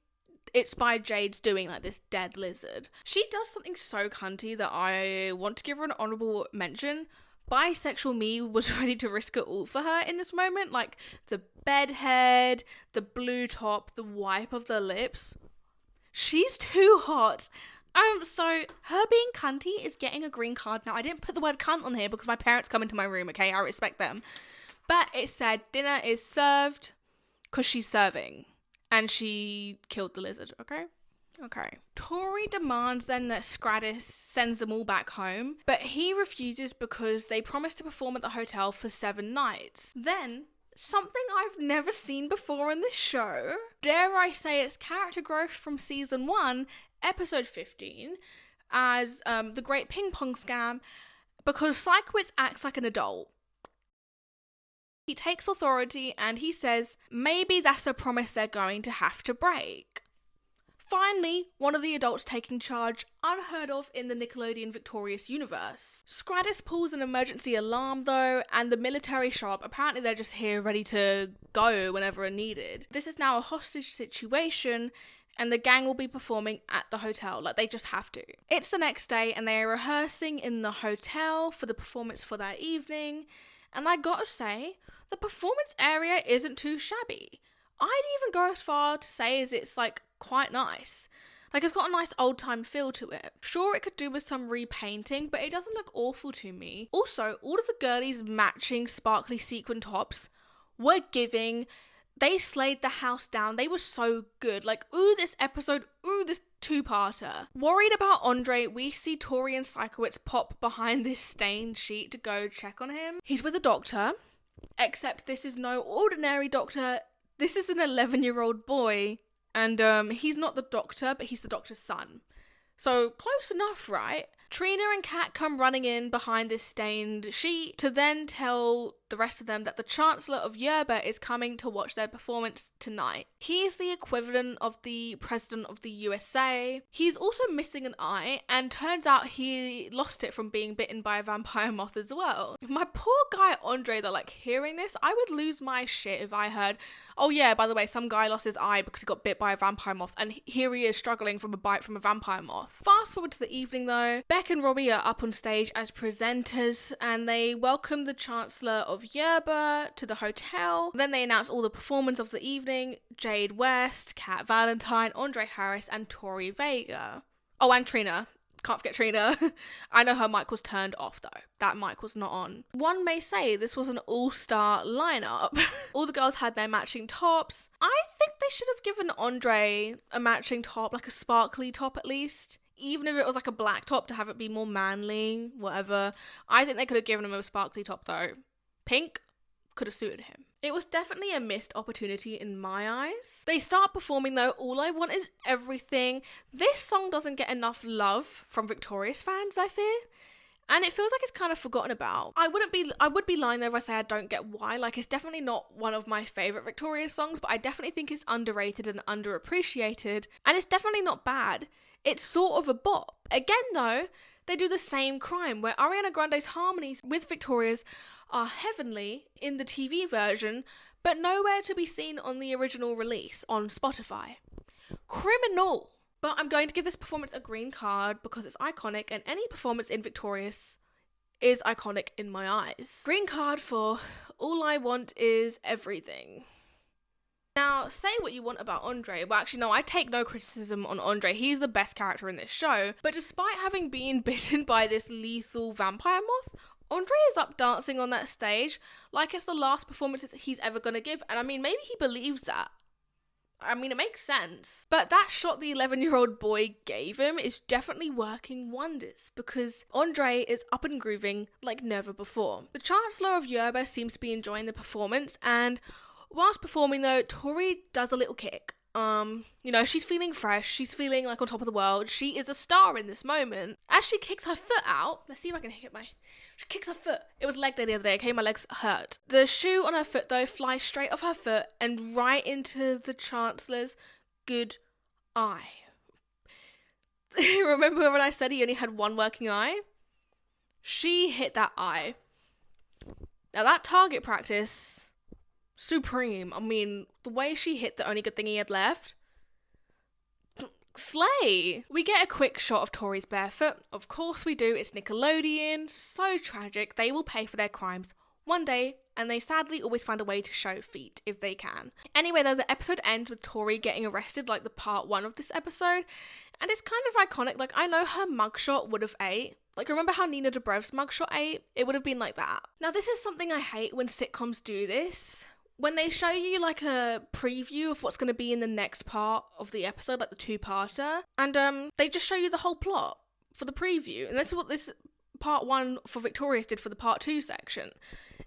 it's by Jade's doing, this dead lizard. She does something so cunty that I want to give her an honourable mention. Bisexual me was ready to risk it all for her in this moment. The bed head, the blue top, the wipe of the lips. She's too hot. So her being cunty is getting a green card. Now, I didn't put the word cunt on here because my parents come into my room, okay? I respect them. But it said dinner is served because she's serving. And she killed the lizard, okay? Okay. Tori demands then that Scradis sends them all back home, but he refuses because they promised to perform at the hotel for 7 nights. Then, something I've never seen before in this show, dare I say it's character growth from season 1, episode 15, as the Great Ping Pong Scam, because Psychowitz acts like an adult. He takes authority and he says, maybe that's a promise they're going to have to break. Finally, one of the adults taking charge, unheard of in the Nickelodeon Victorious universe. Scradis pulls an emergency alarm though, and the military show up. Apparently they're just here ready to go whenever needed. This is now a hostage situation, and the gang will be performing at the hotel, they just have to. It's the next day and they are rehearsing in the hotel for the performance for that evening, and I gotta say, the performance area isn't too shabby. I'd even go as far to say as it's quite nice. It's got a nice old time feel to it. Sure, it could do with some repainting, but it doesn't look awful to me. Also, all of the girlies matching sparkly sequin tops were giving. They slayed the house down. They were so good. Ooh, this episode, ooh, this 2-parter. Worried about Andre, we see Tori and Psychowitz pop behind this stained sheet to go check on him. He's with a doctor. Except this is no ordinary doctor. This is an 11-year-old boy. And he's not the doctor, but he's the doctor's son. So close enough, right? Trina and Kat come running in behind this stained sheet to then tell the rest of them that the Chancellor of Yerba is coming to watch their performance tonight. He is the equivalent of the President of the USA. He's also missing an eye, and turns out he lost it from being bitten by a vampire moth as well. My poor guy Andre, though, hearing this, I would lose my shit if I heard, oh yeah, by the way, some guy lost his eye because he got bit by a vampire moth, and here he is struggling from a bite from a vampire moth. Fast forward to the evening though, Beck and Robbie are up on stage as presenters, and they welcome the Chancellor of Yerba to the hotel. Then they announce all the performers of the evening: Jade West, Kat Valentine, Andre Harris, and Tori Vega. Oh, and Trina. Can't forget Trina. I know her mic was turned off though. That mic was not on. One may say this was an all-star lineup. All the girls had their matching tops. I think they should have given Andre a matching top, like a sparkly top at least. Even if it was like a black top to have it be more manly, whatever. I think they could have given him a sparkly top though. Pink could have suited him. It was definitely a missed opportunity in my eyes. They start performing though, All I Want Is Everything. This song doesn't get enough love from Victorious fans, I fear. And it feels like it's kind of forgotten about. I would be lying there if I say I don't get why. Like, it's definitely not one of my favourite Victorious songs, but I definitely think it's underrated and underappreciated. And it's definitely not bad. It's sort of a bop. Again though, they do the same crime where Ariana Grande's harmonies with Victoria's are heavenly in the TV version, but nowhere to be seen on the original release on Spotify. Criminal! But I'm going to give this performance a green card because it's iconic, and any performance in Victorious is iconic in my eyes. Green card for All I Want Is Everything. Now, say what you want about Andre. Well, actually, no, I take no criticism on Andre. He's the best character in this show. But despite having been bitten by this lethal vampire moth, Andre is up dancing on that stage like it's the last performance he's ever going to give. And I mean, maybe he believes that. I mean, it makes sense. But that shot the 11-year-old boy gave him is definitely working wonders because Andre is up and grooving like never before. The Chancellor of Yraola seems to be enjoying the performance, and whilst performing though, Tori does a little kick. She's feeling fresh, she's feeling like on top of the world, she is a star in this moment. As she kicks her foot out, let's see if I can hit she kicks her foot. It was leg day the other day, okay, my legs hurt. The shoe on her foot though flies straight off her foot and right into the Chancellor's good eye. Remember when I said he only had one working eye? She hit that eye. Now that target practice, supreme. I mean, the way she hit the only good thing he had left. Slay! We get a quick shot of Tori's barefoot. Of course we do. It's Nickelodeon. So tragic. They will pay for their crimes one day, and they sadly always find a way to show feet if they can. Anyway though, the episode ends with Tori getting arrested like the part 1 of this episode, and it's kind of iconic. Like, I know her mugshot would have ate. Like, remember how Nina Dobrev's mugshot ate? It would have been like that. Now this is something I hate when sitcoms do this. When they show you like a preview of what's going to be in the next part of the episode, like the 2-parter, and they just show you the whole plot for the preview. And this is what this part 1 for Victorious did for the part 2 section.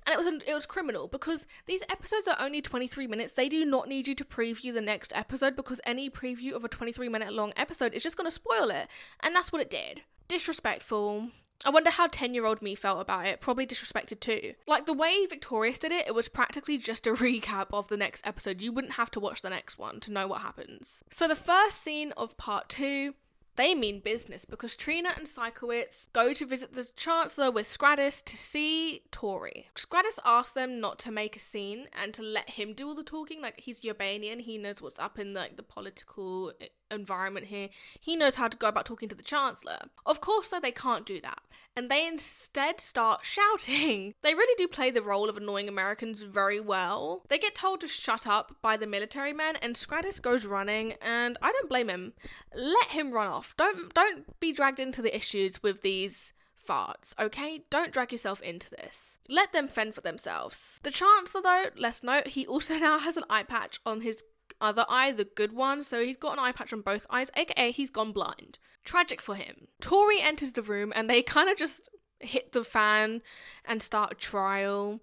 And it was criminal because these episodes are only 23 minutes. They do not need you to preview the next episode because any preview of a 23-minute long episode is just going to spoil it. And that's what it did. Disrespectful. I wonder how 10-year-old me felt about it. Probably disrespected too. Like, the way Victorious did it, it was practically just a recap of the next episode. You wouldn't have to watch the next one to know what happens. So the first scene of part 2, they mean business because Trina and Sikowitz go to visit the Chancellor with Scradis to see Tori. Scradis asks them not to make a scene and to let him do all the talking. Like, he's Urbanian, he knows what's up in like the political environment here. He knows how to go about talking to the Chancellor. Of course though, they can't do that, and they instead start shouting. They really do play the role of annoying Americans very well. They get told to shut up by the military men, and Scradis goes running, and I don't blame him. Let him run off. Don't be dragged into the issues with these farts, okay? Don't drag yourself into this. Let them fend for themselves. The Chancellor though, let's note, he also now has an eye patch on his other eye, the good one, so he's got an eye patch on both eyes, aka he's gone blind. Tragic for him. Tori enters the room and they kind of just hit the fan and start a trial.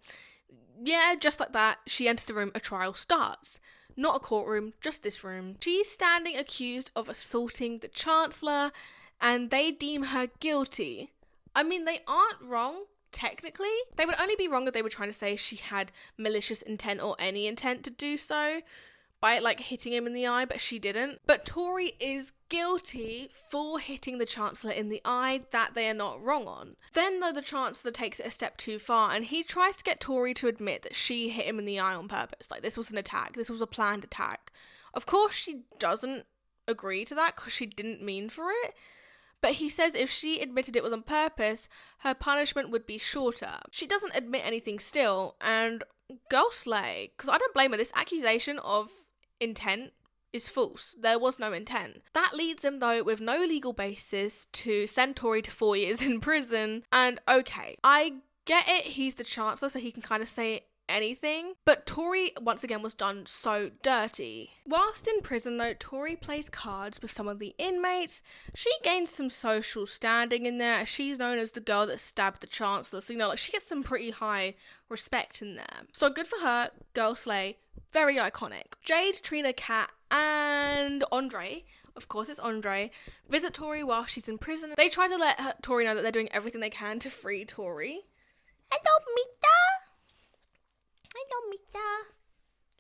Yeah, just like that, she enters the room, a trial starts. Not a courtroom, just this room. She's standing accused of assaulting the Chancellor, and they deem her guilty. I mean, they aren't wrong, technically. They would only be wrong if they were trying to say she had malicious intent or any intent to do so by, like, hitting him in the eye, but she didn't. But Tori is guilty for hitting the Chancellor in the eye that they are not wrong on. Then, though, the Chancellor takes it a step too far, and he tries to get Tori to admit that she hit him in the eye on purpose. Like, this was an attack. This was a planned attack. Of course, she doesn't agree to that because she didn't mean for it. But he says if she admitted it was on purpose, her punishment would be shorter. She doesn't admit anything still, and girl slay. Because I don't blame her. This accusation of intent is false. There was no intent. That leads him, though, with no legal basis to send Tori to 4 years in prison. And okay, I get it, he's the Chancellor, so he can kind of say anything, but Tori once again was done so dirty. Whilst in prison though, Tori plays cards with some of the inmates. She gains some social standing in there, as she's known as the girl that stabbed the Chancellor, so like she gets some pretty high respect in there. So good for her, girl slay, very iconic. Jade, Trina, Kat and Andre, of course it's Andre, visit Tori while she's in prison. They try to let Tori know that they're doing everything they can to free Tori. Hello, Mita. Hello, Mita.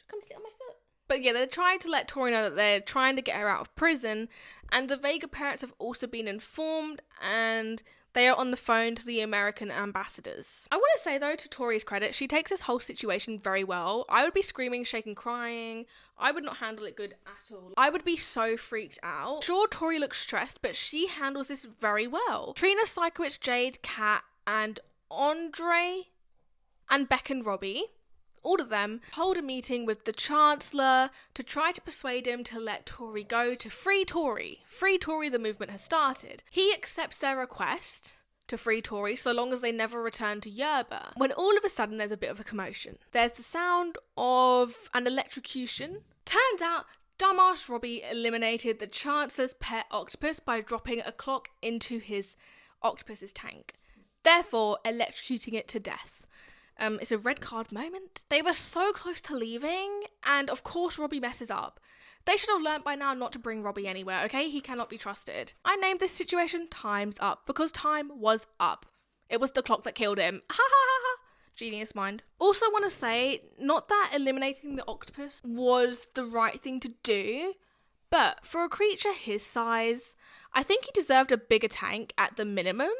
Come sit on my foot. But yeah, they're trying to let Tori know that they're trying to get her out of prison, and the Vega parents have also been informed, and they are on the phone to the American ambassadors. I want to say though, to Tori's credit, she takes this whole situation very well. I would be screaming, shaking, crying. I would not handle it good at all. I would be so freaked out. Sure, Tori looks stressed, but she handles this very well. Trina, Sikowitz, Jade, Kat, and Andre, and Beck and Robbie, all of them, hold a meeting with the Chancellor to try to persuade him to let Tori go, to free Tori. Free Tori, the movement has started. He accepts their request to free Tori so long as they never return to Yerba, when all of a sudden there's a bit of a commotion. There's the sound of an electrocution. Turns out dumbass Robbie eliminated the Chancellor's pet octopus by dropping a clock into his octopus's tank, therefore electrocuting it to death. It's a red card moment. They were so close to leaving, and of course Robbie messes up. They should have learnt by now not to bring Robbie anywhere, okay? He cannot be trusted. I named this situation Time's Up because time was up. It was the clock that killed him. Ha ha ha ha. Genius mind. Also want to say, not that eliminating the octopus was the right thing to do, but for a creature his size, I think he deserved a bigger tank at the minimum.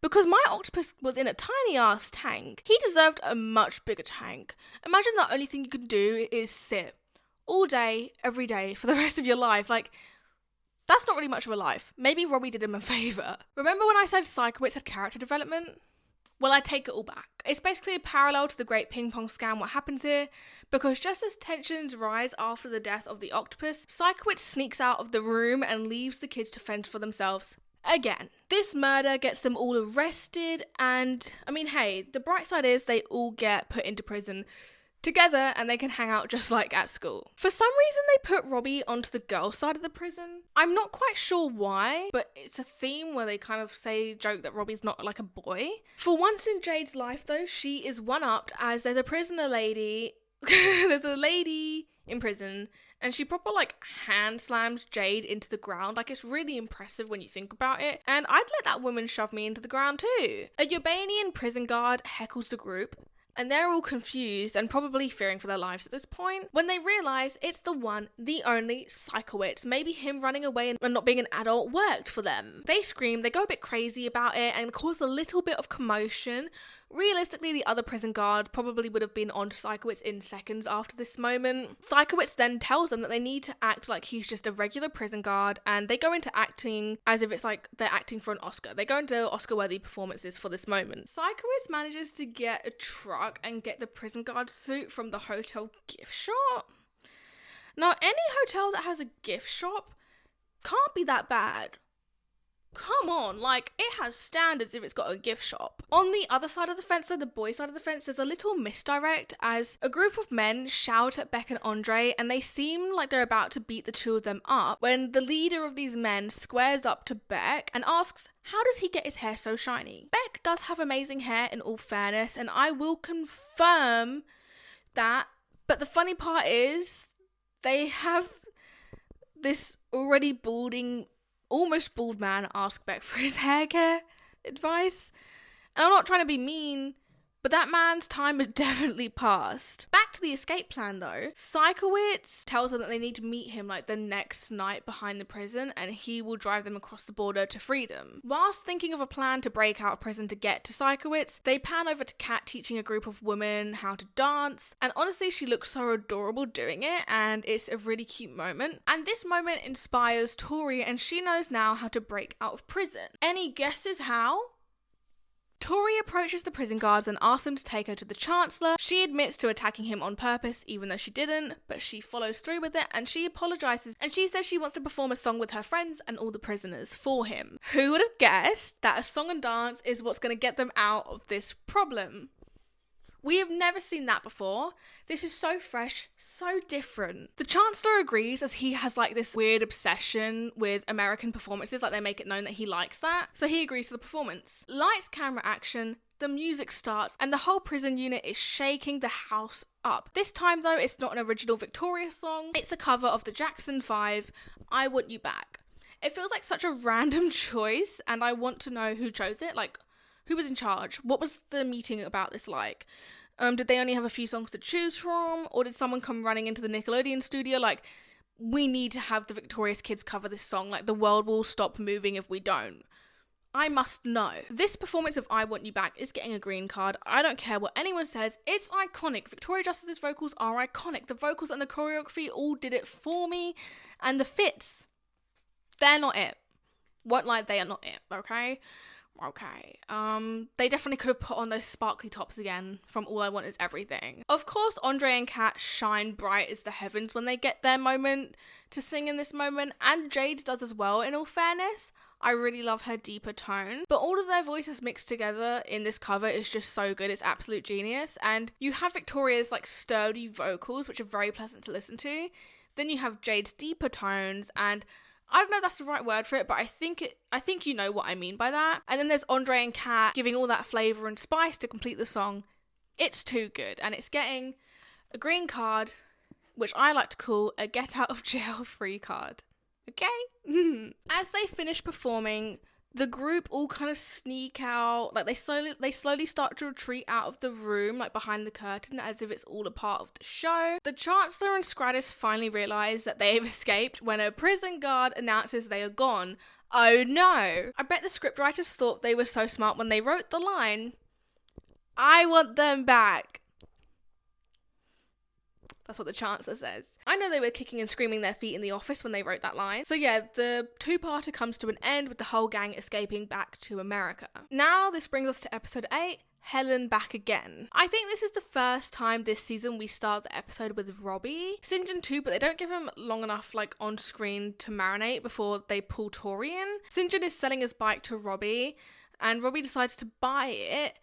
Because my octopus was in a tiny ass tank. He deserved a much bigger tank. Imagine the only thing you can do is sit all day, every day, for the rest of your life. Like, that's not really much of a life. Maybe Robbie did him a favour. Remember when I said Sikowitz had character development? Well, I take it all back. It's basically a parallel to the Great Ping Pong Scam what happens here, because just as tensions rise after the death of the octopus, Sikowitz sneaks out of the room and leaves the kids to fend for themselves. Again, this murder gets them all arrested, and I mean, hey, the bright side is they all get put into prison together and they can hang out just like at school. For some reason, they put Robbie onto the girl side of the prison. I'm not quite sure why, but it's a theme where they kind of joke that Robbie's not like a boy. For once in Jade's life though, she is one-upped, as there's a prisoner lady, there's a lady in prison, and she proper like hand slams Jade into the ground. Like, it's really impressive when you think about it. And I'd let that woman shove me into the ground too. A Yobanian prison guard heckles the group, and they're all confused and probably fearing for their lives at this point, when they realise it's the one, the only Sikowitz. Maybe him running away and not being an adult worked for them. They scream, they go a bit crazy about it and cause a little bit of commotion. Realistically, the other prison guard probably would have been on to Sikowitz in seconds after this moment. Sikowitz then tells them that they need to act like he's just a regular prison guard, and they go into acting as if it's like they're acting for an Oscar. They go into Oscar-worthy performances for this moment. Sikowitz manages to get a truck and get the prison guard suit from the hotel gift shop. Now, any hotel that has a gift shop can't be that bad. Come on, like, it has standards if it's got a gift shop. On the other side of the fence, so the boy side of the fence, there's a little misdirect as a group of men shout at Beck and Andre, and they seem like they're about to beat the two of them up when the leader of these men squares up to Beck and asks, how does he get his hair so shiny? Beck does have amazing hair in all fairness, and I will confirm that, but the funny part is they have this already almost bald man ask Beck for his hair care advice. And I'm not trying to be mean, but that man's time has definitely passed. Back to the escape plan though. Sikowitz tells them that they need to meet him like the next night behind the prison, and he will drive them across the border to freedom. Whilst thinking of a plan to break out of prison to get to Sikowitz, they pan over to Kat teaching a group of women how to dance, and honestly she looks so adorable doing it, and it's a really cute moment. And this moment inspires Tori, and she knows now how to break out of prison. Any guesses how? Tori approaches the prison guards and asks them to take her to the Chancellor. She admits to attacking him on purpose, even though she didn't, but she follows through with it and she apologises and she says she wants to perform a song with her friends and all the prisoners for him. Who would have guessed that a song and dance is what's going to get them out of this problem? We have never seen that before. This is so fresh, so different. The Chancellor agrees as he has like this weird obsession with American performances, like they make it known that he likes that. So he agrees to the performance. Lights, camera, action, the music starts and the whole prison unit is shaking the house up. This time though, it's not an original Victoria song. It's a cover of the Jackson 5, I Want You Back. It feels like such a random choice and I want to know who chose it. Like, who was in charge? What was the meeting about this like? Did they only have a few songs to choose from? Or did someone come running into the Nickelodeon studio like, we need to have the Victorious kids cover this song, like the world will stop moving if we don't? I must know. This performance of I Want You Back is getting a green card. I don't care what anyone says, it's iconic. Victoria Justice's vocals are iconic. The vocals and the choreography all did it for me. And the fits, they're not it. Won't lie, they are not it, okay? They definitely could have put on those sparkly tops again from All I Want Is Everything. Of course, Andre and Kat shine bright as the heavens when they get their moment to sing in this moment, and Jade does as well, in all fairness. I really love her deeper tone, but all of their voices mixed together in this cover is just so good. It's absolute genius, and you have Victoria's like sturdy vocals, which are very pleasant to listen to. Then you have Jade's deeper tones, and I don't know if that's the right word for it, but I think you know what I mean by that. And then there's Andre and Kat giving all that flavour and spice to complete the song. It's too good, and it's getting a green card, which I like to call a get out of jail free card. Okay? As they finish performing, the group all kind of sneak out, like they slowly start to retreat out of the room, like behind the curtain, as if it's all a part of the show. The Chancellor and Scraddis finally realise that they have escaped when a prison guard announces they are gone. Oh no! I bet the scriptwriters thought they were so smart when they wrote the line, I want them back. That's what the Chancellor says. I know they were kicking and screaming their feet in the office when they wrote that line. So yeah, the two-parter comes to an end with the whole gang escaping back to America. Now this brings us to episode 8, Helen back again. I think this is the first time this season we start the episode with Robbie. St. John too, but they don't give him long enough like on screen to marinate before they pull Tori in. St. John is selling his bike to Robbie and Robbie decides to buy it.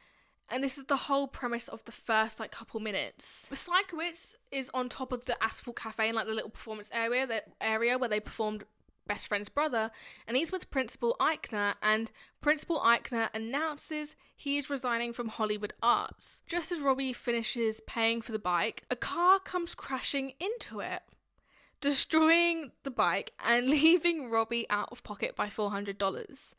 And this is the whole premise of the first like couple minutes. Psychowitz is on top of the Asphalt Cafe in like the little performance area, the area where they performed Best Friend's Brother, and he's with Principal Eichner, and Principal Eichner announces he is resigning from Hollywood Arts. Just as Robbie finishes paying for the bike, a car comes crashing into it, destroying the bike and leaving Robbie out of pocket by $400.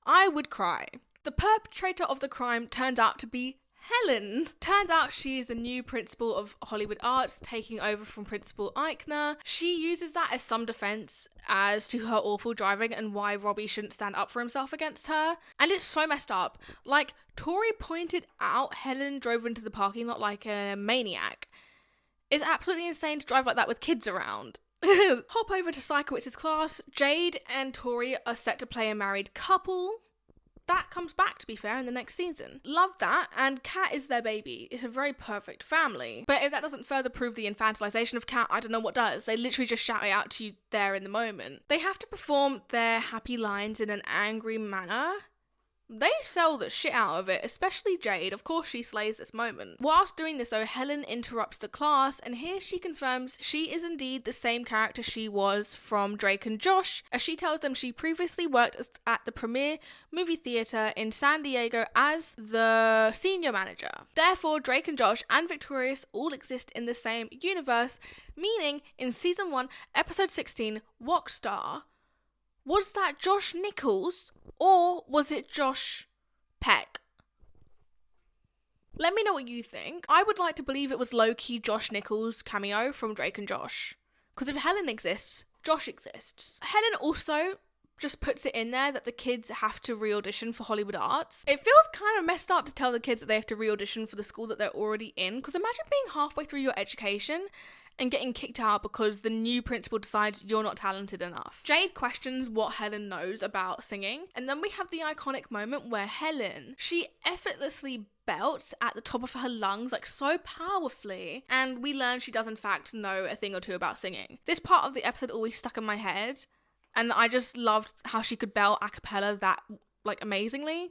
I would cry. The perpetrator of the crime turned out to be Helen. Turns out she is the new principal of Hollywood Arts, taking over from Principal Eichner. She uses that as some defense as to her awful driving and why Robbie shouldn't stand up for himself against her. And it's so messed up. Like, Tori pointed out Helen drove into the parking lot like a maniac. It's absolutely insane to drive like that with kids around. Hop over to Psychowitz's class. Jade and Tori are set to play a married couple. That comes back, to be fair, in the next season. Love that, and Kat is their baby. It's a very perfect family. But if that doesn't further prove the infantilization of Kat, I don't know what does. They literally just shout it out to you there in the moment. They have to perform their happy lines in an angry manner. They sell the shit out of it, especially Jade. Of course she slays this moment. Whilst doing this though, Helen interrupts the class, and here she confirms she is indeed the same character she was from Drake and Josh, as she tells them she previously worked at the Premiere Movie Theatre in San Diego as the senior manager. Therefore, Drake and Josh and Victorious all exist in the same universe, meaning in Season 1, Episode 16, Walkstar, was that Josh Nichols or was it Josh Peck? Let me know what you think. I would like to believe it was low-key Josh Nichols' cameo from Drake and Josh. Because if Helen exists, Josh exists. Helen also just puts it in there that the kids have to re-audition for Hollywood Arts. It feels kind of messed up to tell the kids that they have to re-audition for the school that they're already in. Because imagine being halfway through your education and getting kicked out because the new principal decides you're not talented enough. Jade questions what Helen knows about singing, and then we have the iconic moment where Helen, she effortlessly belts at the top of her lungs, like so powerfully, and we learn she does in fact know a thing or two about singing. This part of the episode always stuck in my head, and I just loved how she could belt a cappella that like amazingly.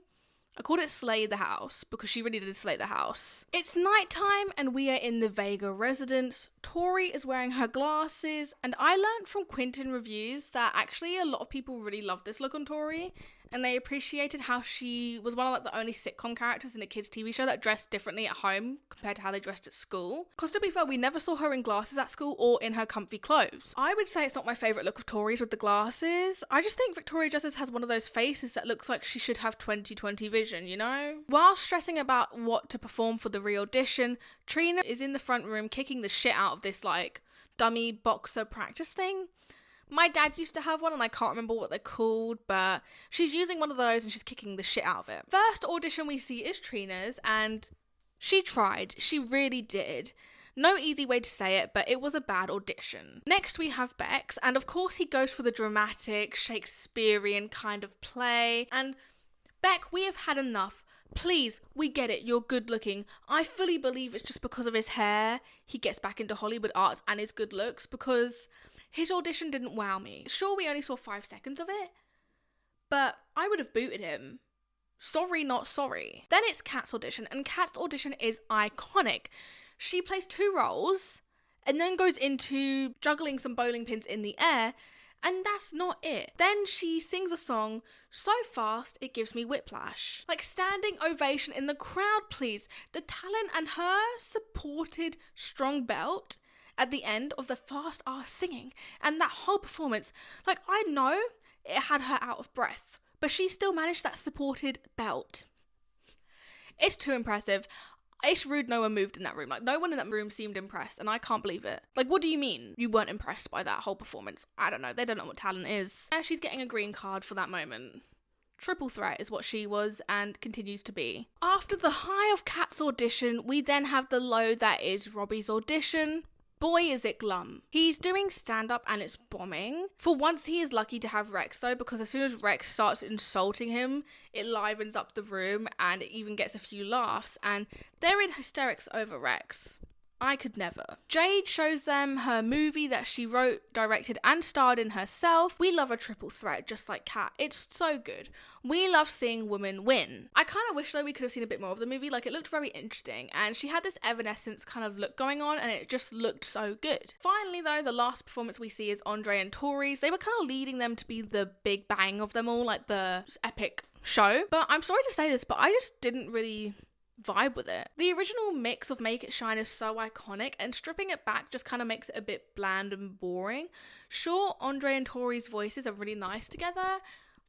I called it Slay the House because she really did slay the house. It's nighttime and we are in the Vega residence. Tori is wearing her glasses, and I learned from Quinton reviews that actually a lot of people really love this look on Tori, and they appreciated how she was one of like the only sitcom characters in a kids TV show that dressed differently at home compared to how they dressed at school. Because to be fair, we never saw her in glasses at school or in her comfy clothes. I would say it's not my favourite look of Tori's with the glasses. I just think Victoria Justice has one of those faces that looks like she should have 20/20 vision, you know? While stressing about what to perform for the re-audition, Trina is in the front room kicking the shit out of this like dummy boxer practice thing. My dad used to have one and I can't remember what they're called, but she's using one of those and she's kicking the shit out of it. First audition we see is Trina's, and she tried. She really did. No easy way to say it, but it was a bad audition. Next we have Beck's, and of course he goes for the dramatic, Shakespearean kind of play. And Beck, we have had enough. Please, we get it, you're good looking. I fully believe it's just because of his hair he gets back into Hollywood arts and his good looks, because his audition didn't wow me. Sure, we only saw 5 seconds of it, but I would have booted him. Sorry, not sorry. Then it's Kat's audition, and Kat's audition is iconic. She plays 2 roles and then goes into juggling some bowling pins in the air, and that's not it. Then she sings a song so fast it gives me whiplash. Like, standing ovation in the crowd, please. The talent and her supported strong belt at the end of the fast ass singing, and that whole performance, like, I know it had her out of breath, but she still managed that supported belt. It's too impressive. It's rude no one moved in that room. Like, no one in that room seemed impressed, and I can't believe it. Like, what do you mean you weren't impressed by that whole performance? I don't know. They don't know what talent is. And she's getting a green card for that moment. Triple threat is what she was and continues to be. After the high of Kat's audition, we then have the low that is Robbie's audition. Boy, is it glum. He's doing stand-up and it's bombing. For once, he is lucky to have Rex though, because as soon as Rex starts insulting him, it livens up the room and it even gets a few laughs, and they're in hysterics over Rex. I could never. Jade shows them her movie that she wrote, directed and starred in herself. We love a triple threat just like Kat. It's so good. We love seeing women win. I kind of wish though we could have seen a bit more of the movie. Like, it looked very interesting and she had this Evanescence kind of look going on and it just looked so good. Finally though, the last performance we see is Andre and Tori's. They were kind of leading them to be the big bang of them all, like the epic show. But I'm sorry to say this, but I just didn't really vibe with it. The original mix of Make It Shine is so iconic, and stripping it back just kind of makes it a bit bland and boring. Sure, Andre and Tori's voices are really nice together,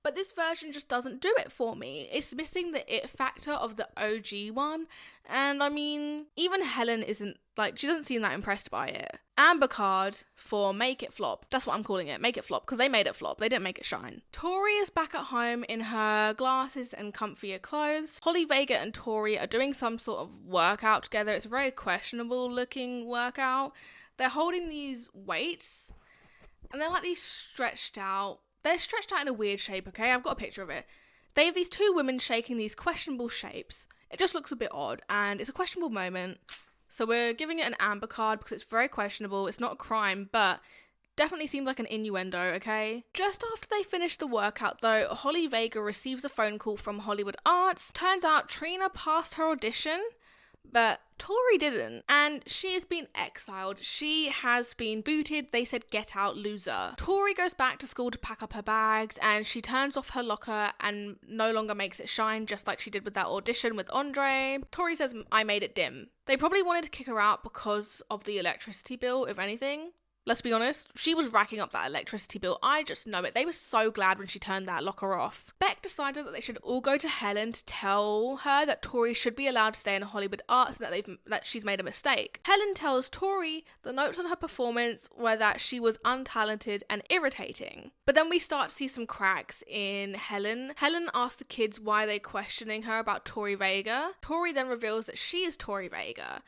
but this version just doesn't do it for me. It's missing the it factor of the OG one, and I mean, even Helen isn't, like, she doesn't seem that impressed by it. Amber card for Make It Flop. That's what I'm calling it, Make It Flop, because they made it flop. They didn't make it shine. Tori is back at home in her glasses and comfier clothes. Holly, Vega and Tori are doing some sort of workout together. It's a very questionable looking workout. They're holding these weights and they're like these stretched out. They're stretched out in a weird shape, okay? I've got a picture of it. They have these 2 women shaking these questionable shapes. It just looks a bit odd and it's a questionable moment. So we're giving it an amber card because it's very questionable. It's not a crime, but definitely seems like an innuendo, okay? Just after they finish the workout though, Holly Vega receives a phone call from Hollywood Arts. Turns out Trina passed her audition, but Tori didn't, and she has been exiled. She has been booted. They said, get out, loser. Tori goes back to school to pack up her bags, and she turns off her locker and no longer makes it shine, just like she did with that audition with Andre. Tori says, I made it dim. They probably wanted to kick her out because of the electricity bill, if anything. Let's be honest, she was racking up that electricity bill. I just know it. They were so glad when she turned that locker off. Beck decided that they should all go to Helen to tell her that Tori should be allowed to stay in Hollywood Arts and that she's made a mistake. Helen tells Tori the notes on her performance were that she was untalented and irritating. But then we start to see some cracks in Helen. Helen asks the kids why they're questioning her about Tori Vega. Tori then reveals that she is Tori Vega.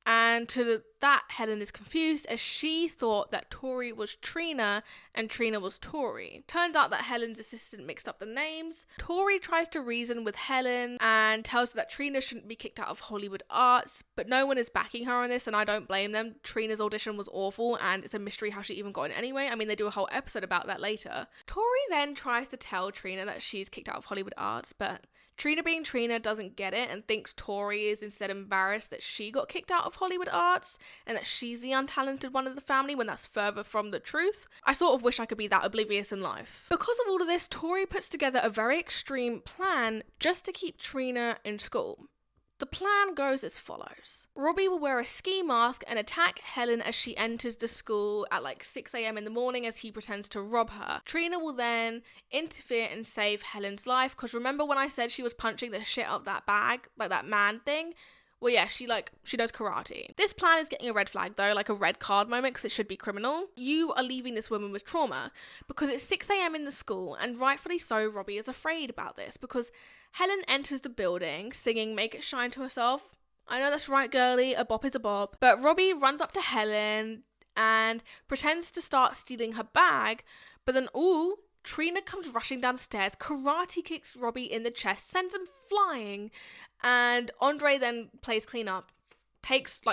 And to that, Helen is confused as she thought that Tori was Trina and Trina was Tori. Turns out that Helen's assistant mixed up the names. Tori tries to reason with Helen and tells her that Trina shouldn't be kicked out of Hollywood Arts, but no one is backing her on this, and I don't blame them. Trina's audition was awful, and it's a mystery how she even got in anyway. I mean, they do a whole episode about that later. Tori then tries to tell Trina that she's kicked out of Hollywood Arts, but Trina, being Trina, doesn't get it and thinks Tori is instead embarrassed that she got kicked out of Hollywood Arts and that she's the untalented one of the family, when that's further from the truth. I sort of wish I could be that oblivious in life. Because of all of this, Tori puts together a very extreme plan just to keep Trina in school. The plan goes as follows. Robbie will wear a ski mask and attack Helen as she enters the school at like 6 a.m. in the morning as he pretends to rob her. Trina will then interfere and save Helen's life, because remember when I said she was punching the shit up that bag, like that man thing? Well, yeah, she does karate. This plan is getting a red flag though, like a red card moment, because it should be criminal. You are leaving this woman with trauma, because it's 6 a.m. in the school, and rightfully so, Robbie is afraid about this, because Helen enters the building singing Make It Shine to herself. I know that's right, girly, a bop is a bop. But Robbie runs up to Helen and pretends to start stealing her bag, but then, Trina comes rushing downstairs, karate kicks Robbie in the chest, sends him flying, and Andre then plays cleanup.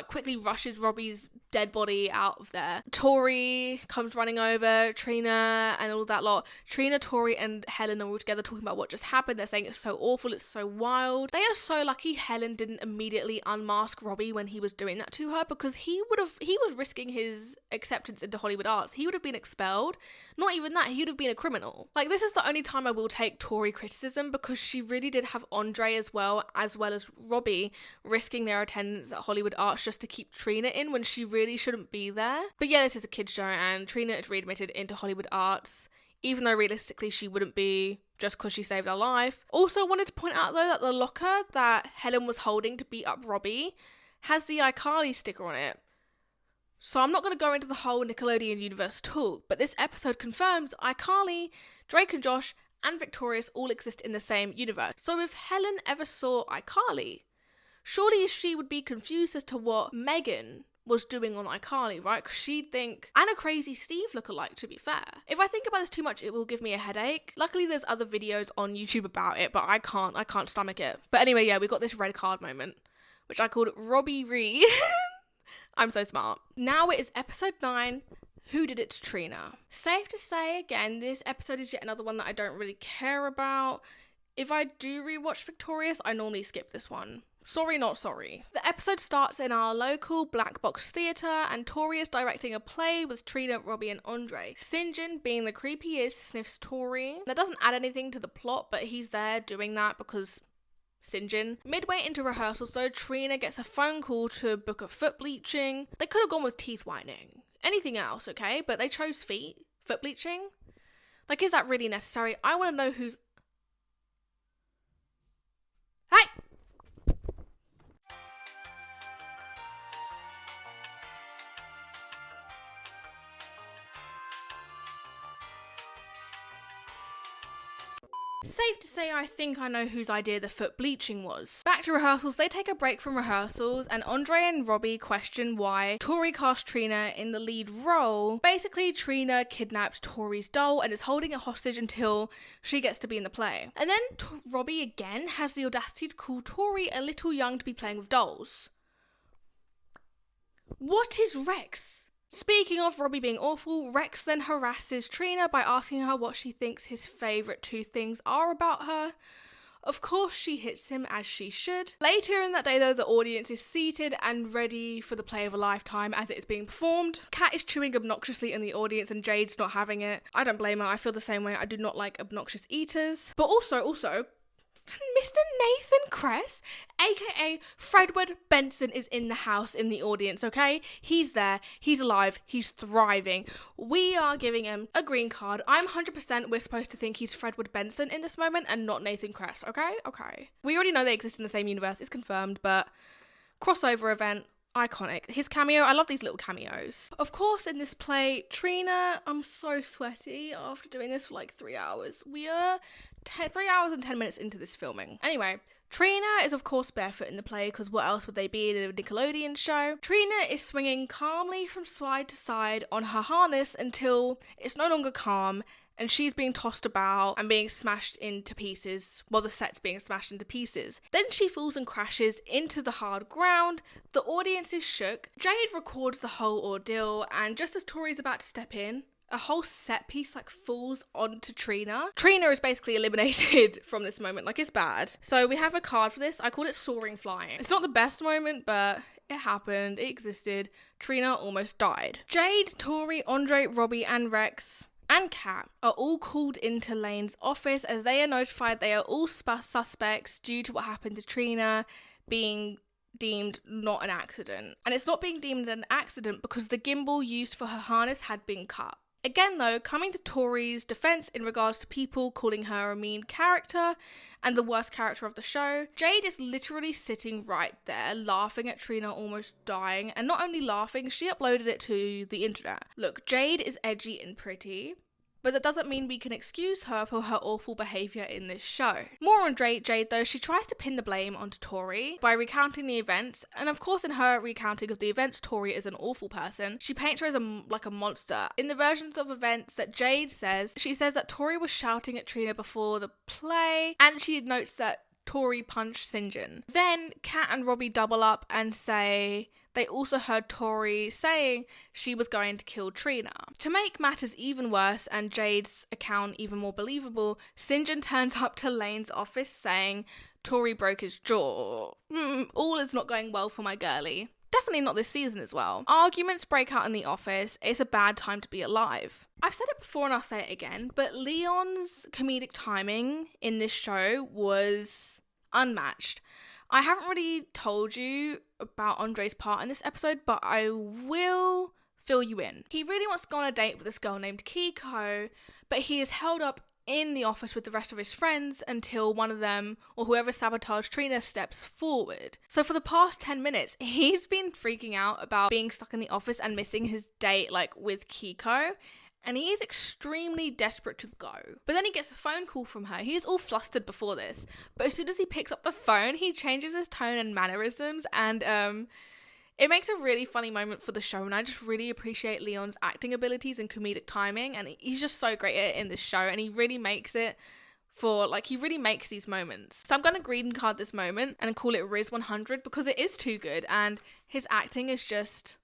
Quickly rushes Robbie's dead body out of there. Tori comes running over, Trina and all that lot. Trina, Tori and Helen are all together talking about what just happened. They're saying it's so awful, it's so wild. They are so lucky Helen didn't immediately unmask Robbie when he was doing that to her, because he was risking his acceptance into Hollywood Arts. He would have been expelled. Not even that, he would have been a criminal. Like, this is the only time I will take Tori criticism, because she really did have Andre as well as Robbie risking their attendance at Hollywood Arts just to keep Trina in when she really shouldn't be there. But yeah, this is a kid's show, and Trina is readmitted into Hollywood Arts, even though realistically she wouldn't be, just because she saved her life. Also wanted to point out though that the locker that Helen was holding to beat up Robbie has the iCarly sticker on it. So I'm not going to go into the whole Nickelodeon universe talk, but this episode confirms iCarly, Drake and Josh, and Victorious all exist in the same universe. So if Helen ever saw iCarly, surely she would be confused as to what Megan was doing on iCarly, right? Because she'd think, and a crazy Steve lookalike, to be fair. If I think about this too much, it will give me a headache. Luckily, there's other videos on YouTube about it, but I can't stomach it. But anyway, yeah, we got this red card moment, which I called Robbie Reeze. I'm so smart. Now it is episode 9. Who Did It to Trina? Safe to say, again, this episode is yet another one that I don't really care about. If I do rewatch Victorious, I normally skip this one. Sorry, not sorry. The episode starts in our local black box theatre, and Tori is directing a play with Trina, Robbie and Andre. St. John, being the creep he is, sniffs Tori. That doesn't add anything to the plot, but he's there doing that because St. John. Midway into rehearsals though, Trina gets a phone call to book a foot bleaching. They could have gone with teeth whitening. Anything else, okay? But they chose foot bleaching? Like, is that really necessary? I want to know who's... Hey! Safe to say, I think I know whose idea the foot bleaching was. Back to rehearsals, they take a break from rehearsals, and Andre and Robbie question why Tori cast Trina in the lead role. Basically, Trina kidnapped Tori's doll and is holding it hostage until she gets to be in the play. And then Robbie again has the audacity to call Tori a little young to be playing with dolls. What is Rex? Speaking of Robbie being awful, Rex then harasses Trina by asking her what she thinks his favourite 2 things are about her. Of course she hits him, as she should. Later in that day though, the audience is seated and ready for the play of a lifetime as it is being performed. Kat is chewing obnoxiously in the audience and Jade's not having it. I don't blame her, I feel the same way. I do not like obnoxious eaters. But also, Mr. Nathan Kress, aka Fredward Benson, is in the house in the audience, okay? He's there, he's alive, he's thriving. We are giving him a green card. I'm 100% we're supposed to think he's Fredward Benson in this moment and not Nathan Kress, okay? Okay. We already know they exist in the same universe, it's confirmed, but crossover event, iconic. His cameo, I love these little cameos. Of course, in this play, Trina, I'm so sweaty after doing this for like 3 hours. We are 3 hours and 10 minutes into this filming. Anyway, Trina is of course barefoot in the play, because what else would they be in a Nickelodeon show? Trina is swinging calmly from side to side on her harness until it's no longer calm and she's being tossed about and being smashed into pieces, while the set's being smashed into pieces. Then she falls and crashes into the hard ground. The audience is shook. Jade records the whole ordeal, and just as Tori's about to step in, a whole set piece like falls onto Trina. Trina is basically eliminated from this moment. Like, it's bad. So we have a card for this. I called it soaring flying. It's not the best moment, but it happened. It existed. Trina almost died. Jade, Tori, Andre, Robbie, and Rex and Kat are all called into Lane's office as they are notified they are all suspects due to what happened to Trina being deemed not an accident. And it's not being deemed an accident because the gimbal used for her harness had been cut. Again though, coming to Tori's defense in regards to people calling her a mean character and the worst character of the show, Jade is literally sitting right there laughing at Trina almost dying, and not only laughing, she uploaded it to the internet. Look, Jade is edgy and pretty, but that doesn't mean we can excuse her for her awful behaviour in this show. More on Jade though, she tries to pin the blame onto Tori by recounting the events, and of course in her recounting of the events, Tori is an awful person. She paints her as like a monster. In the versions of events that Jade says, she says that Tori was shouting at Trina before the play, and she notes that Tori punched St. John. Then Kat and Robbie double up and say they also heard Tori saying she was going to kill Trina. To make matters even worse and Jade's account even more believable, St. John turns up to Lane's office saying Tori broke his jaw. All is not going well for my girlie. Definitely not this season as well. Arguments break out in the office. It's a bad time to be alive. I've said it before and I'll say it again, but Leon's comedic timing in this show was unmatched. I haven't really told you about Andre's part in this episode, but I will fill you in. He really wants to go on a date with this girl named Kiko, but he is held up in the office with the rest of his friends until one of them, or whoever sabotaged Trina, steps forward. So for the past 10 minutes, he's been freaking out about being stuck in the office and missing his date, like, with Kiko. And he is extremely desperate to go. But then he gets a phone call from her. He is all flustered before this. But as soon as he picks up the phone, he changes his tone and mannerisms. And it makes a really funny moment for the show. And I just really appreciate Leon's acting abilities and comedic timing. And he's just so great at it in this show. And he really makes it he really makes these moments. So I'm going to green card this moment and call it Riz 100 because it is too good. And his acting is just...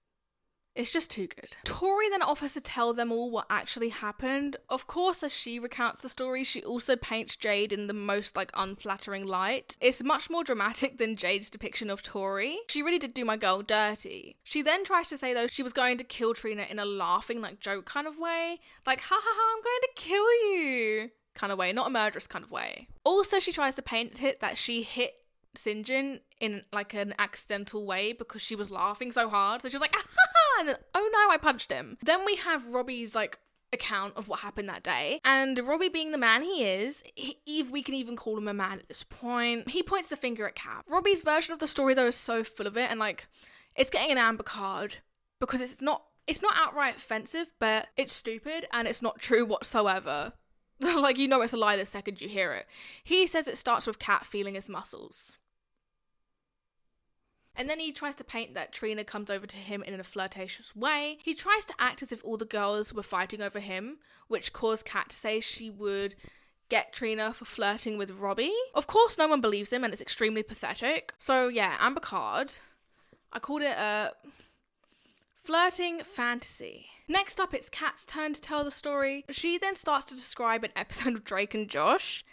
it's just too good. Tori then offers to tell them all what actually happened. Of course, as she recounts the story, she also paints Jade in the most, unflattering light. It's much more dramatic than Jade's depiction of Tori. She really did do my girl dirty. She then tries to say, though, she was going to kill Trina in a laughing, joke kind of way. Like, ha ha ha, I'm going to kill you kind of way, not a murderous kind of way. Also, she tries to paint it that she hit St. John in an accidental way because she was laughing so hard. So she was like, ah, ha, ha, and then, oh no, I punched him. Then we have Robbie's account of what happened that day. And Robbie, being the man he is, we can even call him a man at this point, he points the finger at Kat. Robbie's version of the story though is so full of it, and it's getting an amber card because it's not outright offensive, but it's stupid and it's not true whatsoever. It's a lie the second you hear it. He says it starts with Kat feeling his muscles. And then he tries to paint that Trina comes over to him in a flirtatious way. He tries to act as if all the girls were fighting over him, which caused Kat to say she would get Trina for flirting with Robbie. Of course, no one believes him and it's extremely pathetic. So yeah, amber card. I called it a flirting fantasy. Next up, it's Kat's turn to tell the story. She then starts to describe an episode of Drake and Josh,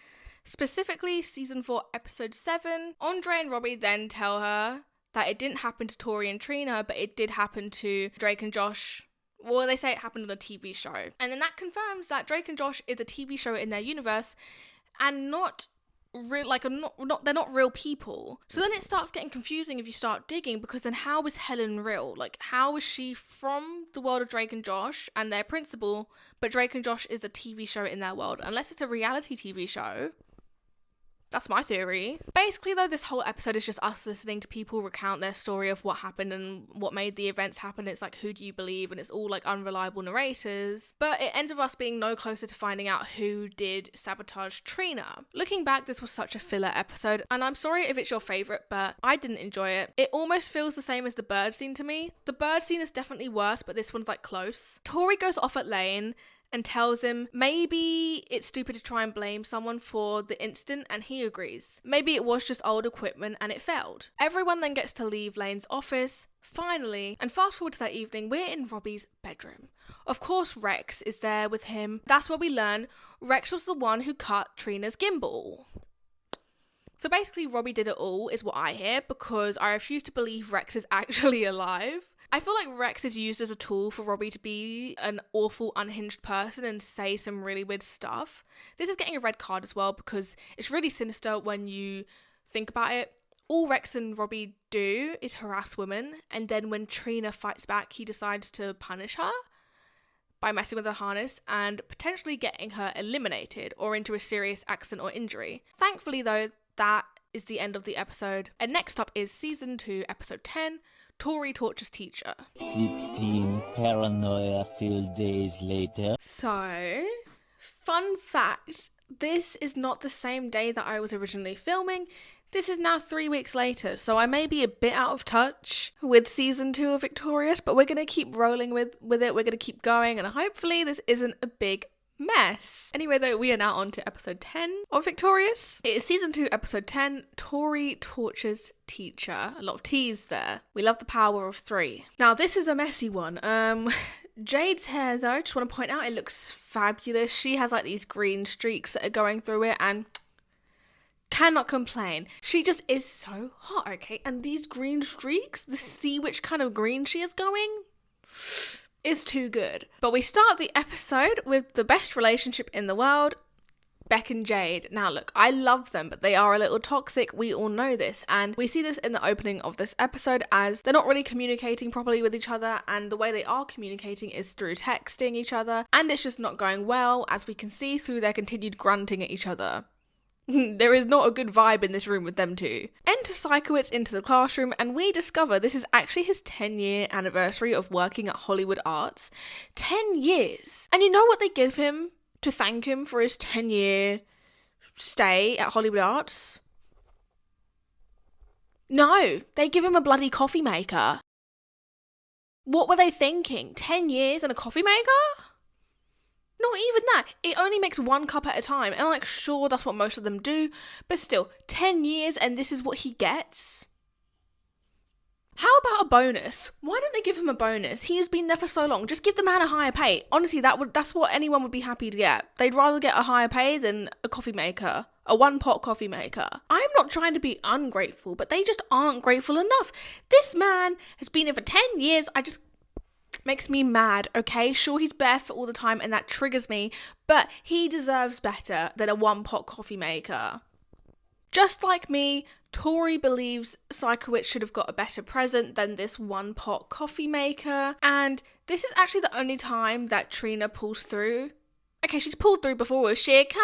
specifically season 4, episode 7. Andre and Robbie then tell her that it didn't happen to Tori and Trina, but it did happen to Drake and Josh. Well, they say it happened on a TV show. And then that confirms that Drake and Josh is a TV show in their universe and not real, they're not real people. So then it starts getting confusing if you start digging, because then how is Helen real? How is she from the world of Drake and Josh and their principal, but Drake and Josh is a TV show in their world? Unless it's a reality TV show, That's my theory. Basically, though, this whole episode is just us listening to people recount their story of what happened and what made the events happen. It's like, who do you believe? And it's all like unreliable narrators. But it ends with us being no closer to finding out who did sabotage Trina. Looking back, this was such a filler episode, and I'm sorry if it's your favourite, but I didn't enjoy it. It almost feels the same as the bird scene to me. The bird scene is definitely worse, but this one's like close. Tori goes off at Lane and tells him maybe it's stupid to try and blame someone for the incident, and he agrees. Maybe it was just old equipment and it failed. Everyone then gets to leave Lane's office, finally, and fast forward to that evening, we're in Robbie's bedroom. Of course, Rex is there with him. That's where we learn Rex was the one who cut Trina's gimbal. So basically, Robbie did it all, is what I hear, because I refuse to believe Rex is actually alive. I feel like Rex is used as a tool for Robbie to be an awful, unhinged person and say some really weird stuff. This is getting a red card as well because it's really sinister when you think about it. All Rex and Robbie do is harass women, and then when Trina fights back, he decides to punish her by messing with her harness and potentially getting her eliminated or into a serious accident or injury. Thankfully, though, that is the end of the episode. And next up is Season 2, Episode 10, Tori tortures teacher. 16 paranoia-filled days later. So, fun fact, this is not the same day that I was originally filming. This is now 3 weeks later, so I may be a bit out of touch with Season 2 of Victorious, but we're going to keep rolling with it. We're going to keep going, and hopefully this isn't a big mess. Anyway, though, we are now on to episode 10 of Victorious. It is season 2, episode 10, Tori tortures teacher. A lot of T's there. We love the power of 3. Now, this is a messy one. Jade's hair, though, just want to point out, it looks fabulous. She has like these green streaks that are going through it, and cannot complain. She just is so hot, okay? And these green streaks, see which kind of green she is going, is too good. But we start the episode with the best relationship in the world, Beck and Jade. Now look, I love them, but they are a little toxic. We all know this, and we see this in the opening of this episode as they're not really communicating properly with each other, and the way they are communicating is through texting each other, and it's just not going well, as we can see through their continued grunting at each other. There is not a good vibe in this room with them two. Enter Sikowitz into the classroom, and we discover this is actually his 10-year anniversary of working at Hollywood Arts. 10 years! And you know what they give him to thank him for his 10-year stay at Hollywood Arts? No, they give him a bloody coffee maker. What were they thinking? 10 years and a coffee maker? Not even that. It only makes 1 cup at a time. And like, sure, that's what most of them do. But still, 10 years and this is what he gets? How about a bonus? Why don't they give him a bonus? He has been there for so long. Just give the man a higher pay. Honestly, that's what anyone would be happy to get. They'd rather get a higher pay than a coffee maker. A 1-pot coffee maker. I'm not trying to be ungrateful, but they just aren't grateful enough. This man has been here for 10 years. Makes me mad, okay? Sure, he's barefoot all the time and that triggers me, but he deserves better than a 1-pot coffee maker. Just like me, Tori believes Sikowitz should have got a better present than this 1-pot coffee maker, and this is actually the only time that Trina pulls through. Okay, she's pulled through before with Chicago.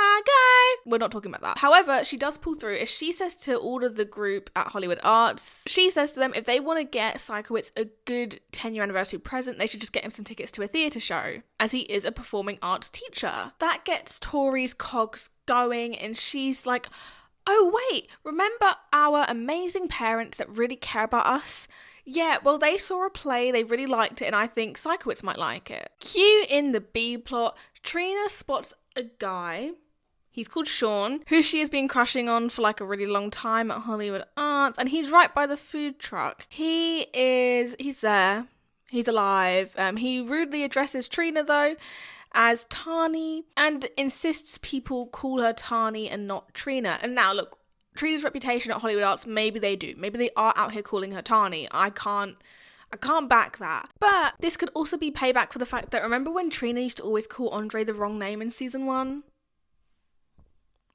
We're not talking about that. However, she does pull through. If she says to all of the group at Hollywood Arts, she says to them, if they want to get Sikowitz a good 10-year anniversary present, they should just get him some tickets to a theatre show, as he is a performing arts teacher. That gets Tori's cogs going, and she's like, oh wait, remember our amazing parents that really care about us? Yeah, well, they saw a play, they really liked it, and I think Sikowitz might like it. Cue in the B-plot, Trina spots a guy, he's called Sean, who she has been crushing on for like a really long time at Hollywood Arts, and he's right by the food truck. He's there, he's alive. He rudely addresses Trina, though, as Tani, and insists people call her Tani and not Trina. And now, look, Trina's reputation at Hollywood Arts, maybe they do. Maybe they are out here calling her Tani. I can't back that. But this could also be payback for the fact that, remember when Trina used to always call Andre the wrong name in season 1?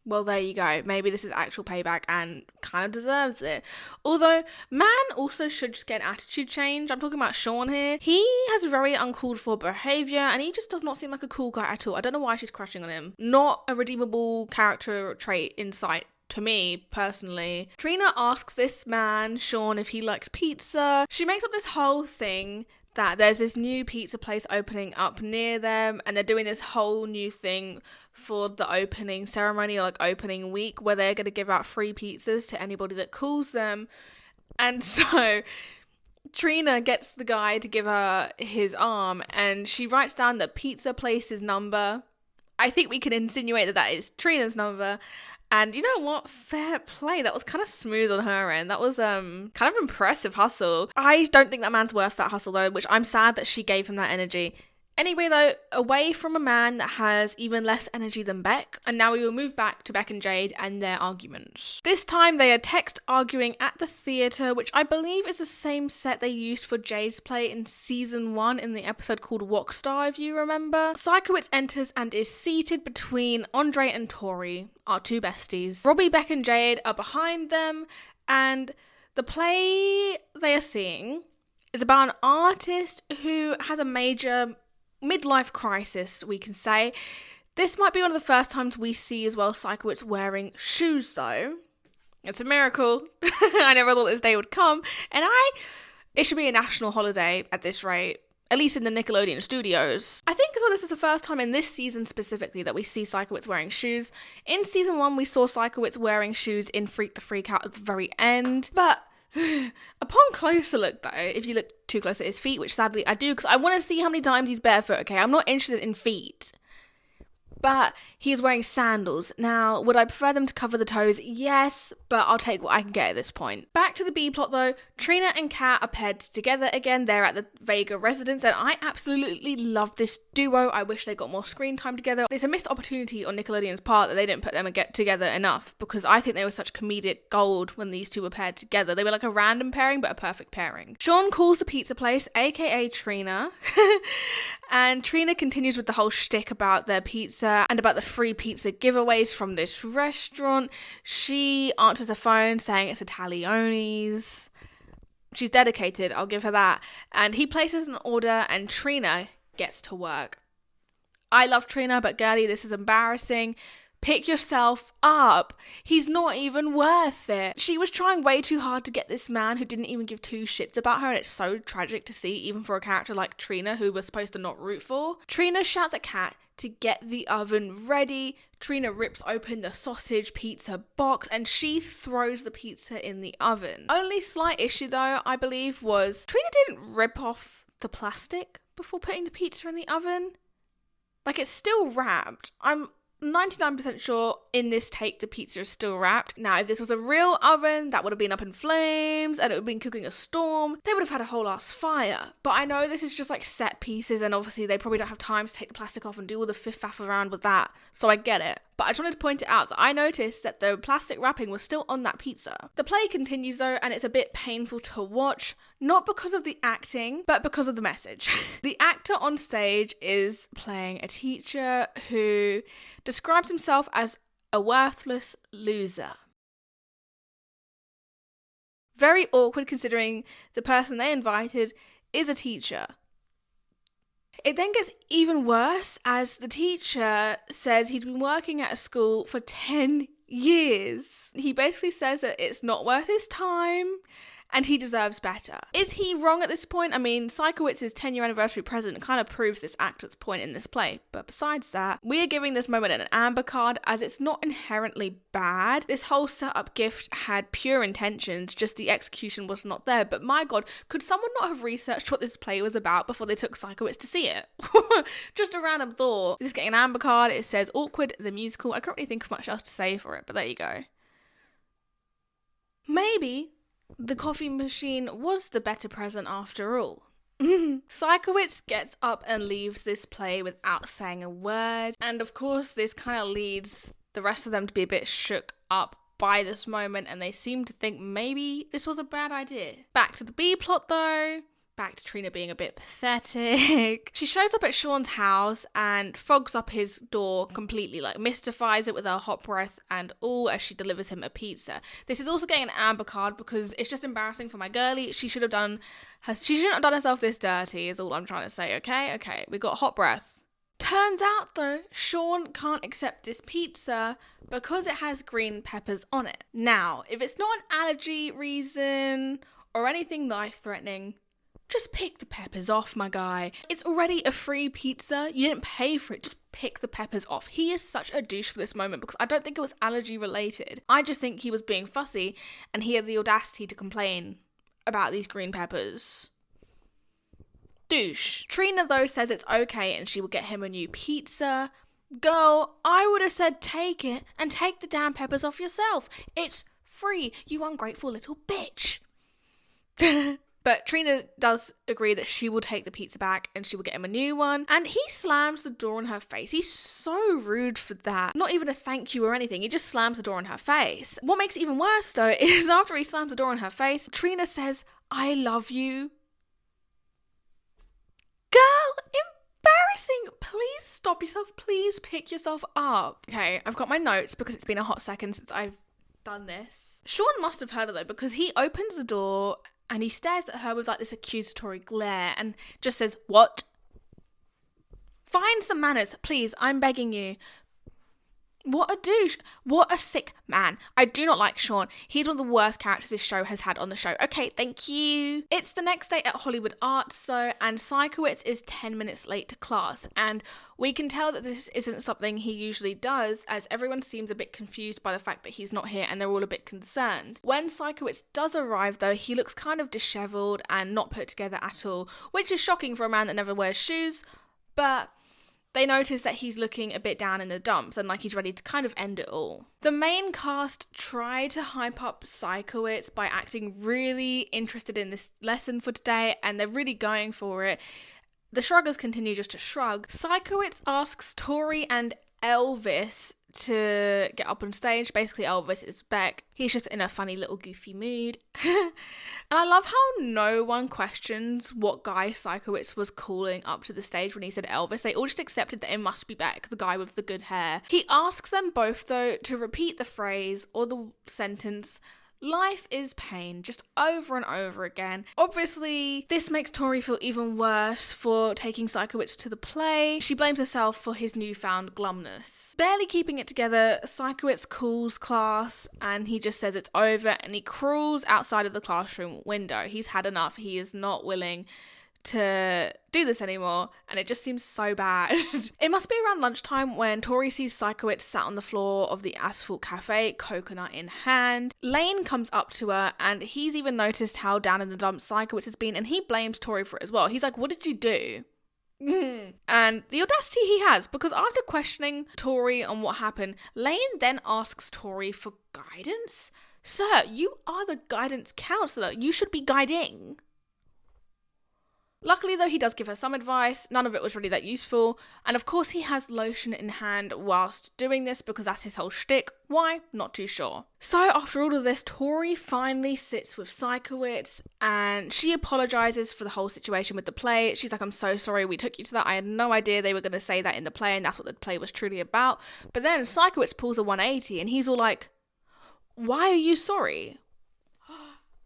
Well, there you go. Maybe this is actual payback and kind of deserves it. Although, man also should just get an attitude change. I'm talking about Sean here. He has very uncalled for behaviour and he just does not seem like a cool guy at all. I don't know why she's crushing on him. Not a redeemable character trait in sight to me, personally. Trina asks this man, Sean, if he likes pizza. She makes up this whole thing that there's this new pizza place opening up near them, and they're doing this whole new thing for the opening ceremony, or like opening week, where they're going to give out free pizzas to anybody that calls them. And so Trina gets the guy to give her his arm, and she writes down the pizza place's number. I think we can insinuate that is Trina's number. And you know what? Fair play. That was kind of smooth on her end. That was kind of impressive hustle. I don't think that man's worth that hustle though, which I'm sad that she gave him that energy. Anyway though, away from a man that has even less energy than Beck, and now we will move back to Beck and Jade and their arguments. This time they are text arguing at the theatre, which I believe is the same set they used for Jade's play in season 1 in the episode called Walkstar, if you remember. Sikowitz enters and is seated between Andre and Tori, our two besties. Robbie, Beck and Jade are behind them, and the play they are seeing is about an artist who has a major midlife crisis, we can say. This might be one of the first times we see as well Sikowitz wearing shoes though. It's a miracle. I never thought this day would come, and it should be a national holiday at this rate, at least in the Nickelodeon studios. I think as well this is the first time in this season specifically that we see Sikowitz wearing shoes. In season 1 we saw Sikowitz wearing shoes in Freak the Freak Out at the very end, but upon closer look though, if you look too close at his feet, which sadly I do because I want to see how many times he's barefoot, okay? I'm not interested in feet. But he is wearing sandals. Now, would I prefer them to cover the toes? Yes, but I'll take what I can get at this point. Back to the B plot though, Trina and Kat are paired together again. They're at the Vega residence, and I absolutely love this duo. I wish they got more screen time together. It's a missed opportunity on Nickelodeon's part that they didn't put them together enough, because I think they were such comedic gold when these two were paired together. They were like a random pairing, but a perfect pairing. Sean calls the pizza place, aka Trina, and Trina continues with the whole shtick about their pizza and about the free pizza giveaways from this restaurant. She answers the phone saying it's Italioni's. She's dedicated, I'll give her that. And he places an order and Trina gets to work. I love Trina, but girlie, this is embarrassing. Pick yourself up. He's not even worth it. She was trying way too hard to get this man who didn't even give two shits about her, and it's so tragic to see, even for a character like Trina, who we're supposed to not root for. Trina shouts at Kat to get the oven ready. Trina rips open the sausage pizza box and she throws the pizza in the oven. Only slight issue though, I believe, was Trina didn't rip off the plastic before putting the pizza in the oven. Like, it's still wrapped. I'm 99% sure in this take the pizza is still wrapped. Now, if this was a real oven, that would have been up in flames and it would have been cooking a storm. They would have had a whole ass fire. But I know this is just like set pieces, and obviously they probably don't have time to take the plastic off and do all the fiff-faff around with that. So I get it. But I just wanted to point it out that I noticed that the plastic wrapping was still on that pizza. The play continues though, and it's a bit painful to watch, not because of the acting, but because of the message. The actor on stage is playing a teacher who describes himself as a worthless loser. Very awkward considering the person they invited is a teacher. It then gets even worse as the teacher says he's been working at a school for 10 years. He basically says that it's not worth his time and he deserves better. Is he wrong at this point? I mean, Sikowitz's 10-year anniversary present kind of proves this actor's point in this play. But besides that, we are giving this moment an amber card as it's not inherently bad. This whole setup gift had pure intentions, just the execution was not there. But my God, could someone not have researched what this play was about before they took Sikowitz to see it? Just a random thought. This is getting an amber card. It says Awkward, the musical. I can't really think of much else to say for it, but there you go. Maybe the coffee machine was the better present after all. Sikowitz gets up and leaves this play without saying a word. And of course, this kind of leads the rest of them to be a bit shook up by this moment, and they seem to think maybe this was a bad idea. Back to the B plot though. Back to Trina being a bit pathetic. She shows up at Sean's house and fogs up his door completely, like mystifies it with her hot breath and all as she delivers him a pizza. This is also getting an amber card because it's just embarrassing for my girlie. She shouldn't have done herself this dirty is all I'm trying to say, okay? Okay, we got hot breath. Turns out though, Sean can't accept this pizza because it has green peppers on it. Now, if it's not an allergy reason or anything life-threatening, just pick the peppers off, my guy. It's already a free pizza. You didn't pay for it. Just pick the peppers off. He is such a douche for this moment because I don't think it was allergy related. I just think he was being fussy and he had the audacity to complain about these green peppers. Douche. Trina though says it's okay and she will get him a new pizza. Girl, I would have said take it and take the damn peppers off yourself. It's free, you ungrateful little bitch. But Trina does agree that she will take the pizza back and she will get him a new one. And he slams the door in her face. He's so rude for that. Not even a thank you or anything. He just slams the door in her face. What makes it even worse though is after he slams the door in her face, Trina says, "I love you." Girl, embarrassing. Please stop yourself. Please pick yourself up. Okay, I've got my notes because it's been a hot second since I've done this. Sean must have heard her though because he opens the door and he stares at her with like this accusatory glare and just says, "What? Find some manners, please, I'm begging you." What a douche. What a sick man. I do not like Sean. He's one of the worst characters this show has had on the show. Okay, thank you. It's the next day at Hollywood Arts though, and Sikowitz is 10 minutes late to class, and we can tell that this isn't something he usually does, as everyone seems a bit confused by the fact that he's not here and they're all a bit concerned. When Sikowitz does arrive though, he looks kind of dishevelled and not put together at all, which is shocking for a man that never wears shoes, but they notice that he's looking a bit down in the dumps and like he's ready to kind of end it all. The main cast try to hype up Sikowitz by acting really interested in this lesson for today, and they're really going for it. The shruggers continue just to shrug. Sikowitz asks Tori and Elvis to get up on stage. Basically, Elvis is Beck. He's just in a funny little goofy mood. And I love how no one questions what guy Sikowitz was calling up to the stage when he said Elvis. They all just accepted that it must be Beck, the guy with the good hair. He asks them both, though, to repeat the phrase or the sentence, "Life is pain," just over and over again. Obviously, this makes Tori feel even worse for taking Sikowitz to the play. She blames herself for his newfound glumness. Barely keeping it together, Sikowitz calls class and he just says it's over and he crawls outside of the classroom window. He's had enough. He is not willing to do this anymore, and it just seems so bad. It must be around lunchtime when Tori sees Sikowitz sat on the floor of the Asphalt Cafe, coconut in hand. Lane comes up to her and he's even noticed how down in the dumps Sikowitz has been, and he blames Tori for it as well. He's like, "What did you do?" And the audacity he has, because after questioning Tori on what happened, Lane then asks Tori for guidance. Sir, you are the guidance counselor. You should be guiding. Luckily though, he does give her some advice. None of it was really that useful. And of course he has lotion in hand whilst doing this because that's his whole shtick. Why? Not too sure. So after all of this, Tori finally sits with Sikowitz and she apologises for the whole situation with the play. She's like, "I'm so sorry we took you to that. I had no idea they were going to say that in the play and that's what the play was truly about." But then Sikowitz pulls a 180 and he's all like, "Why are you sorry?"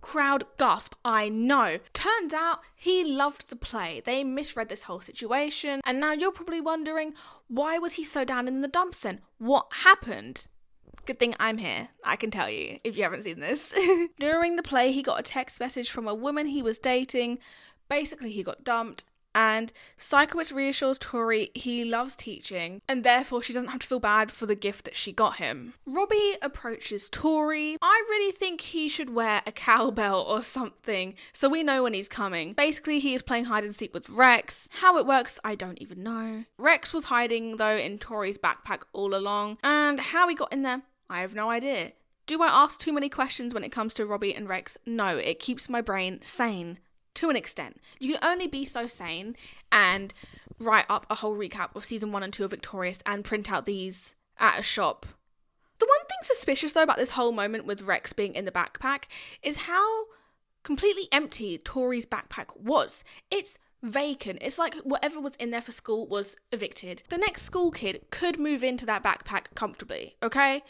Crowd gasp, I know. Turns out he loved the play. They misread this whole situation. And now you're probably wondering, why was he so down in the dumps then? What happened? Good thing I'm here. I can tell you if you haven't seen this. During the play, he got a text message from a woman he was dating. Basically, he got dumped. And Sikowitz reassures Tori he loves teaching and therefore she doesn't have to feel bad for the gift that she got him. Robbie approaches Tori. I really think he should wear a cowbell or something so we know when he's coming. Basically, he is playing hide and seek with Rex. How it works, I don't even know. Rex was hiding though in Tori's backpack all along, and how he got in there, I have no idea. Do I ask too many questions when it comes to Robbie and Rex? No, it keeps my brain sane. To an extent. You can only be so sane and write up a whole recap of season 1 and 2 of Victorious and print out these at a shop. The one thing suspicious though about this whole moment with Rex being in the backpack is how completely empty Tori's backpack was. It's vacant. It's like whatever was in there for school was evicted. The next school kid could move into that backpack comfortably, okay?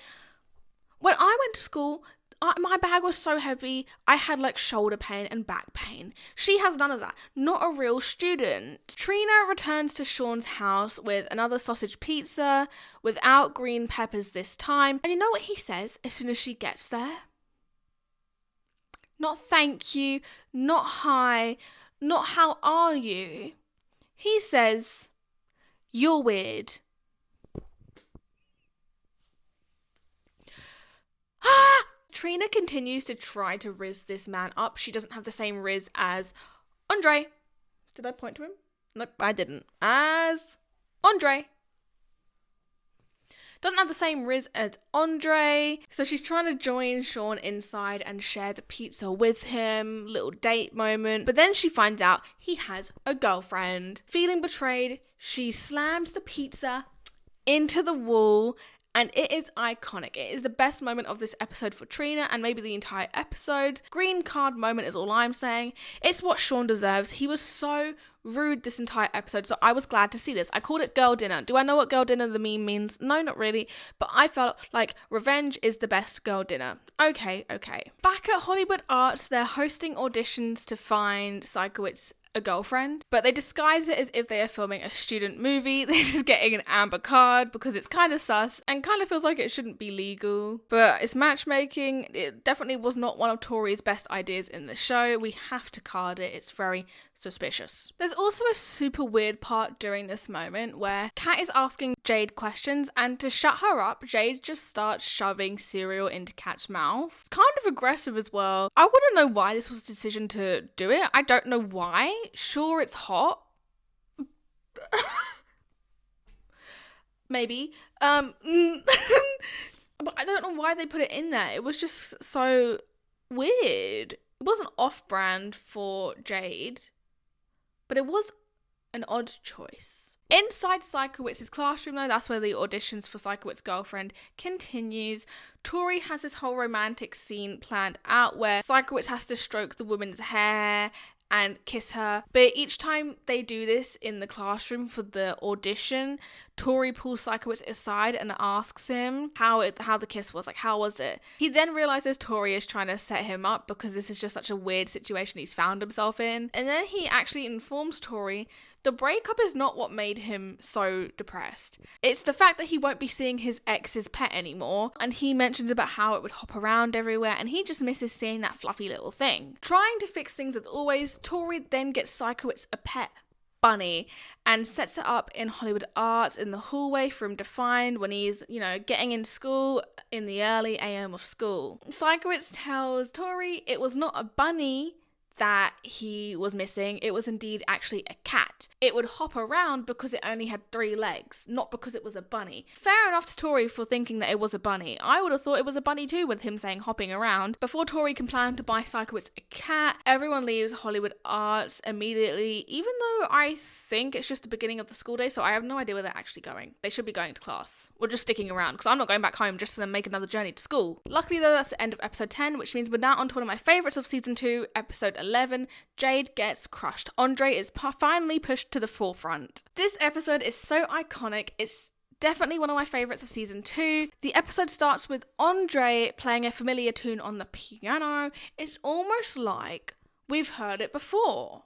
When I went to school, my bag was so heavy, I had like shoulder pain and back pain. She has none of that. Not a real student. Trina returns to Sean's house with another sausage pizza without green peppers this time. And you know what he says as soon as she gets there? Not thank you, not hi, not how are you. He says, you're weird. Trina continues to try to rizz this man up. She doesn't have the same rizz as Andre. Did I point to him? Nope, I didn't. As Andre. Doesn't have the same rizz as Andre. So she's trying to join Sean inside and share the pizza with him. Little date moment. But then she finds out he has a girlfriend. Feeling betrayed, she slams the pizza into the wall. And it is iconic. It is the best moment of this episode for Trina and maybe the entire episode. Green card moment is all I'm saying. It's what Sean deserves. He was so rude this entire episode, so I was glad to see this. I called it girl dinner. Do I know what girl dinner the meme means? No, not really. But I felt like revenge is the best girl dinner. Okay. Back at Hollywood Arts, they're hosting auditions to find Sikowitz a girlfriend, but they disguise it as if they are filming a student movie. This is getting an amber card because it's kind of sus and kind of feels like it shouldn't be legal, but it's matchmaking. It definitely was not one of Tori's best ideas in the show. We have to card it. It's very suspicious. There's also a super weird part during this moment where Kat is asking Jade questions, and to shut her up, Jade just starts shoving cereal into Kat's mouth. It's kind of aggressive as well. I want to know why this was a decision to do it. I don't know why. Sure, it's hot. Maybe. But I don't know why they put it in there. It was just so weird. It wasn't off-brand for Jade, but it was an odd choice. Inside Sikowitz's classroom, though, that's where the auditions for Sikowitz's girlfriend continues. Tori has this whole romantic scene planned out where Sikowitz has to stroke the woman's hair and kiss her, but each time they do this in the classroom for the audition, Tori pulls Sikowitz aside and asks him how the kiss was, like, how was it? He then realizes Tori is trying to set him up because this is just such a weird situation he's found himself in, and then he actually informs Tori the breakup is not what made him so depressed. It's the fact that he won't be seeing his ex's pet anymore, and he mentions about how it would hop around everywhere, and he just misses seeing that fluffy little thing. Trying to fix things as always, Tori then gets Sikowitz a pet bunny and sets it up in Hollywood Arts in the hallway for him to find when he's, getting into school in the early AM of school. Sikowitz tells Tori it was not a bunny that he was missing, it was indeed actually a cat. It would hop around because it only had 3 legs, not because it was a bunny. Fair enough to Tori for thinking that it was a bunny. I would have thought it was a bunny too with him saying hopping around. Before Tori can plan to buy Sikowitz a cat, everyone leaves Hollywood Arts immediately, even though I think it's just the beginning of the school day, so I have no idea where they're actually going. They should be going to class, or just sticking around, because I'm not going back home just to make another journey to school. Luckily though, that's the end of episode 10, which means we're now on to one of my favourites of season 2, episode 11, Jade gets crushed. Andre is finally pushed to the forefront. This episode is so iconic. It's definitely one of my favourites of season 2. The episode starts with Andre playing a familiar tune on the piano. It's almost like we've heard it before.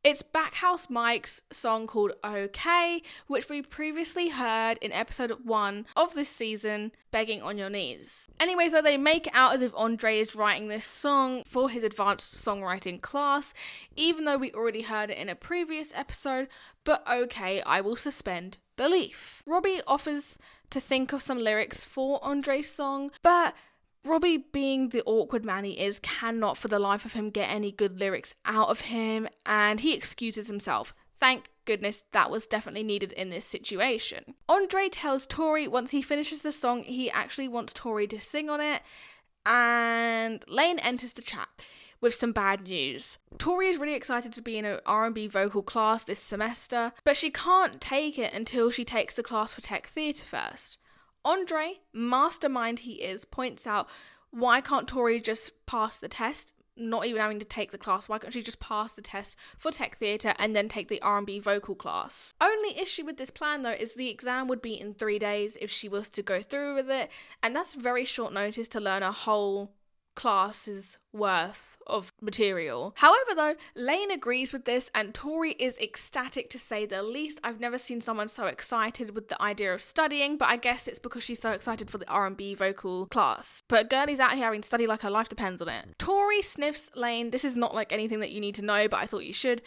It's Backhouse Mike's song called OK, which we previously heard in episode 1 of this season, Begging on Your Knees. Anyways, though, they make it out as if Andre is writing this song for his advanced songwriting class, even though we already heard it in a previous episode, but okay, I will suspend belief. Robbie offers to think of some lyrics for Andre's song, but Robbie, being the awkward man he is, cannot for the life of him get any good lyrics out of him, and he excuses himself. Thank goodness, that was definitely needed in this situation. Andre tells Tori once he finishes the song, he actually wants Tori to sing on it, and Lane enters the chat with some bad news. Tori is really excited to be in an R&B vocal class this semester, but she can't take it until she takes the class for tech theatre first. Andre, mastermind he is, points out, why can't Tori just pass the test, not even having to take the class? Why can't she just pass the test for tech theatre and then take the R&B vocal class? Only issue with this plan though is the exam would be in 3 days if she was to go through with it, and that's very short notice to learn a whole class's worth of material. However though, Lane agrees with this and Tori is ecstatic to say the least. I've never seen someone so excited with the idea of studying, but I guess it's because she's so excited for the R&B vocal class. But girlie's out here having to study like her life depends on it. Tori sniffs Lane. This is not like anything that you need to know, but I thought you should.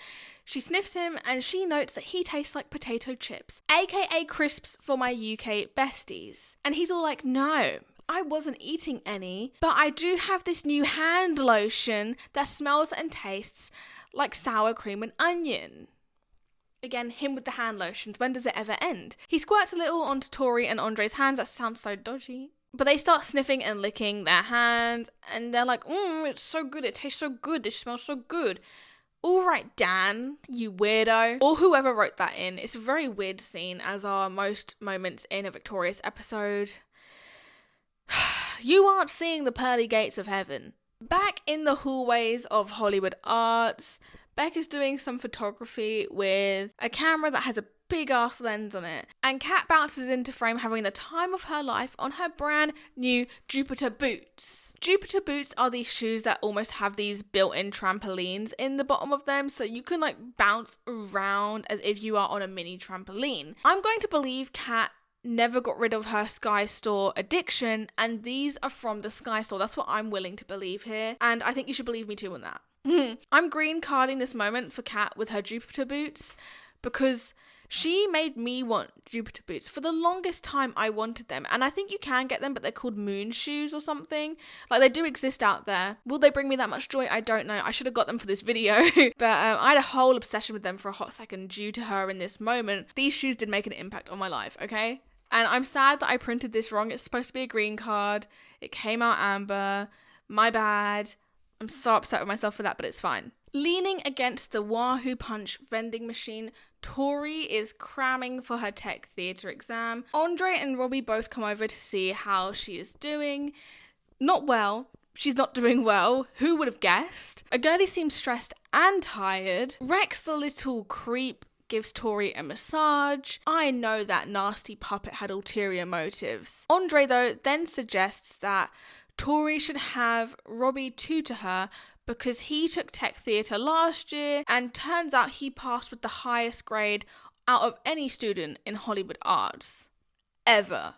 She sniffs him and she notes that he tastes like potato chips, aka crisps for my UK besties. And he's all like, no, I wasn't eating any, but I do have this new hand lotion that smells and tastes like sour cream and onion. Again, him with the hand lotions. When does it ever end? He squirts a little onto Tori and Andre's hands. That sounds so dodgy. But they start sniffing and licking their hands and they're like, it's so good. It tastes so good. This smells so good. All right, Dan, you weirdo. Or whoever wrote that in. It's a very weird scene, as are most moments in a Victorious episode. You aren't seeing the pearly gates of heaven. Back in the hallways of Hollywood Arts, Beck is doing some photography with a camera that has a big ass lens on it. And Kat bounces into frame having the time of her life on her brand new Jupiter boots. Jupiter boots are these shoes that almost have these built-in trampolines in the bottom of them, so you can like bounce around as if you are on a mini trampoline. I'm going to believe Kat never got rid of her Sky Store addiction, and these are from the Sky Store. That's what I'm willing to believe here, and I think you should believe me too on that. I'm green carding this moment for Kat with her Jupiter boots because she made me want Jupiter boots. For the longest time I wanted them, and I think you can get them, but they're called moon shoes or something. Like, they do exist out there. Will they bring me that much joy? I don't know. I should have got them for this video. But I had a whole obsession with them for a hot second due to her in this moment. These shoes did make an impact on my life, okay? And I'm sad that I printed this wrong. It's supposed to be a green card. It came out amber. My bad. I'm so upset with myself for that, but it's fine. Leaning against the Wahoo Punch vending machine, Tori is cramming for her tech theatre exam. Andre and Robbie both come over to see how she is doing. Not well. She's not doing well. Who would have guessed? A girlie seems stressed and tired. Rex, the little creep, gives Tori a massage. I know that nasty puppet had ulterior motives. Andre, though, then suggests that Tori should have Robbie tutor her because he took tech theatre last year and turns out he passed with the highest grade out of any student in Hollywood Arts ever.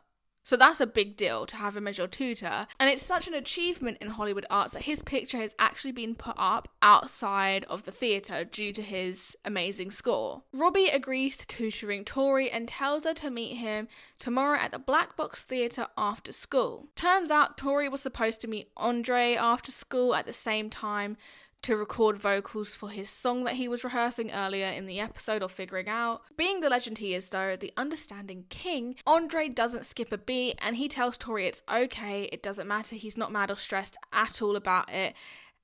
So that's a big deal to have him as your tutor. And it's such an achievement in Hollywood Arts that his picture has actually been put up outside of the theatre due to his amazing score. Robbie agrees to tutoring Tori and tells her to meet him tomorrow at the Black Box Theatre after school. Turns out Tori was supposed to meet Andre after school at the same time to record vocals for his song that he was rehearsing earlier in the episode or figuring out. Being the legend he is though, the understanding king, Andre doesn't skip a beat and he tells Tori it's okay, it doesn't matter, he's not mad or stressed at all about it,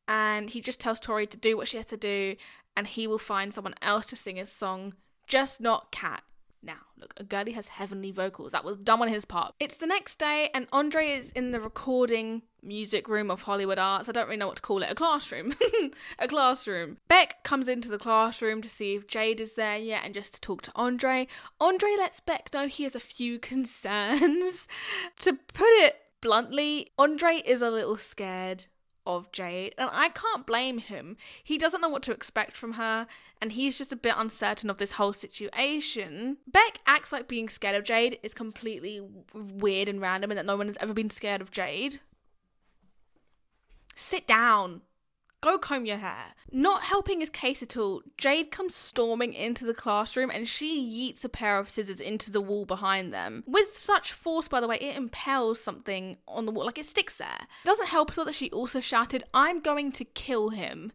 and he just tells Tori to do what she has to do and he will find someone else to sing his song, just not Kat. Now, look, a girlie has heavenly vocals. That was dumb on his part. It's the next day and Andre is in the recording music room of Hollywood Arts. I don't really know what to call it. A classroom. A classroom. Beck comes into the classroom to see if Jade is there yet and just to talk to Andre. Andre lets Beck know he has a few concerns. To put it bluntly, Andre is a little scared of Jade, and I can't blame him. He doesn't know what to expect from her, and he's just a bit uncertain of this whole situation. Beck acts like being scared of Jade is completely weird and random and that no one has ever been scared of Jade. Sit down. Go comb your hair. Not helping his case at all, Jade comes storming into the classroom and she yeets a pair of scissors into the wall behind them. With such force, by the way, it impales something on the wall, like it sticks there. It doesn't help at all that she also shouted, "I'm going to kill him."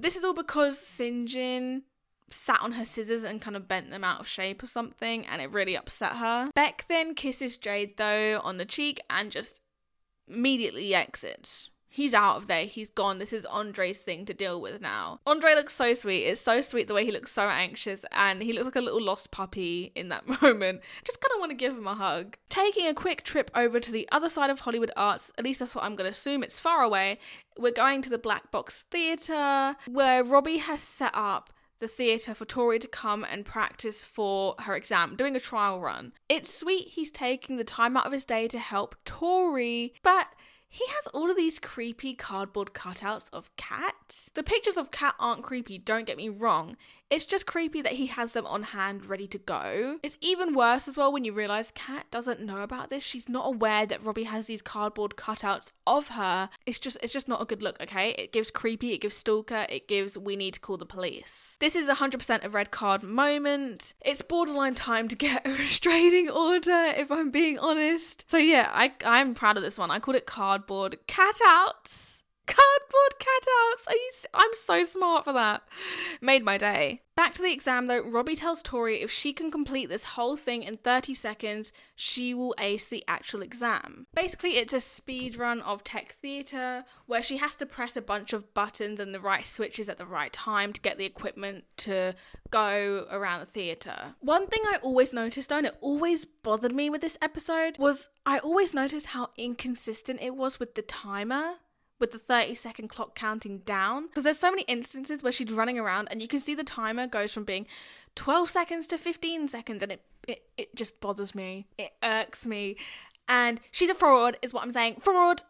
This is all because Sinjin sat on her scissors and kind of bent them out of shape or something, and it really upset her. Beck then kisses Jade, though, on the cheek and just immediately exits. He's out of there. He's gone. This is Andre's thing to deal with now. Andre looks so sweet. It's so sweet the way he looks so anxious and he looks like a little lost puppy in that moment. Just kind of want to give him a hug. Taking a quick trip over to the other side of Hollywood Arts, at least that's what I'm going to assume, it's far away. We're going to the Black Box Theatre where Robbie has set up the theatre for Tori to come and practice for her exam, doing a trial run. It's sweet he's taking the time out of his day to help Tori, but he has all of these creepy cardboard cutouts of cats. The pictures of Cat aren't creepy, don't get me wrong. It's just creepy that he has them on hand ready to go. It's even worse as well when you realise Cat doesn't know about this. She's not aware that Robbie has these cardboard cutouts of her. It's just not a good look, okay? It gives creepy, it gives stalker, it gives we need to call the police. This is 100% a red card moment. It's borderline time to get a restraining order, if I'm being honest. So yeah, I'm proud of this one. I called it cardboard cutouts. Cardboard cutouts. I'm so smart for that. Made my day. Back to the exam though, Robbie tells Tori if she can complete this whole thing in 30 seconds, she will ace the actual exam. Basically, it's a speed run of tech theatre where she has to press a bunch of buttons and the right switches at the right time to get the equipment to go around the theatre. One thing I always noticed though, and it always bothered me with this episode, was I always noticed how inconsistent it was with the timer. With the 30-second clock counting down. Because there's so many instances where she's running around and you can see the timer goes from being 12 seconds to 15 seconds and it just bothers me. It irks me. And she's a fraud is what I'm saying. Fraud.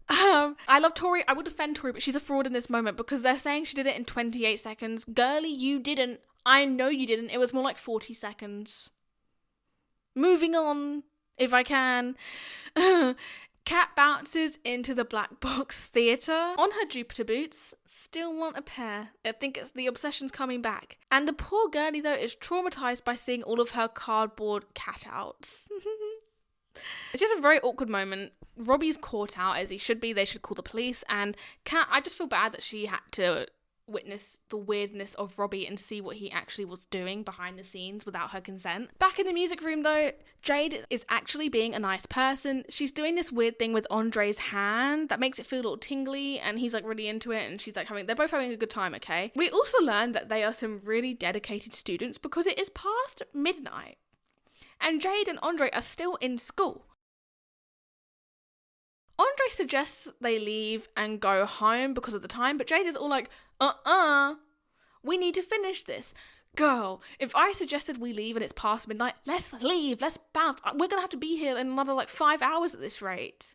I love Tori. I would defend Tori, but she's a fraud in this moment because they're saying she did it in 28 seconds. Girlie, you didn't. I know you didn't. It was more like 40 seconds. Moving on, if I can. Cat bounces into the black box theatre on her Jupiter boots. Still want a pair. I think it's the obsession's coming back. And the poor girlie though is traumatised by seeing all of her cardboard cutouts. It's just a very awkward moment. Robbie's caught out as he should be. They should call the police. And Cat, I just feel bad that she had to witness the weirdness of Robbie and see what he actually was doing behind the scenes without her consent. Back in the music room though, Jade is actually being a nice person. She's doing this weird thing with Andre's hand that makes it feel a little tingly and he's like really into it and she's like they're both having a good time, okay? We also learned that they are some really dedicated students because it is past midnight and Jade and Andre are still in school. Andre suggests they leave and go home because of the time, but Jade is all like, we need to finish this. Girl, if I suggested we leave and it's past midnight, let's leave, let's bounce. We're going to have to be here in another 5 hours at this rate.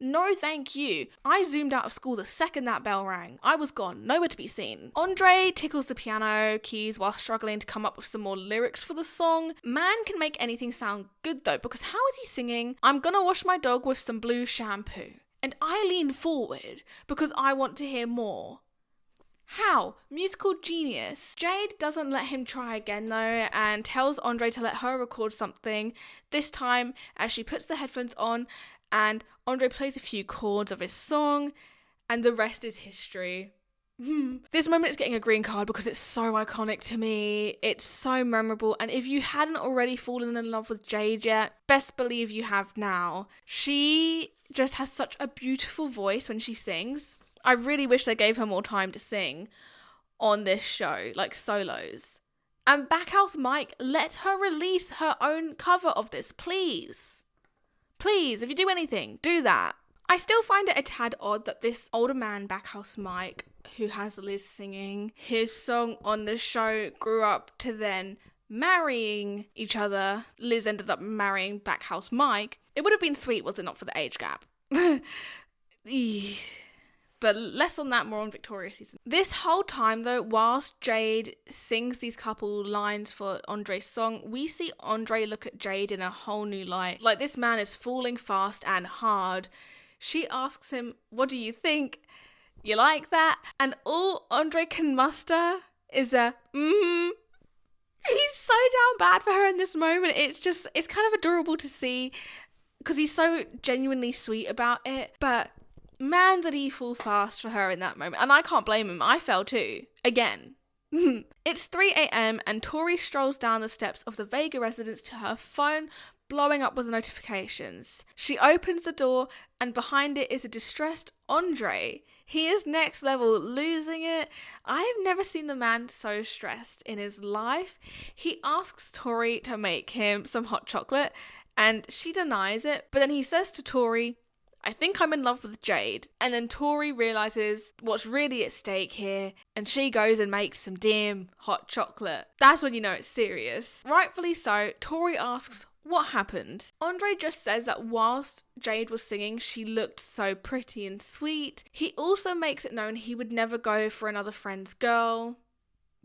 No, thank you. I zoomed out of school the second that bell rang. I was gone, nowhere to be seen. Andre tickles the piano keys while struggling to come up with some more lyrics for the song. Man can make anything sound good though, because how is he singing, I'm gonna wash my dog with some blue shampoo? And I lean forward because I want to hear more. How? Musical genius. Jade doesn't let him try again though and tells Andre to let her record something, this time as she puts the headphones on and Andre plays a few chords of his song and the rest is history. This moment is getting a green card because it's so iconic to me. It's so memorable and if you hadn't already fallen in love with Jade yet, best believe you have now. She just has such a beautiful voice when she sings. I really wish they gave her more time to sing on this show, like solos. And Backhouse Mike, let her release her own cover of this, please. Please, if you do anything, do that. I still find it a tad odd that this older man, Backhouse Mike, who has Liz singing his song on the show, grew up to then marrying each other. Liz ended up marrying Backhouse Mike. It would have been sweet, was it not, for the age gap? But less on that, more on Victoria's season. This whole time though, whilst Jade sings these couple lines for Andre's song, we see Andre look at Jade in a whole new light. Like, this man is falling fast and hard. She asks him, what do you think? You like that? And all Andre can muster is a He's so down bad for her in this moment. It's kind of adorable to see because he's so genuinely sweet about it. But man, did he fall fast for her in that moment. And I can't blame him. I fell too. Again. It's 3 a.m. and Tori strolls down the steps of the Vega residence to her phone, blowing up with notifications. She opens the door and behind it is a distressed Andre. He is next level, losing it. I have never seen the man so stressed in his life. He asks Tori to make him some hot chocolate and she denies it. But then he says to Tori, I think I'm in love with Jade. And then Tori realises what's really at stake here and she goes and makes some damn hot chocolate. That's when you know it's serious. Rightfully so, Tori asks What happened? Andre just says that whilst Jade was singing, she looked so pretty and sweet. He also makes it known he would never go for another friend's girl.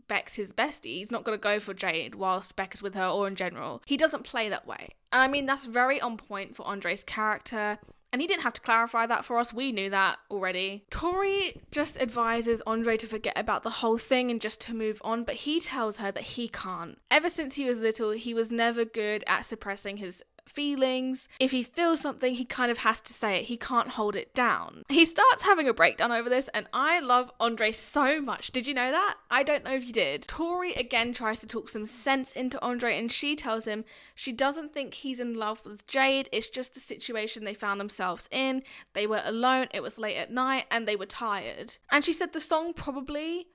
Beck's his bestie. He's not going to go for Jade whilst Beck is with her or in general. He doesn't play that way. And I mean, that's very on point for Andre's character. And he didn't have to clarify that for us. We knew that already. Tori just advises Andre to forget about the whole thing and just to move on, but he tells her that he can't. Ever since he was little, he was never good at suppressing his feelings. If he feels something, he kind of has to say it. He can't hold it down. He starts having a breakdown over this, and I love Andre so much. Did you know that? I don't know if you did. Tori again tries to talk some sense into Andre, and she tells him she doesn't think he's in love with Jade. It's just the situation they found themselves in. They were alone, it was late at night, and they were tired. And she said the song probably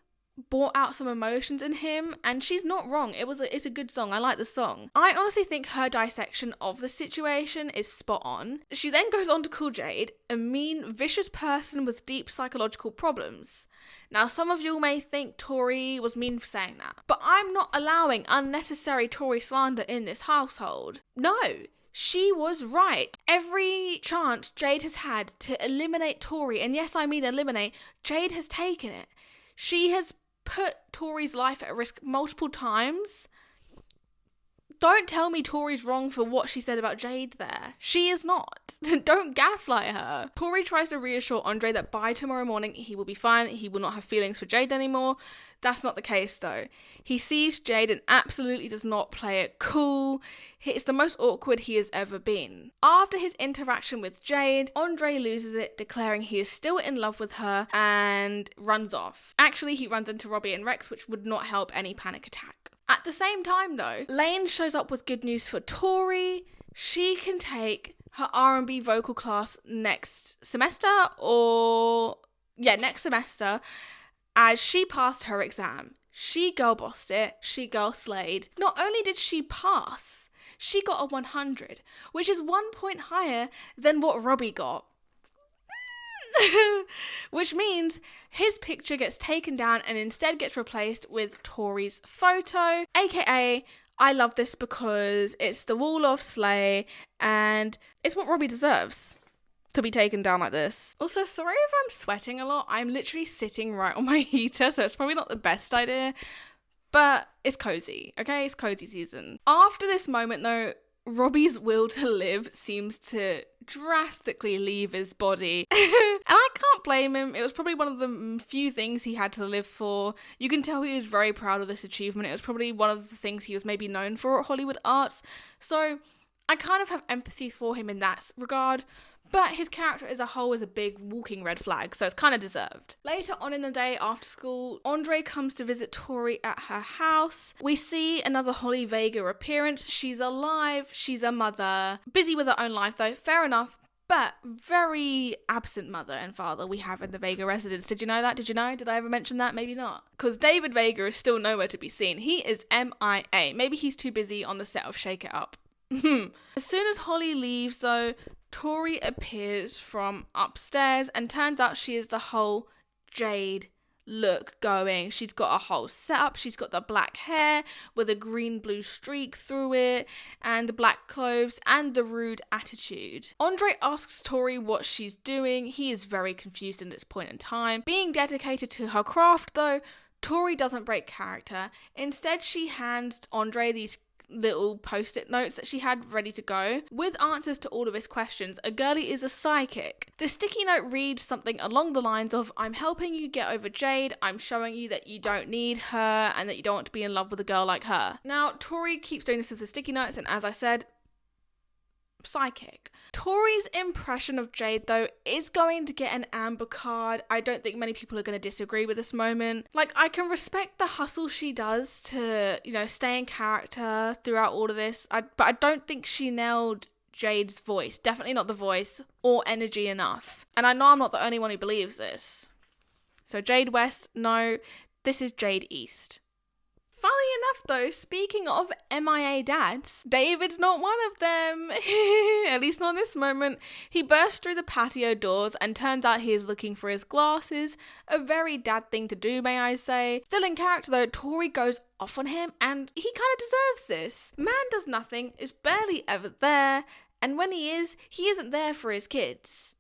brought out some emotions in him, and she's not wrong. It's a good song. I like the song. I honestly think her dissection of the situation is spot on. She then goes on to call Jade a mean, vicious person with deep psychological problems. Now, some of you may think Tori was mean for saying that, but I'm not allowing unnecessary Tori slander in this household. No. She was right. Every chance Jade has had to eliminate Tori, and yes, I mean eliminate, Jade has taken it. She has put Tori's life at risk multiple times. Don't tell me Tori's wrong for what she said about Jade there. She is not. Don't gaslight her. Tori tries to reassure Andre that by tomorrow morning he will be fine. He will not have feelings for Jade anymore. That's not the case though. He sees Jade and absolutely does not play it cool. It's the most awkward he has ever been. After his interaction with Jade, Andre loses it, declaring he is still in love with her and runs off. Actually, he runs into Robbie and Rex, which would not help any panic attack. At the same time though, Lane shows up with good news for Tori. She can take her R&B vocal class next semester, as she passed her exam. She girl bossed it, she girl slayed. Not only did she pass, she got a 100, which is 1 point higher than what Robbie got. Which means his picture gets taken down and instead gets replaced with Tori's photo, aka I love this because it's the wall of slay and it's what Robbie deserves to be taken down like this. Also, sorry if I'm sweating a lot. I'm literally sitting right on my heater, so it's probably not the best idea, but it's cozy, okay? It's cozy season. After this moment though, Robbie's will to live seems to drastically leave his body. And I can't blame him. It was probably one of the few things he had to live for. You can tell he was very proud of this achievement. It was probably one of the things he was maybe known for at Hollywood Arts. So I kind of have empathy for him in that regard. But his character as a whole is a big walking red flag, so it's kind of deserved. Later on in the day after school, Andre comes to visit Tori at her house. We see another Holly Vega appearance. She's alive, she's a mother. Busy with her own life though, fair enough. But very absent mother and father we have in the Vega residence. Did you know that? Did you know? Did I ever mention that? Maybe not. Because David Vega is still nowhere to be seen. He is MIA. Maybe he's too busy on the set of Shake It Up. As soon as Holly leaves though, Tori appears from upstairs and turns out she is the whole Jade look going. She's got a whole setup. She's got the black hair with a green-blue streak through it and the black clothes and the rude attitude. Andre asks Tori what she's doing. He is very confused in this point in time. Being dedicated to her craft though, Tori doesn't break character. Instead, she hands Andre these little post-it notes that she had ready to go with answers to all of his questions. A girlie is a psychic. The sticky note reads something along the lines of, I'm helping you get over Jade, I'm showing you that you don't need her and that you don't want to be in love with a girl like her. Now Tori keeps doing this with the sticky notes, and as I said, psychic. Tori's impression of Jade though is going to get an amber card. I don't think many people are going to disagree with this moment. Like, I can respect the hustle she does to, stay in character throughout all of this, but I don't think she nailed Jade's voice. Definitely not the voice or energy enough. And I know I'm not the only one who believes this. So Jade West, no, this is Jade East. Funnily enough though, speaking of MIA dads, David's not one of them. At least not in this moment. He bursts through the patio doors and turns out he is looking for his glasses. A very dad thing to do, may I say. Still in character though, Tori goes off on him and he kind of deserves this. Man does nothing, is barely ever there, and when he isn't there for his kids.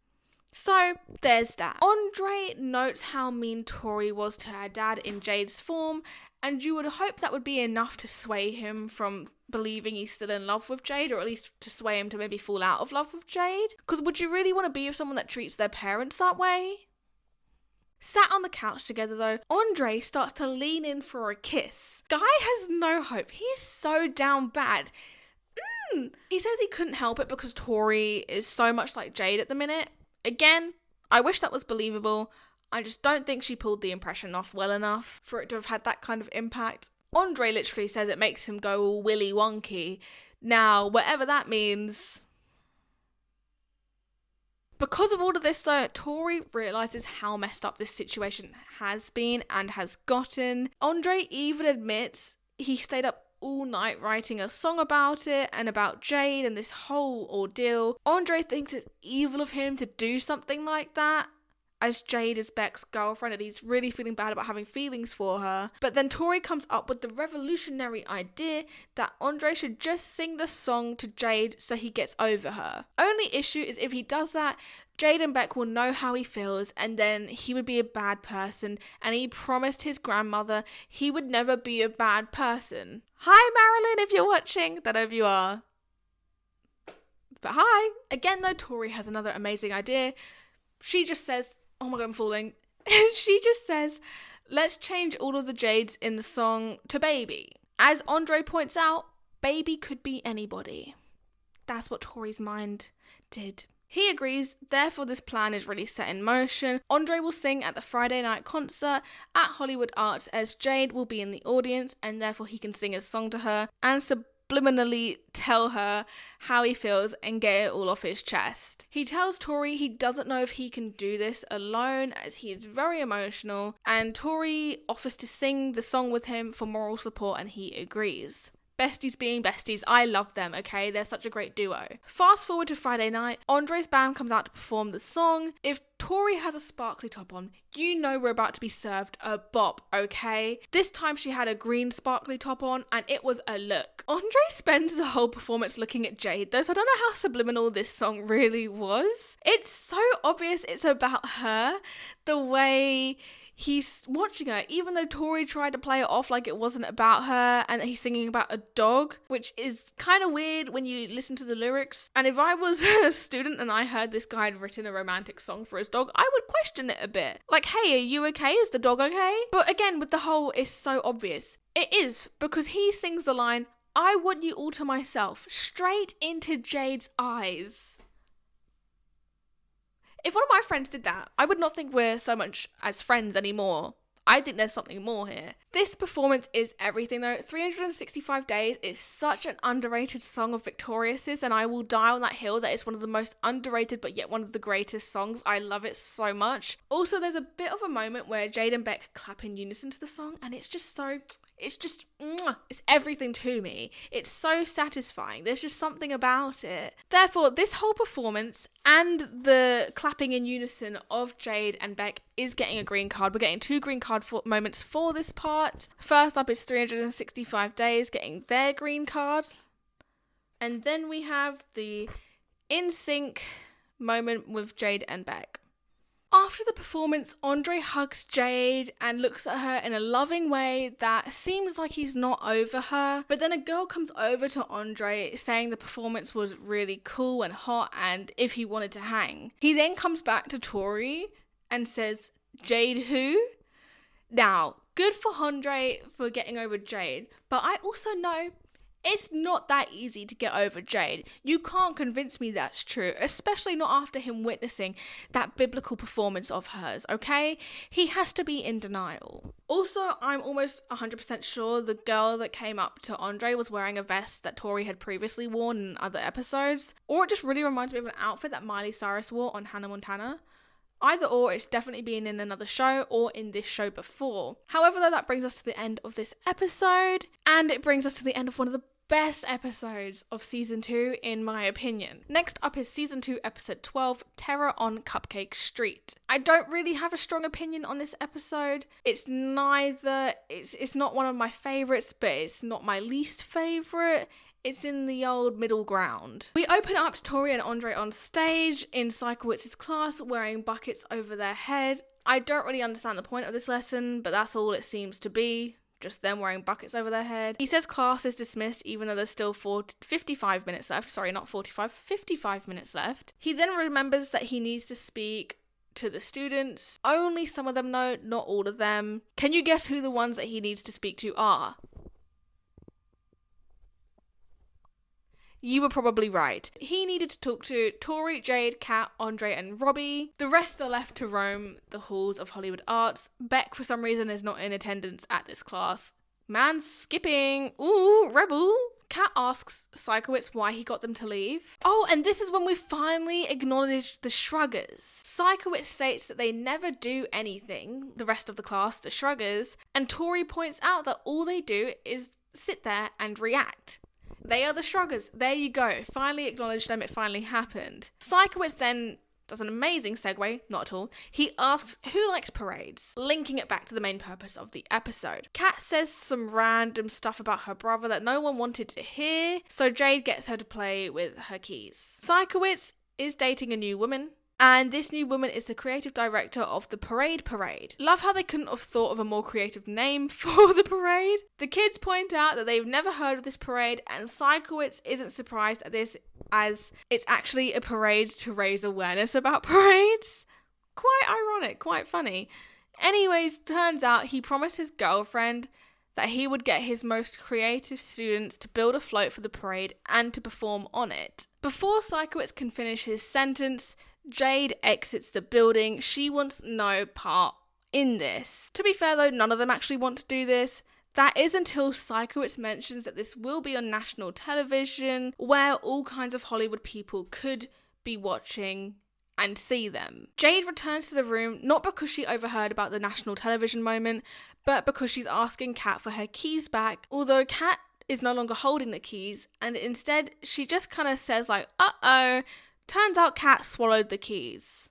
So, there's that. Andre notes how mean Tori was to her dad in Jade's form, and you would hope that would be enough to sway him from believing he's still in love with Jade, or at least to sway him to maybe fall out of love with Jade. Because would you really want to be with someone that treats their parents that way? Sat on the couch together though, Andre starts to lean in for a kiss. Guy has no hope. He's so down bad. He says he couldn't help it because Tori is so much like Jade at the minute. Again, I wish that was believable. I just don't think she pulled the impression off well enough for it to have had that kind of impact. Andre literally says it makes him go all willy wonky. Now, whatever that means. Because of all of this though, Tori realises how messed up this situation has been and has gotten. Andre even admits he stayed up all night writing a song about it and about Jade and this whole ordeal. Andre thinks it's evil of him to do something like that, as Jade is Beck's girlfriend and he's really feeling bad about having feelings for her. But then Tori comes up with the revolutionary idea that Andre should just sing the song to Jade so he gets over her. Only issue is if he does that, Jade and Beck will know how he feels and then he would be a bad person, and he promised his grandmother he would never be a bad person. Hi Marilyn, if you're watching, don't know if you are. But hi. Again though, Tori has another amazing idea. She just says, oh my god, I'm falling. She just says, let's change all of the Jades in the song to Baby. As Andre points out, Baby could be anybody. That's what Tori's mind did. He agrees, therefore this plan is really set in motion. Andre will sing at the Friday night concert at Hollywood Arts as Jade will be in the audience, and therefore he can sing a song to her and subliminally tell her how he feels and get it all off his chest. He tells Tori he doesn't know if he can do this alone as he is very emotional, and Tori offers to sing the song with him for moral support and he agrees. Besties being besties, I love them, okay? They're such a great duo. Fast forward to Friday night, Andre's band comes out to perform the song. If Tori has a sparkly top on, you know we're about to be served a bop, okay? This time she had a green sparkly top on and it was a look. Andre spends the whole performance looking at Jade though, so I don't know how subliminal this song really was. It's so obvious it's about her, the way he's watching her, even though Tori tried to play it off like it wasn't about her and he's singing about a dog, which is kind of weird when you listen to the lyrics. And if I was a student and I heard this guy had written a romantic song for his dog, I would question it a bit. Like, hey, are you okay? Is the dog okay? But again, with the whole, it's so obvious. It is, because he sings the line, I want you all to myself, straight into Jade's eyes. If one of my friends did that, I would not think we're so much as friends anymore. I think there's something more here. This performance is everything though. 365 Days is such an underrated song of Victoria's, and I will die on that hill that it's one of the most underrated but yet one of the greatest songs. I love it so much. Also, there's a bit of a moment where Jade and Beck clap in unison to the song and it's just it's everything to me. It's so satisfying. There's just something about it. Therefore, this whole performance and the clapping in unison of Jade and Beck is getting a green card. We're getting 2 green card moments for this part. First up is 365 Days getting their green card. And then we have the in sync moment with Jade and Beck. After the performance, Andre hugs Jade and looks at her in a loving way that seems like he's not over her. But then a girl comes over to Andre saying the performance was really cool and hot and if he wanted to hang. He then comes back to Tori and says, Jade who? Now, good for Andre for getting over Jade, but I also know it's not that easy to get over Jade. You can't convince me that's true, especially not after him witnessing that biblical performance of hers, okay? He has to be in denial. Also, I'm almost 100% sure the girl that came up to Andre was wearing a vest that Tori had previously worn in other episodes, or it just really reminds me of an outfit that Miley Cyrus wore on Hannah Montana. Either or, it's definitely been in another show or in this show before. However, though, that brings us to the end of this episode, and it brings us to the end of one of the best episodes of season 2 in my opinion. Next up is season 2 episode 12, Terror on Cupcake Street. I don't really have a strong opinion on this episode. It's not one of my favorites, but it's not my least favorite. It's in the old middle ground. We open up to Tori and Andre on stage in Cyclewitz's class wearing buckets over their head. I don't really understand the point of this lesson, but that's all it seems to be. Just them wearing buckets over their head. He says class is dismissed even though there's still 55 minutes left. Sorry, not 45, 55 minutes left. He then remembers that he needs to speak to the students. Only some of them know, not all of them. Can you guess who the ones that he needs to speak to are? You were probably right. He needed to talk to Tori, Jade, Kat, Andre, and Robbie. The rest are left to roam the halls of Hollywood Arts. Beck, for some reason, is not in attendance at this class. Man's skipping. Ooh, rebel. Kat asks Cyclewitz why he got them to leave. Oh, and this is when we finally acknowledge the Shruggers. Cyclewitz states that they never do anything, the rest of the class, the Shruggers, and Tori points out that all they do is sit there and react. They are the Shruggers. There you go. Finally acknowledged them. It finally happened. Cyclewitz then does an amazing segue. Not at all. He asks who likes parades, linking it back to the main purpose of the episode. Kat says some random stuff about her brother that no one wanted to hear, so Jade gets her to play with her keys. Cyclewitz is dating a new woman, and this new woman is the creative director of the Parade. Love how they couldn't have thought of a more creative name for the parade. The kids point out that they've never heard of this parade, and Cyclewitz isn't surprised at this, as it's actually a parade to raise awareness about parades. Quite ironic, quite funny. Anyways, turns out he promised his girlfriend that he would get his most creative students to build a float for the parade and to perform on it. Before Cyclewitz can finish his sentence, Jade exits the building. She wants no part in this. To be fair though, none of them actually want to do this. That is until Cyclewitz mentions that this will be on national television, where all kinds of Hollywood people could be watching and see them. Jade returns to the room, not because she overheard about the national television moment, but because she's asking Kat for her keys back, although Kat is no longer holding the keys, and instead she just kind of says like, uh-oh. Turns out Kat swallowed the keys.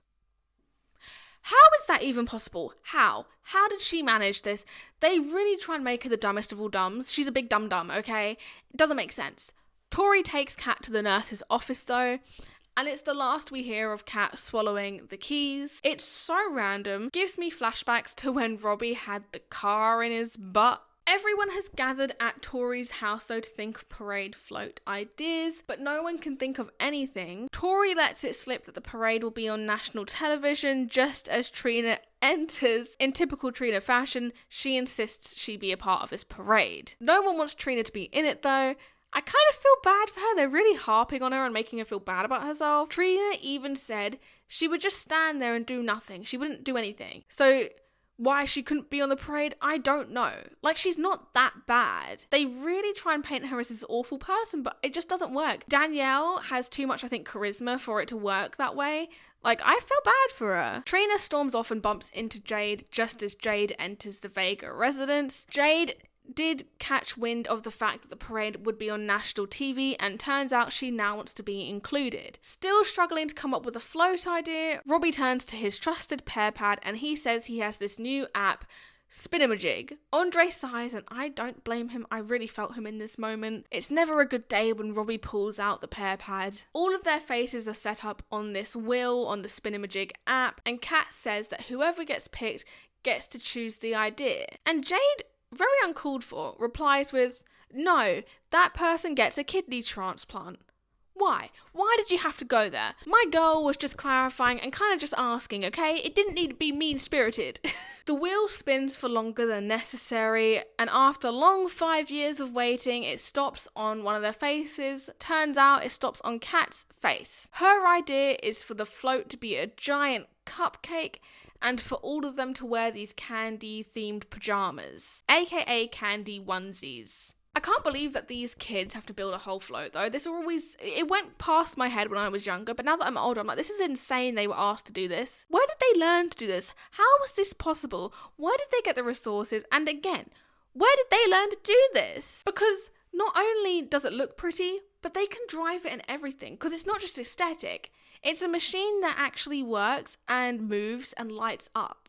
How is that even possible? How? How did she manage this? They really try and make her the dumbest of all dumbs. She's a big dum-dum, okay? It doesn't make sense. Tori takes Kat to the nurse's office though, and it's the last we hear of Kat swallowing the keys. It's so random. Gives me flashbacks to when Robbie had the car in his butt. Everyone has gathered at Tori's house though to think of parade float ideas, but no one can think of anything. Tori lets it slip that the parade will be on national television just as Trina enters. In typical Trina fashion, she insists she be a part of this parade. No one wants Trina to be in it though. I kind of feel bad for her. They're really harping on her and making her feel bad about herself. Trina even said she would just stand there and do nothing. She wouldn't do anything. So why she couldn't be on the parade, I don't know. Like, she's not that bad. They really try and paint her as this awful person, but it just doesn't work. Danielle has too much, I think, charisma for it to work that way. Like, I feel bad for her. Trina storms off and bumps into Jade just as Jade enters the Vega residence. Jade did catch wind of the fact that the parade would be on national TV, and turns out she now wants to be included. Still struggling to come up with a float idea, Robbie turns to his trusted pear pad and he says he has this new app, Spinamajig. Andre sighs, and I don't blame him. I really felt him in this moment. It's never a good day when Robbie pulls out the pear pad. All of their faces are set up on this wheel on the Spinamajig app, and Kat says that whoever gets picked gets to choose the idea. And Jade, very uncalled for, replies with, "No, that person gets a kidney transplant." Why? Why did you have to go there? My girl was just clarifying and kind of just asking, okay? It didn't need to be mean-spirited. The wheel spins for longer than necessary, and after a long 5 years of waiting, it stops on one of their faces. Turns out it stops on Kat's face. Her idea is for the float to be a giant cupcake, and for all of them to wear these candy-themed pajamas, aka candy onesies. I can't believe that these kids have to build a whole float though. It went past my head when I was younger, but now that I'm older, I'm like, this is insane they were asked to do this. Where did they learn to do this? How was this possible? Where did they get the resources? And again, where did they learn to do this? Because not only does it look pretty, but they can drive it and everything, because it's not just aesthetic. It's a machine that actually works and moves and lights up.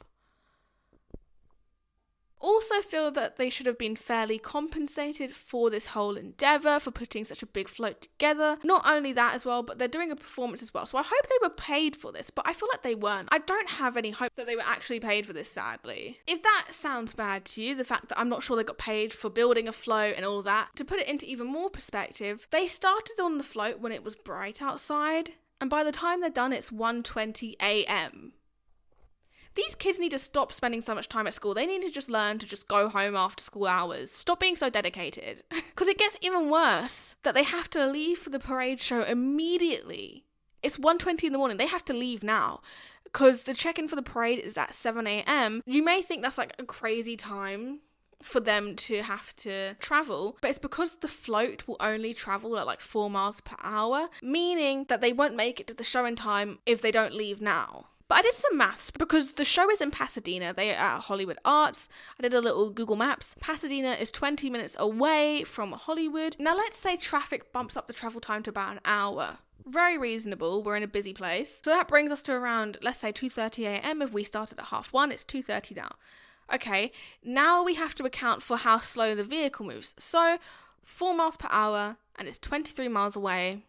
Also feel that they should have been fairly compensated for this whole endeavour, for putting such a big float together. Not only that as well, but they're doing a performance as well. So I hope they were paid for this, but I feel like they weren't. I don't have any hope that they were actually paid for this, sadly. If that sounds bad to you, the fact that I'm not sure they got paid for building a float and all that, to put it into even more perspective, they started on the float when it was bright outside, and by the time they're done, it's 1:20 a.m. These kids need to stop spending so much time at school. They need to just learn to just go home after school hours. Stop being so dedicated. Because it gets even worse that they have to leave for the parade show immediately. It's 1:20 in the morning. They have to leave now. Because the check-in for the parade is at 7 a.m. You may think that's like a crazy time for them to have to travel, but it's because the float will only travel at like 4 miles per hour, meaning that they won't make it to the show in time if they don't leave now. But I did some maths because the show is in Pasadena. They are at Hollywood Arts. I did a little Google Maps. Pasadena is 20 minutes away from Hollywood. Now let's say traffic bumps up the travel time to about an hour. Very reasonable. We're in a busy place. So that brings us to around, let's say 2:30 a.m. If we started at 1:30, it's 2:30 now. Okay, now we have to account for how slow the vehicle moves. So 4 miles per hour and it's 23 miles away.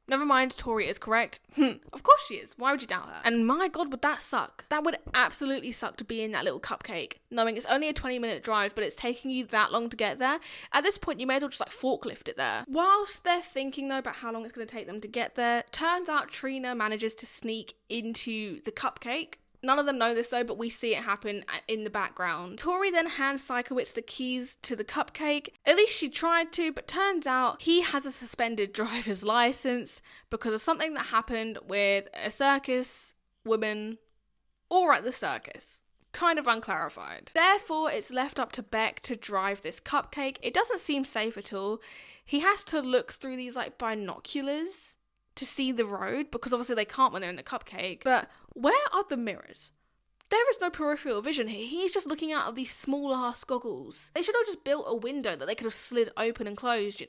Never mind, Tori is correct. Of course she is. Why would you doubt her? And my God, would that suck? That would absolutely suck to be in that little Cupcake, knowing it's only a 20-minute drive, but it's taking you that long to get there. At this point, you may as well just like forklift it there. Whilst they're thinking though about how long it's going to take them to get there, turns out Trina manages to sneak into the Cupcake. None of them know this though, but we see it happen in the background. Tori then hands Sikowitz the keys to the Cupcake. At least she tried to, but turns out he has a suspended driver's license because of something that happened with a circus woman or at the circus. Kind of unclarified. Therefore, it's left up to Beck to drive this Cupcake. It doesn't seem safe at all. He has to look through these like binoculars to see the road, because obviously they can't when they're in the Cupcake. But where are the mirrors? There is no peripheral vision here. He's just looking out of these small ass goggles. They should have just built a window that they could have slid open and closed.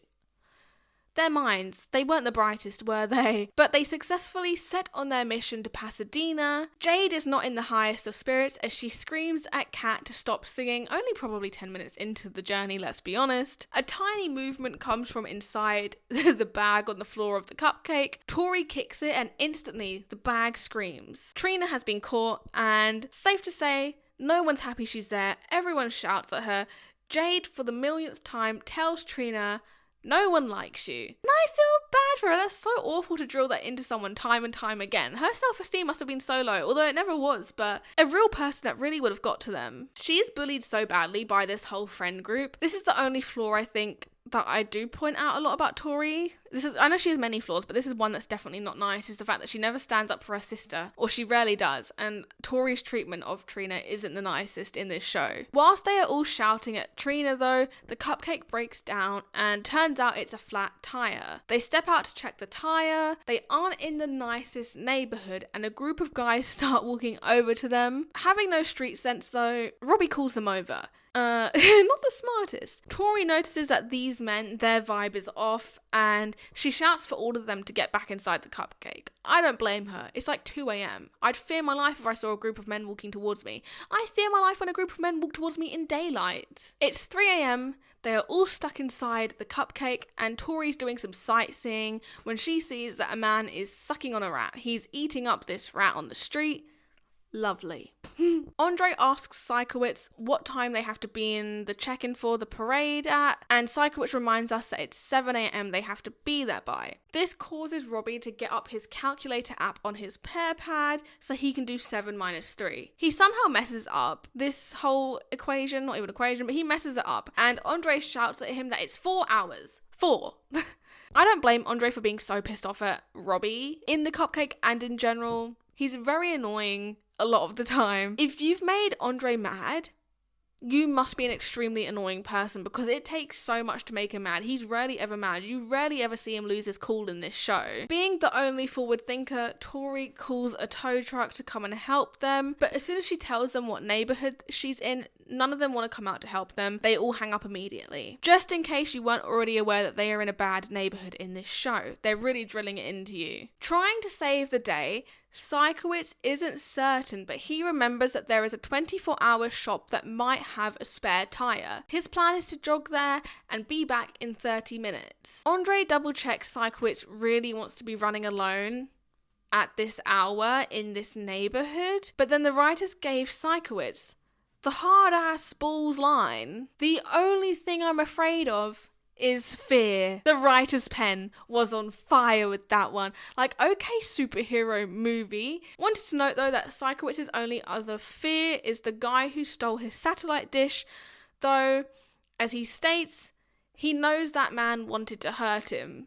Their minds, they weren't the brightest, were they? But they successfully set on their mission to Pasadena. Jade is not in the highest of spirits as she screams at Kat to stop singing, only probably 10 minutes into the journey, let's be honest. A tiny movement comes from inside the bag on the floor of the Cupcake. Tori kicks it and instantly the bag screams. Trina has been caught and, safe to say, no one's happy she's there. Everyone shouts at her. Jade, for the millionth time, tells Trina, "No one likes you." And I feel bad for her. That's so awful to drill that into someone time and time again. Her self-esteem must have been so low, although it never was, but a real person that really would have got to them. She is bullied so badly by this whole friend group. This is the only flaw I think that I do point out a lot about Tori. I know she has many flaws, but this is one that's definitely not nice, is the fact that she never stands up for her sister, or she rarely does, and Tori's treatment of Trina isn't the nicest in this show. Whilst they are all shouting at Trina though, the Cupcake breaks down and turns out it's a flat tyre. They step out to check the tyre, they aren't in the nicest neighbourhood, and a group of guys start walking over to them. Having no street sense though, Robbie calls them over. Not the smartest. Tori notices that these men, their vibe is off, and she shouts for all of them to get back inside the Cupcake. I don't blame her. It's like 2 a.m. I'd fear my life if I saw a group of men walking towards me. I fear my life when a group of men walk towards me in daylight. It's 3 a.m. They are all stuck inside the Cupcake, and Tori's doing some sightseeing when she sees that a man is sucking on a rat. He's eating up this rat on the street. Lovely. Andre asks Sikowitz what time they have to be in the check-in for the parade at, and Sikowitz reminds us that it's 7 a.m. they have to be there by. This causes Robbie to get up his calculator app on his pair pad so he can do 7 minus 3. He somehow messes up this whole equation, not even equation, but he messes it up, and Andre shouts at him that it's 4 hours. 4. I don't blame Andre for being so pissed off at Robbie in the Cupcake and in general. He's very annoying a lot of the time. If you've made Andre mad, you must be an extremely annoying person, because it takes so much to make him mad. He's rarely ever mad. You rarely ever see him lose his cool in this show. Being the only forward thinker, Tori calls a tow truck to come and help them, but as soon as she tells them what neighborhood she's in, none of them want to come out to help them. They all hang up immediately. Just in case you weren't already aware that they are in a bad neighborhood in this show, they're really drilling it into you. Trying to save the day, Sikowitz isn't certain, but he remembers that there is a 24-hour shop that might have a spare tire. His plan is to jog there and be back in 30 minutes. Andre double-checks Sikowitz really wants to be running alone at this hour in this neighborhood, but then the writers gave Sikowitz the hard-ass balls line. The only thing I'm afraid of is fear. The writer's pen was on fire with that one. Like, okay, superhero movie. Wanted to note though that Sikowitz's only other fear is the guy who stole his satellite dish, though, as he states, he knows that man wanted to hurt him.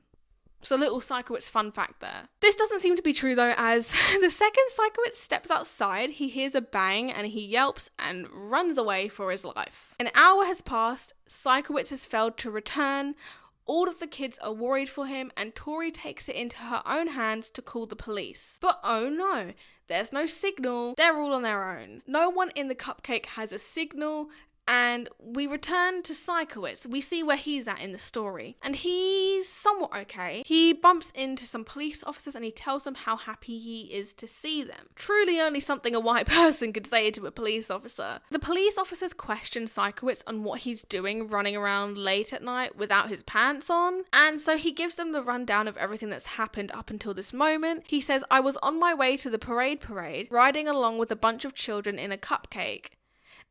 So little Sikowitz fun fact there. This doesn't seem to be true though, as the second Sikowitz steps outside, he hears a bang and he yelps and runs away for his life. An hour has passed, Sikowitz has failed to return, all of the kids are worried for him, and Tori takes it into her own hands to call the police. But oh no, there's no signal, they're all on their own. No one in the Cupcake has a signal, and we return to Sikowitz. We see where he's at in the story. And he's somewhat okay. He bumps into some police officers and he tells them how happy he is to see them. Truly only something a white person could say to a police officer. The police officers question Sikowitz on what he's doing running around late at night without his pants on. And so he gives them the rundown of everything that's happened up until this moment. He says, I was on my way to the parade, riding along with a bunch of children in a Cupcake.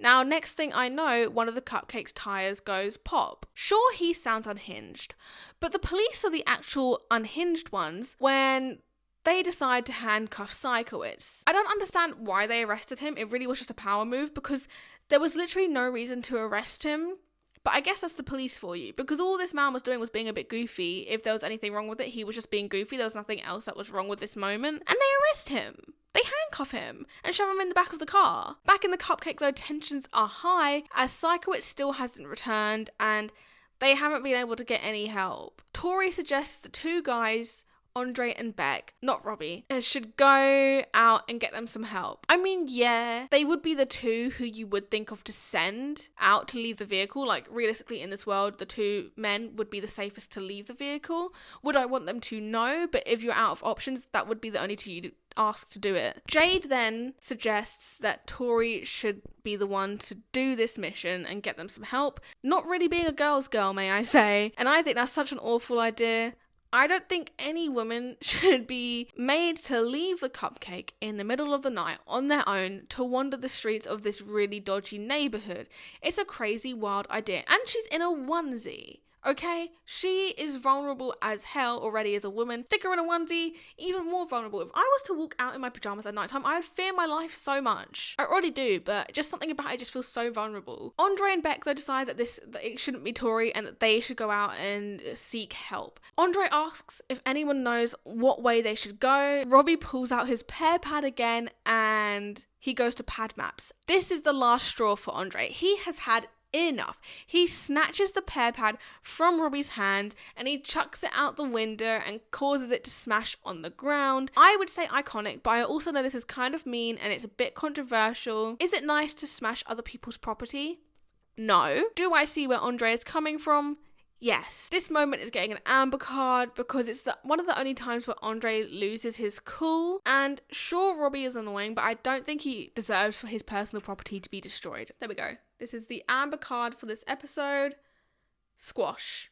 Now, next thing I know, one of the Cupcake's tires goes pop. Sure, he sounds unhinged, but the police are the actual unhinged ones when they decide to handcuff Sikowitz. I don't understand why they arrested him. It really was just a power move, because there was literally no reason to arrest him. But I guess that's the police for you, because all this man was doing was being a bit goofy. If there was anything wrong with it, he was just being goofy. There was nothing else that was wrong with this moment. And they arrest him. They handcuff him and shove him in the back of the car. Back in the Cupcake though, tensions are high as Sikowitz still hasn't returned and they haven't been able to get any help. Tori suggests the two guys, Andre and Beck, not Robbie, should go out and get them some help. I mean, yeah, they would be the two who you would think of to send out to leave the vehicle. Like, realistically in this world, the two men would be the safest to leave the vehicle. Would I want them to? No, but if you're out of options, that would be the only two you'd ask to do it. Jade then suggests that Tori should be the one to do this mission and get them some help. Not really being a girl's girl, may I say. And I think that's such an awful idea. I don't think any woman should be made to leave the Cupcake in the middle of the night on their own to wander the streets of this really dodgy neighborhood. It's a crazy, wild idea. And she's in a onesie. Okay, she is vulnerable as hell already as a woman. Thicker in a onesie, even more vulnerable. If I was to walk out in my pajamas at nighttime, I would fear my life so much. I already do, but just something about it just feels so vulnerable. Andre and Beck though decide that it shouldn't be Tori and that they should go out and seek help. Andre asks if anyone knows what way they should go. Robbie pulls out his pear pad again and he goes to pad maps. This is the last straw for Andre. He has had enough. He snatches the pear pad from Robbie's hand and he chucks it out the window and causes it to smash on the ground. I would say iconic, but I also know this is kind of mean and it's a bit controversial. Is it nice to smash other people's property? No. Do I see where Andre is coming from? Yes. This moment is getting an amber card because it's one of the only times where Andre loses his cool. And sure, Robbie is annoying, but I don't think he deserves for his personal property to be destroyed. There we go. This is the amber card for this episode. Squash.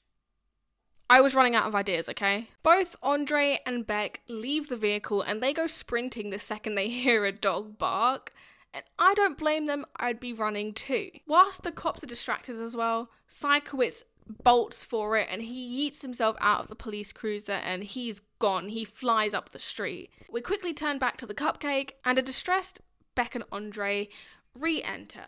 I was running out of ideas, okay? Both Andre and Beck leave the vehicle and they go sprinting the second they hear a dog bark. And I don't blame them, I'd be running too. Whilst the cops are distracted as well, Sikowitz bolts for it and he yeets himself out of the police cruiser and he's gone. He flies up the street. We quickly turn back to the Cupcake and a distressed Beck and Andre re-enter.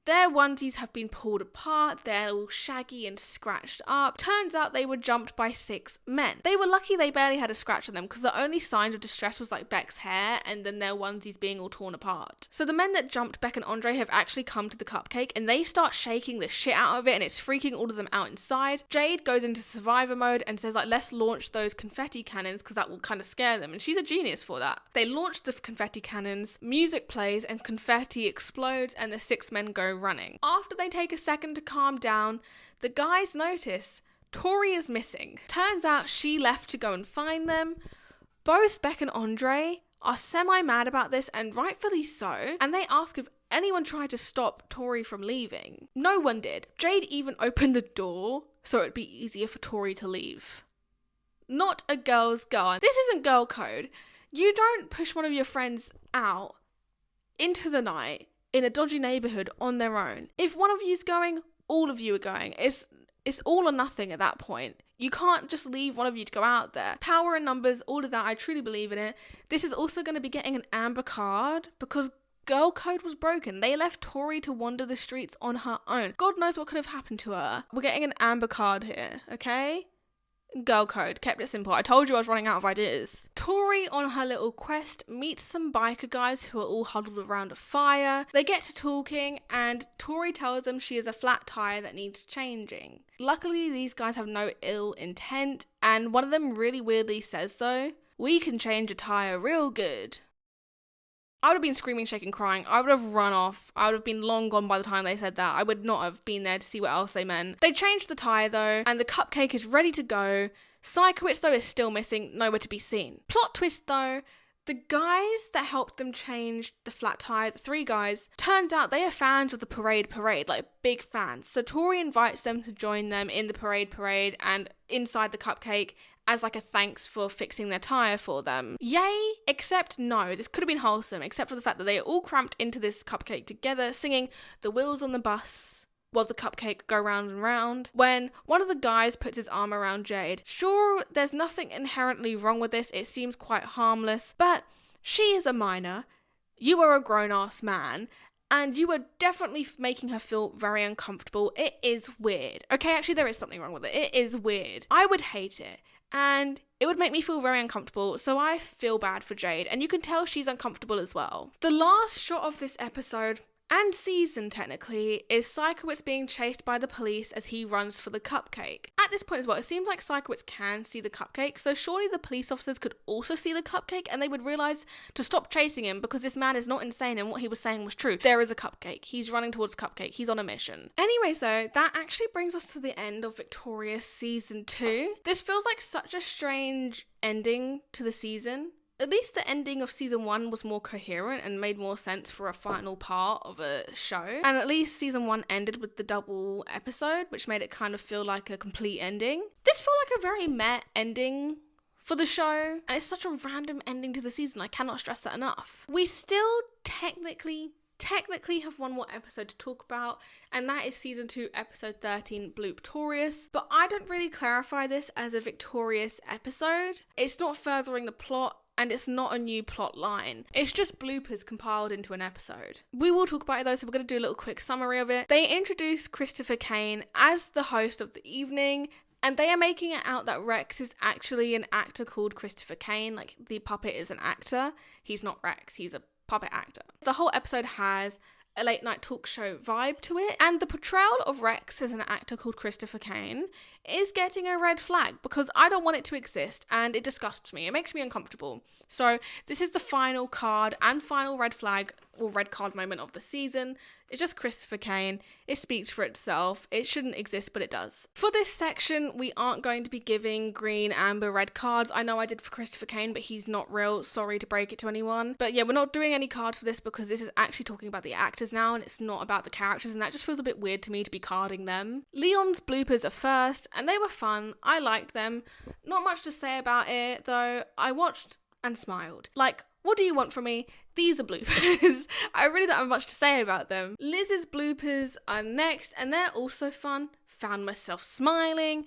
Their onesies have been pulled apart, they're all shaggy and scratched up. Turns out they were jumped by 6 men. They were lucky they barely had a scratch on them because the only signs of distress was like Beck's hair and then their onesies being all torn apart. So the men that jumped Beck and Andre have actually come to the Cupcake and they start shaking the shit out of it and it's freaking all of them out inside. Jade goes into survivor mode and says like, let's launch those confetti cannons because that will kind of scare them, and she's a genius for that. They launch the confetti cannons, music plays and confetti explodes and the 6 men go running. After they take a second to calm down, the guys notice Tori is missing. Turns out she left to go and find them. Both Beck and Andre are semi-mad about this, and rightfully so, and they ask if anyone tried to stop Tori from leaving. No one did. Jade even opened the door so it'd be easier for Tori to leave. Not a girl's girl. This isn't girl code. You don't push one of your friends out into the night in a dodgy neighborhood on their own. If one of you's going, all of you are going. It's all or nothing at that point. You can't just leave one of you to go out there. Power in numbers, all of that, I truly believe in it. This is also going to be getting an amber card because girl code was broken. They left Tori to wander the streets on her own. God knows what could have happened to her. We're getting an amber card here, okay? Girl code, kept it simple. I told you I was running out of ideas. Tori, on her little quest, meets some biker guys who are all huddled around a fire. They get to talking and Tori tells them she has a flat tire that needs changing. Luckily, these guys have no ill intent, and one of them really weirdly says though, "We can change a tire real good." I would have been screaming, shaking, crying. I would have run off. I would have been long gone by the time they said that. I would not have been there to see what else they meant. They changed the tyre though, and the Cupcake is ready to go. Psychowitz though is still missing, nowhere to be seen. Plot twist though, the guys that helped them change the flat tyre, the 3 guys, turned out they are fans of the parade, like big fans. So Tori invites them to join them in the parade and inside the Cupcake as like a thanks for fixing their tyre for them. Yay, except no, this could have been wholesome, except for the fact that they are all cramped into this Cupcake together, singing The Wheels on the Bus while the Cupcake go round and round, when one of the guys puts his arm around Jade. Sure, there's nothing inherently wrong with this, it seems quite harmless, but she is a minor, you are a grown-ass man, and you are definitely making her feel very uncomfortable. It is weird. Okay, actually there is something wrong with it. It is weird. I would hate it. And it would make me feel very uncomfortable, so I feel bad for Jade, and you can tell she's uncomfortable as well. The last shot of this episode, and season technically, is Psychowitz being chased by the police as he runs for the Cupcake. At this point as well, it seems like Psychowitz can see the Cupcake, so surely the police officers could also see the Cupcake and they would realise to stop chasing him because this man is not insane and what he was saying was true. There is a Cupcake. He's running towards Cupcake. He's on a mission. Anyway, so that actually brings us to the end of Victorious Season 2. This feels like such a strange ending to the season. At least the ending of season 1 was more coherent and made more sense for a final part of a show. And at least season 1 ended with the double episode, which made it kind of feel like a complete ending. This felt like a very meh ending for the show, and it's such a random ending to the season. I cannot stress that enough. We still technically have one more episode to talk about, and that is season 2 episode 13, Blooptorious, but I don't really clarify this as a victorious episode. It's not furthering the plot, and it's not a new plot line. It's just bloopers compiled into an episode. We will talk about it though, so we're going to do a little quick summary of it. They introduced Christopher Kane as the host of the evening, and they are making it out that Rex is actually an actor called Christopher Kane. Like, the puppet is an actor. He's not Rex, he's a puppet actor. The whole episode has a late night talk show vibe to it, and the portrayal of Rex as an actor called Christopher Kane is getting a red flag because I don't want it to exist and it disgusts me. It makes me uncomfortable. So this is the final card and final red flag or red card moment of the season. It's just Christopher Kane. It speaks for itself. It shouldn't exist, but it does. For this section, we aren't going to be giving green, amber, red cards. I know I did for Christopher Kane, but he's not real. Sorry to break it to anyone. But yeah, we're not doing any cards for this because this is actually talking about the actors now and it's not about the characters, and that just feels a bit weird to me to be carding them. Leon's bloopers are first, and they were fun. I liked them. Not much to say about it, though. I watched and smiled. Like, what do you want from me? These are bloopers. I really don't have much to say about them. Liz's bloopers are next, and they're also fun. Found myself smiling.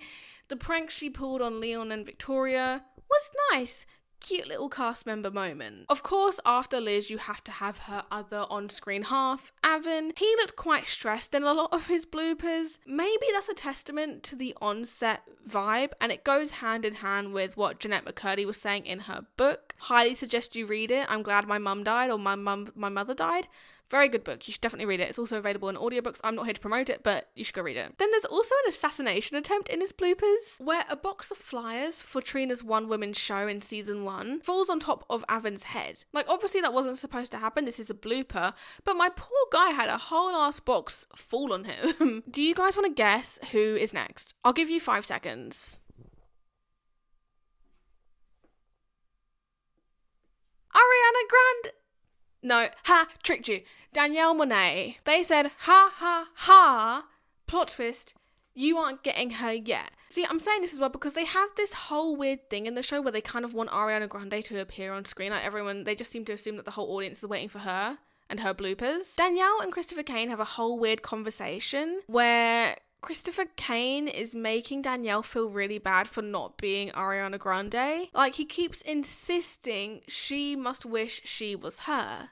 The prank she pulled on Leon and Victoria was nice. cute little cast member moment. Of course, after Liz, you have to have her other on-screen half, Avon. He looked quite stressed in a lot of his bloopers. Maybe that's a testament to the on-set vibe, and it goes hand in hand with what Jeanette McCurdy was saying in her book. Highly suggest you read it. I'm glad my mum died, or my mother died. Very good book. You should definitely read it. It's also available in audiobooks. I'm not here to promote it, but you should go read it. Then there's also an assassination attempt in his bloopers, where a box of flyers for Trina's one-woman show in season 1 falls on top of Avon's head. Like, obviously that wasn't supposed to happen. This is a blooper, but my poor guy had a whole ass box fall on him. Do you guys want to guess who is next? I'll give you 5 seconds. Ariana Grande. No, tricked you. Danielle Monáe. They said, ha, plot twist, you aren't getting her yet. See, I'm saying this as well because they have this whole weird thing in the show where they kind of want Ariana Grande to appear on screen. Like everyone, they just seem to assume that the whole audience is waiting for her and her bloopers. Danielle and Christopher Kane have a whole weird conversation where Christopher Kane is making Danielle feel really bad for not being Ariana Grande. Like, he keeps insisting she must wish she was her.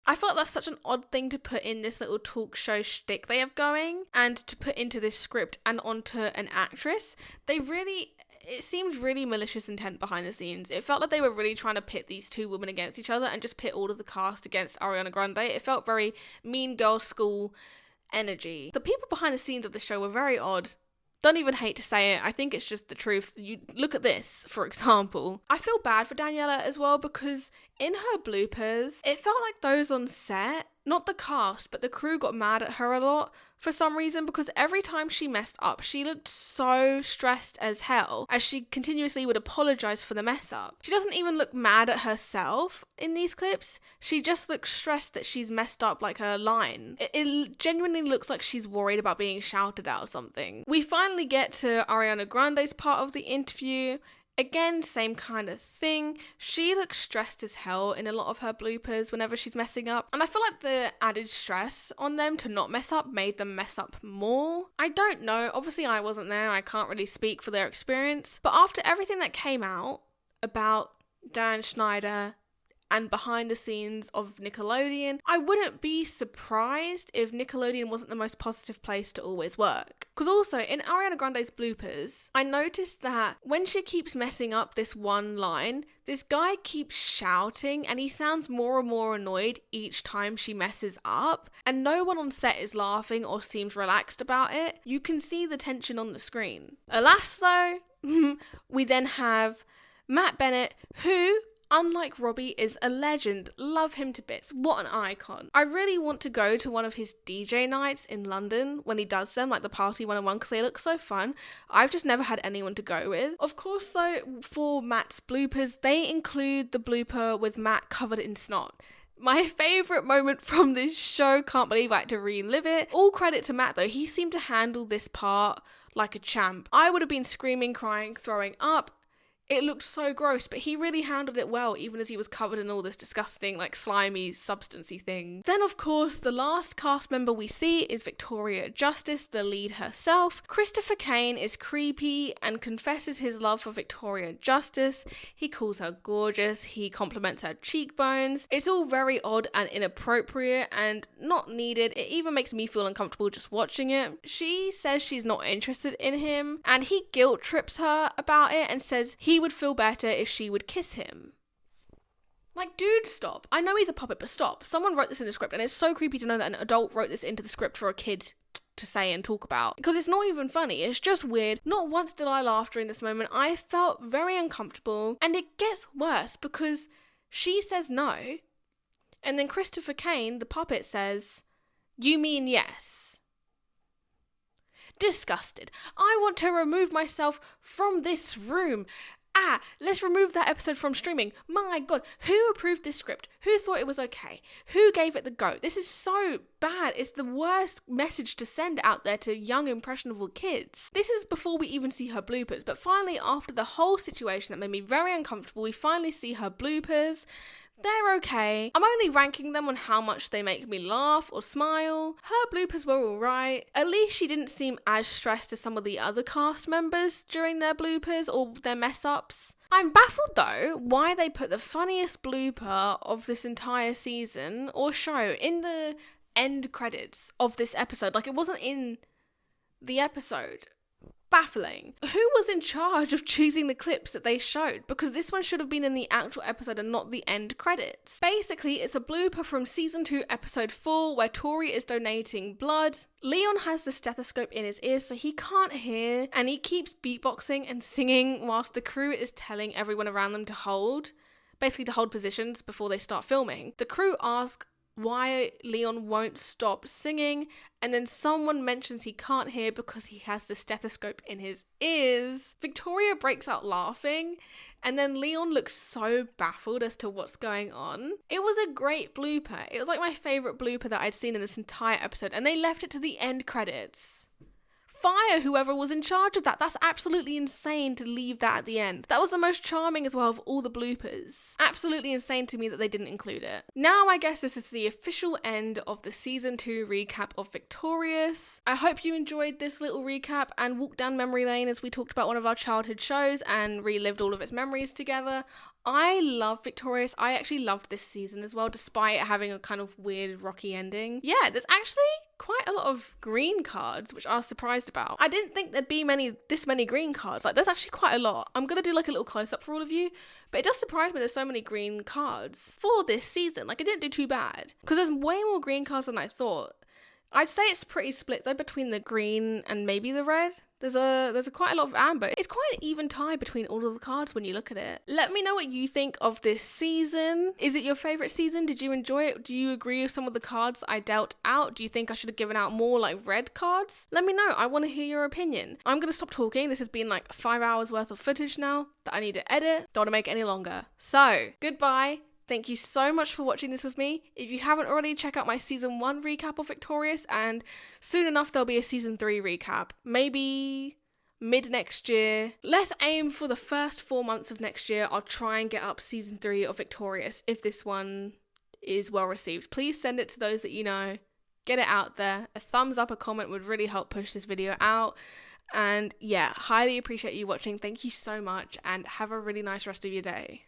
I feel like that's such an odd thing to put in this little talk show shtick they have going, and to put into this script and onto an actress. It seemed really malicious intent behind the scenes. It felt like they were really trying to pit these two women against each other and just pit all of the cast against Ariana Grande. It felt very Mean Girls School energy. The people behind the scenes of the show were very odd. Don't even hate to say it. I think it's just the truth. You look at this, for example. I feel bad for Daniela as well because in her bloopers, it felt like those on set, not the cast, but the crew got mad at her a lot for some reason because every time she messed up, she looked so stressed as hell as she continuously would apologize for the mess up. She doesn't even look mad at herself in these clips. She just looks stressed that she's messed up like her line. It genuinely looks like she's worried about being shouted at or something. We finally get to Ariana Grande's part of the interview. Again, same kind of thing. She looks stressed as hell in a lot of her bloopers whenever she's messing up. And I feel like the added stress on them to not mess up made them mess up more. I don't know. Obviously, I wasn't there. I can't really speak for their experience. But after everything that came out about Dan Schneider and behind the scenes of Nickelodeon, I wouldn't be surprised if Nickelodeon wasn't the most positive place to always work. Because also, in Ariana Grande's bloopers, I noticed that when she keeps messing up this one line, this guy keeps shouting and he sounds more and more annoyed each time she messes up, and no one on set is laughing or seems relaxed about it. You can see the tension on the screen. Alas though, we then have Matt Bennett, who, unlike Robbie, is a legend. Love him to bits. What an icon. I really want to go to one of his DJ nights in London when he does them, like the Party 101, because they look so fun. I've just never had anyone to go with. Of course, though, for Matt's bloopers, they include the blooper with Matt covered in snot. My favourite moment from this show, can't believe I had to relive it. All credit to Matt though, he seemed to handle this part like a champ. I would have been screaming, crying, throwing up. It looked so gross, but he really handled it well, even as he was covered in all this disgusting, like, slimy, substancey thing. Then, of course, the last cast member we see is Victoria Justice, the lead herself. Christopher Kane is creepy and confesses his love for Victoria Justice. He calls her gorgeous, he compliments her cheekbones. It's all very odd and inappropriate and not needed. It even makes me feel uncomfortable just watching it. She says she's not interested in him, and he guilt trips her about it and says he would feel better if she would kiss him. Like, dude, stop. I know he's a puppet, but stop. Someone wrote this in the script, and it's so creepy to know that an adult wrote this into the script for a kid to say and talk about. Because it's not even funny, it's just weird. Not once did I laugh during this moment. I felt very uncomfortable, and it gets worse because she says no, and then Christopher Kane, the puppet, says, "You mean yes?" Disgusted. I want to remove myself from this room. Let's remove that episode from streaming. My God, who approved this script? Who thought it was okay? Who gave it the go? This is so bad. It's the worst message to send out there to young, impressionable kids. This is before we even see her bloopers. But finally, after the whole situation that made me very uncomfortable, we finally see her bloopers. they're okay. I'm only ranking them on how much they make me laugh or smile. Her bloopers were alright. At least she didn't seem as stressed as some of the other cast members during their bloopers or their mess ups. I'm baffled though why they put the funniest blooper of this entire season or show in the end credits of this episode. Like, it wasn't in the episode. Baffling. Who was in charge of choosing the clips that they showed? Because this one should have been in the actual episode and not the end credits. Basically, it's a blooper from season 2, episode 4, where Tori is donating blood. Leon has the stethoscope in his ears so he can't hear, and he keeps beatboxing and singing whilst the crew is telling everyone around them to hold positions before they start filming. The crew ask why Leon won't stop singing, and then someone mentions he can't hear because he has the stethoscope in his ears. Victoria breaks out laughing, and then Leon looks so baffled as to what's going on. It was a great blooper. It was like my favourite blooper that I'd seen in this entire episode, and they left it to the end credits. Fire whoever was in charge of that. That's absolutely insane to leave that at the end. That was the most charming as well of all the bloopers. Absolutely insane to me that they didn't include it. Now I guess this is the official end of the season 2 recap of Victorious. I hope you enjoyed this little recap and walked down memory lane as we talked about one of our childhood shows and relived all of its memories together. I love Victorious. I actually loved this season as well, despite it having a kind of weird rocky ending. Yeah, there's actually quite a lot of green cards, which I was surprised about. I didn't think there'd be this many green cards. Like, there's actually quite a lot. I'm gonna do like a little close-up for all of you, but it does surprise me there's so many green cards for this season. Like, it didn't do too bad, because there's way more green cards than I thought. I'd say it's pretty split though between the green and maybe the red. There's a quite a lot of amber. It's quite an even tie between all of the cards when you look at it. Let me know what you think of this season. Is it your favourite season? Did you enjoy it? Do you agree with some of the cards I dealt out? Do you think I should have given out more like red cards? Let me know. I want to hear your opinion. I'm going to stop talking. This has been like 5 hours worth of footage now that I need to edit. Don't want to make it any longer. So, goodbye. Thank you so much for watching this with me. If you haven't already, check out my season 1 recap of Victorious, and soon enough there'll be a season 3 recap. Maybe mid next year. Let's aim for the first 4 months of next year. I'll try and get up season 3 of Victorious if this one is well received. Please send it to those that you know. Get it out there. A thumbs up, a comment would really help push this video out. And yeah, highly appreciate you watching. Thank you so much, and have a really nice rest of your day.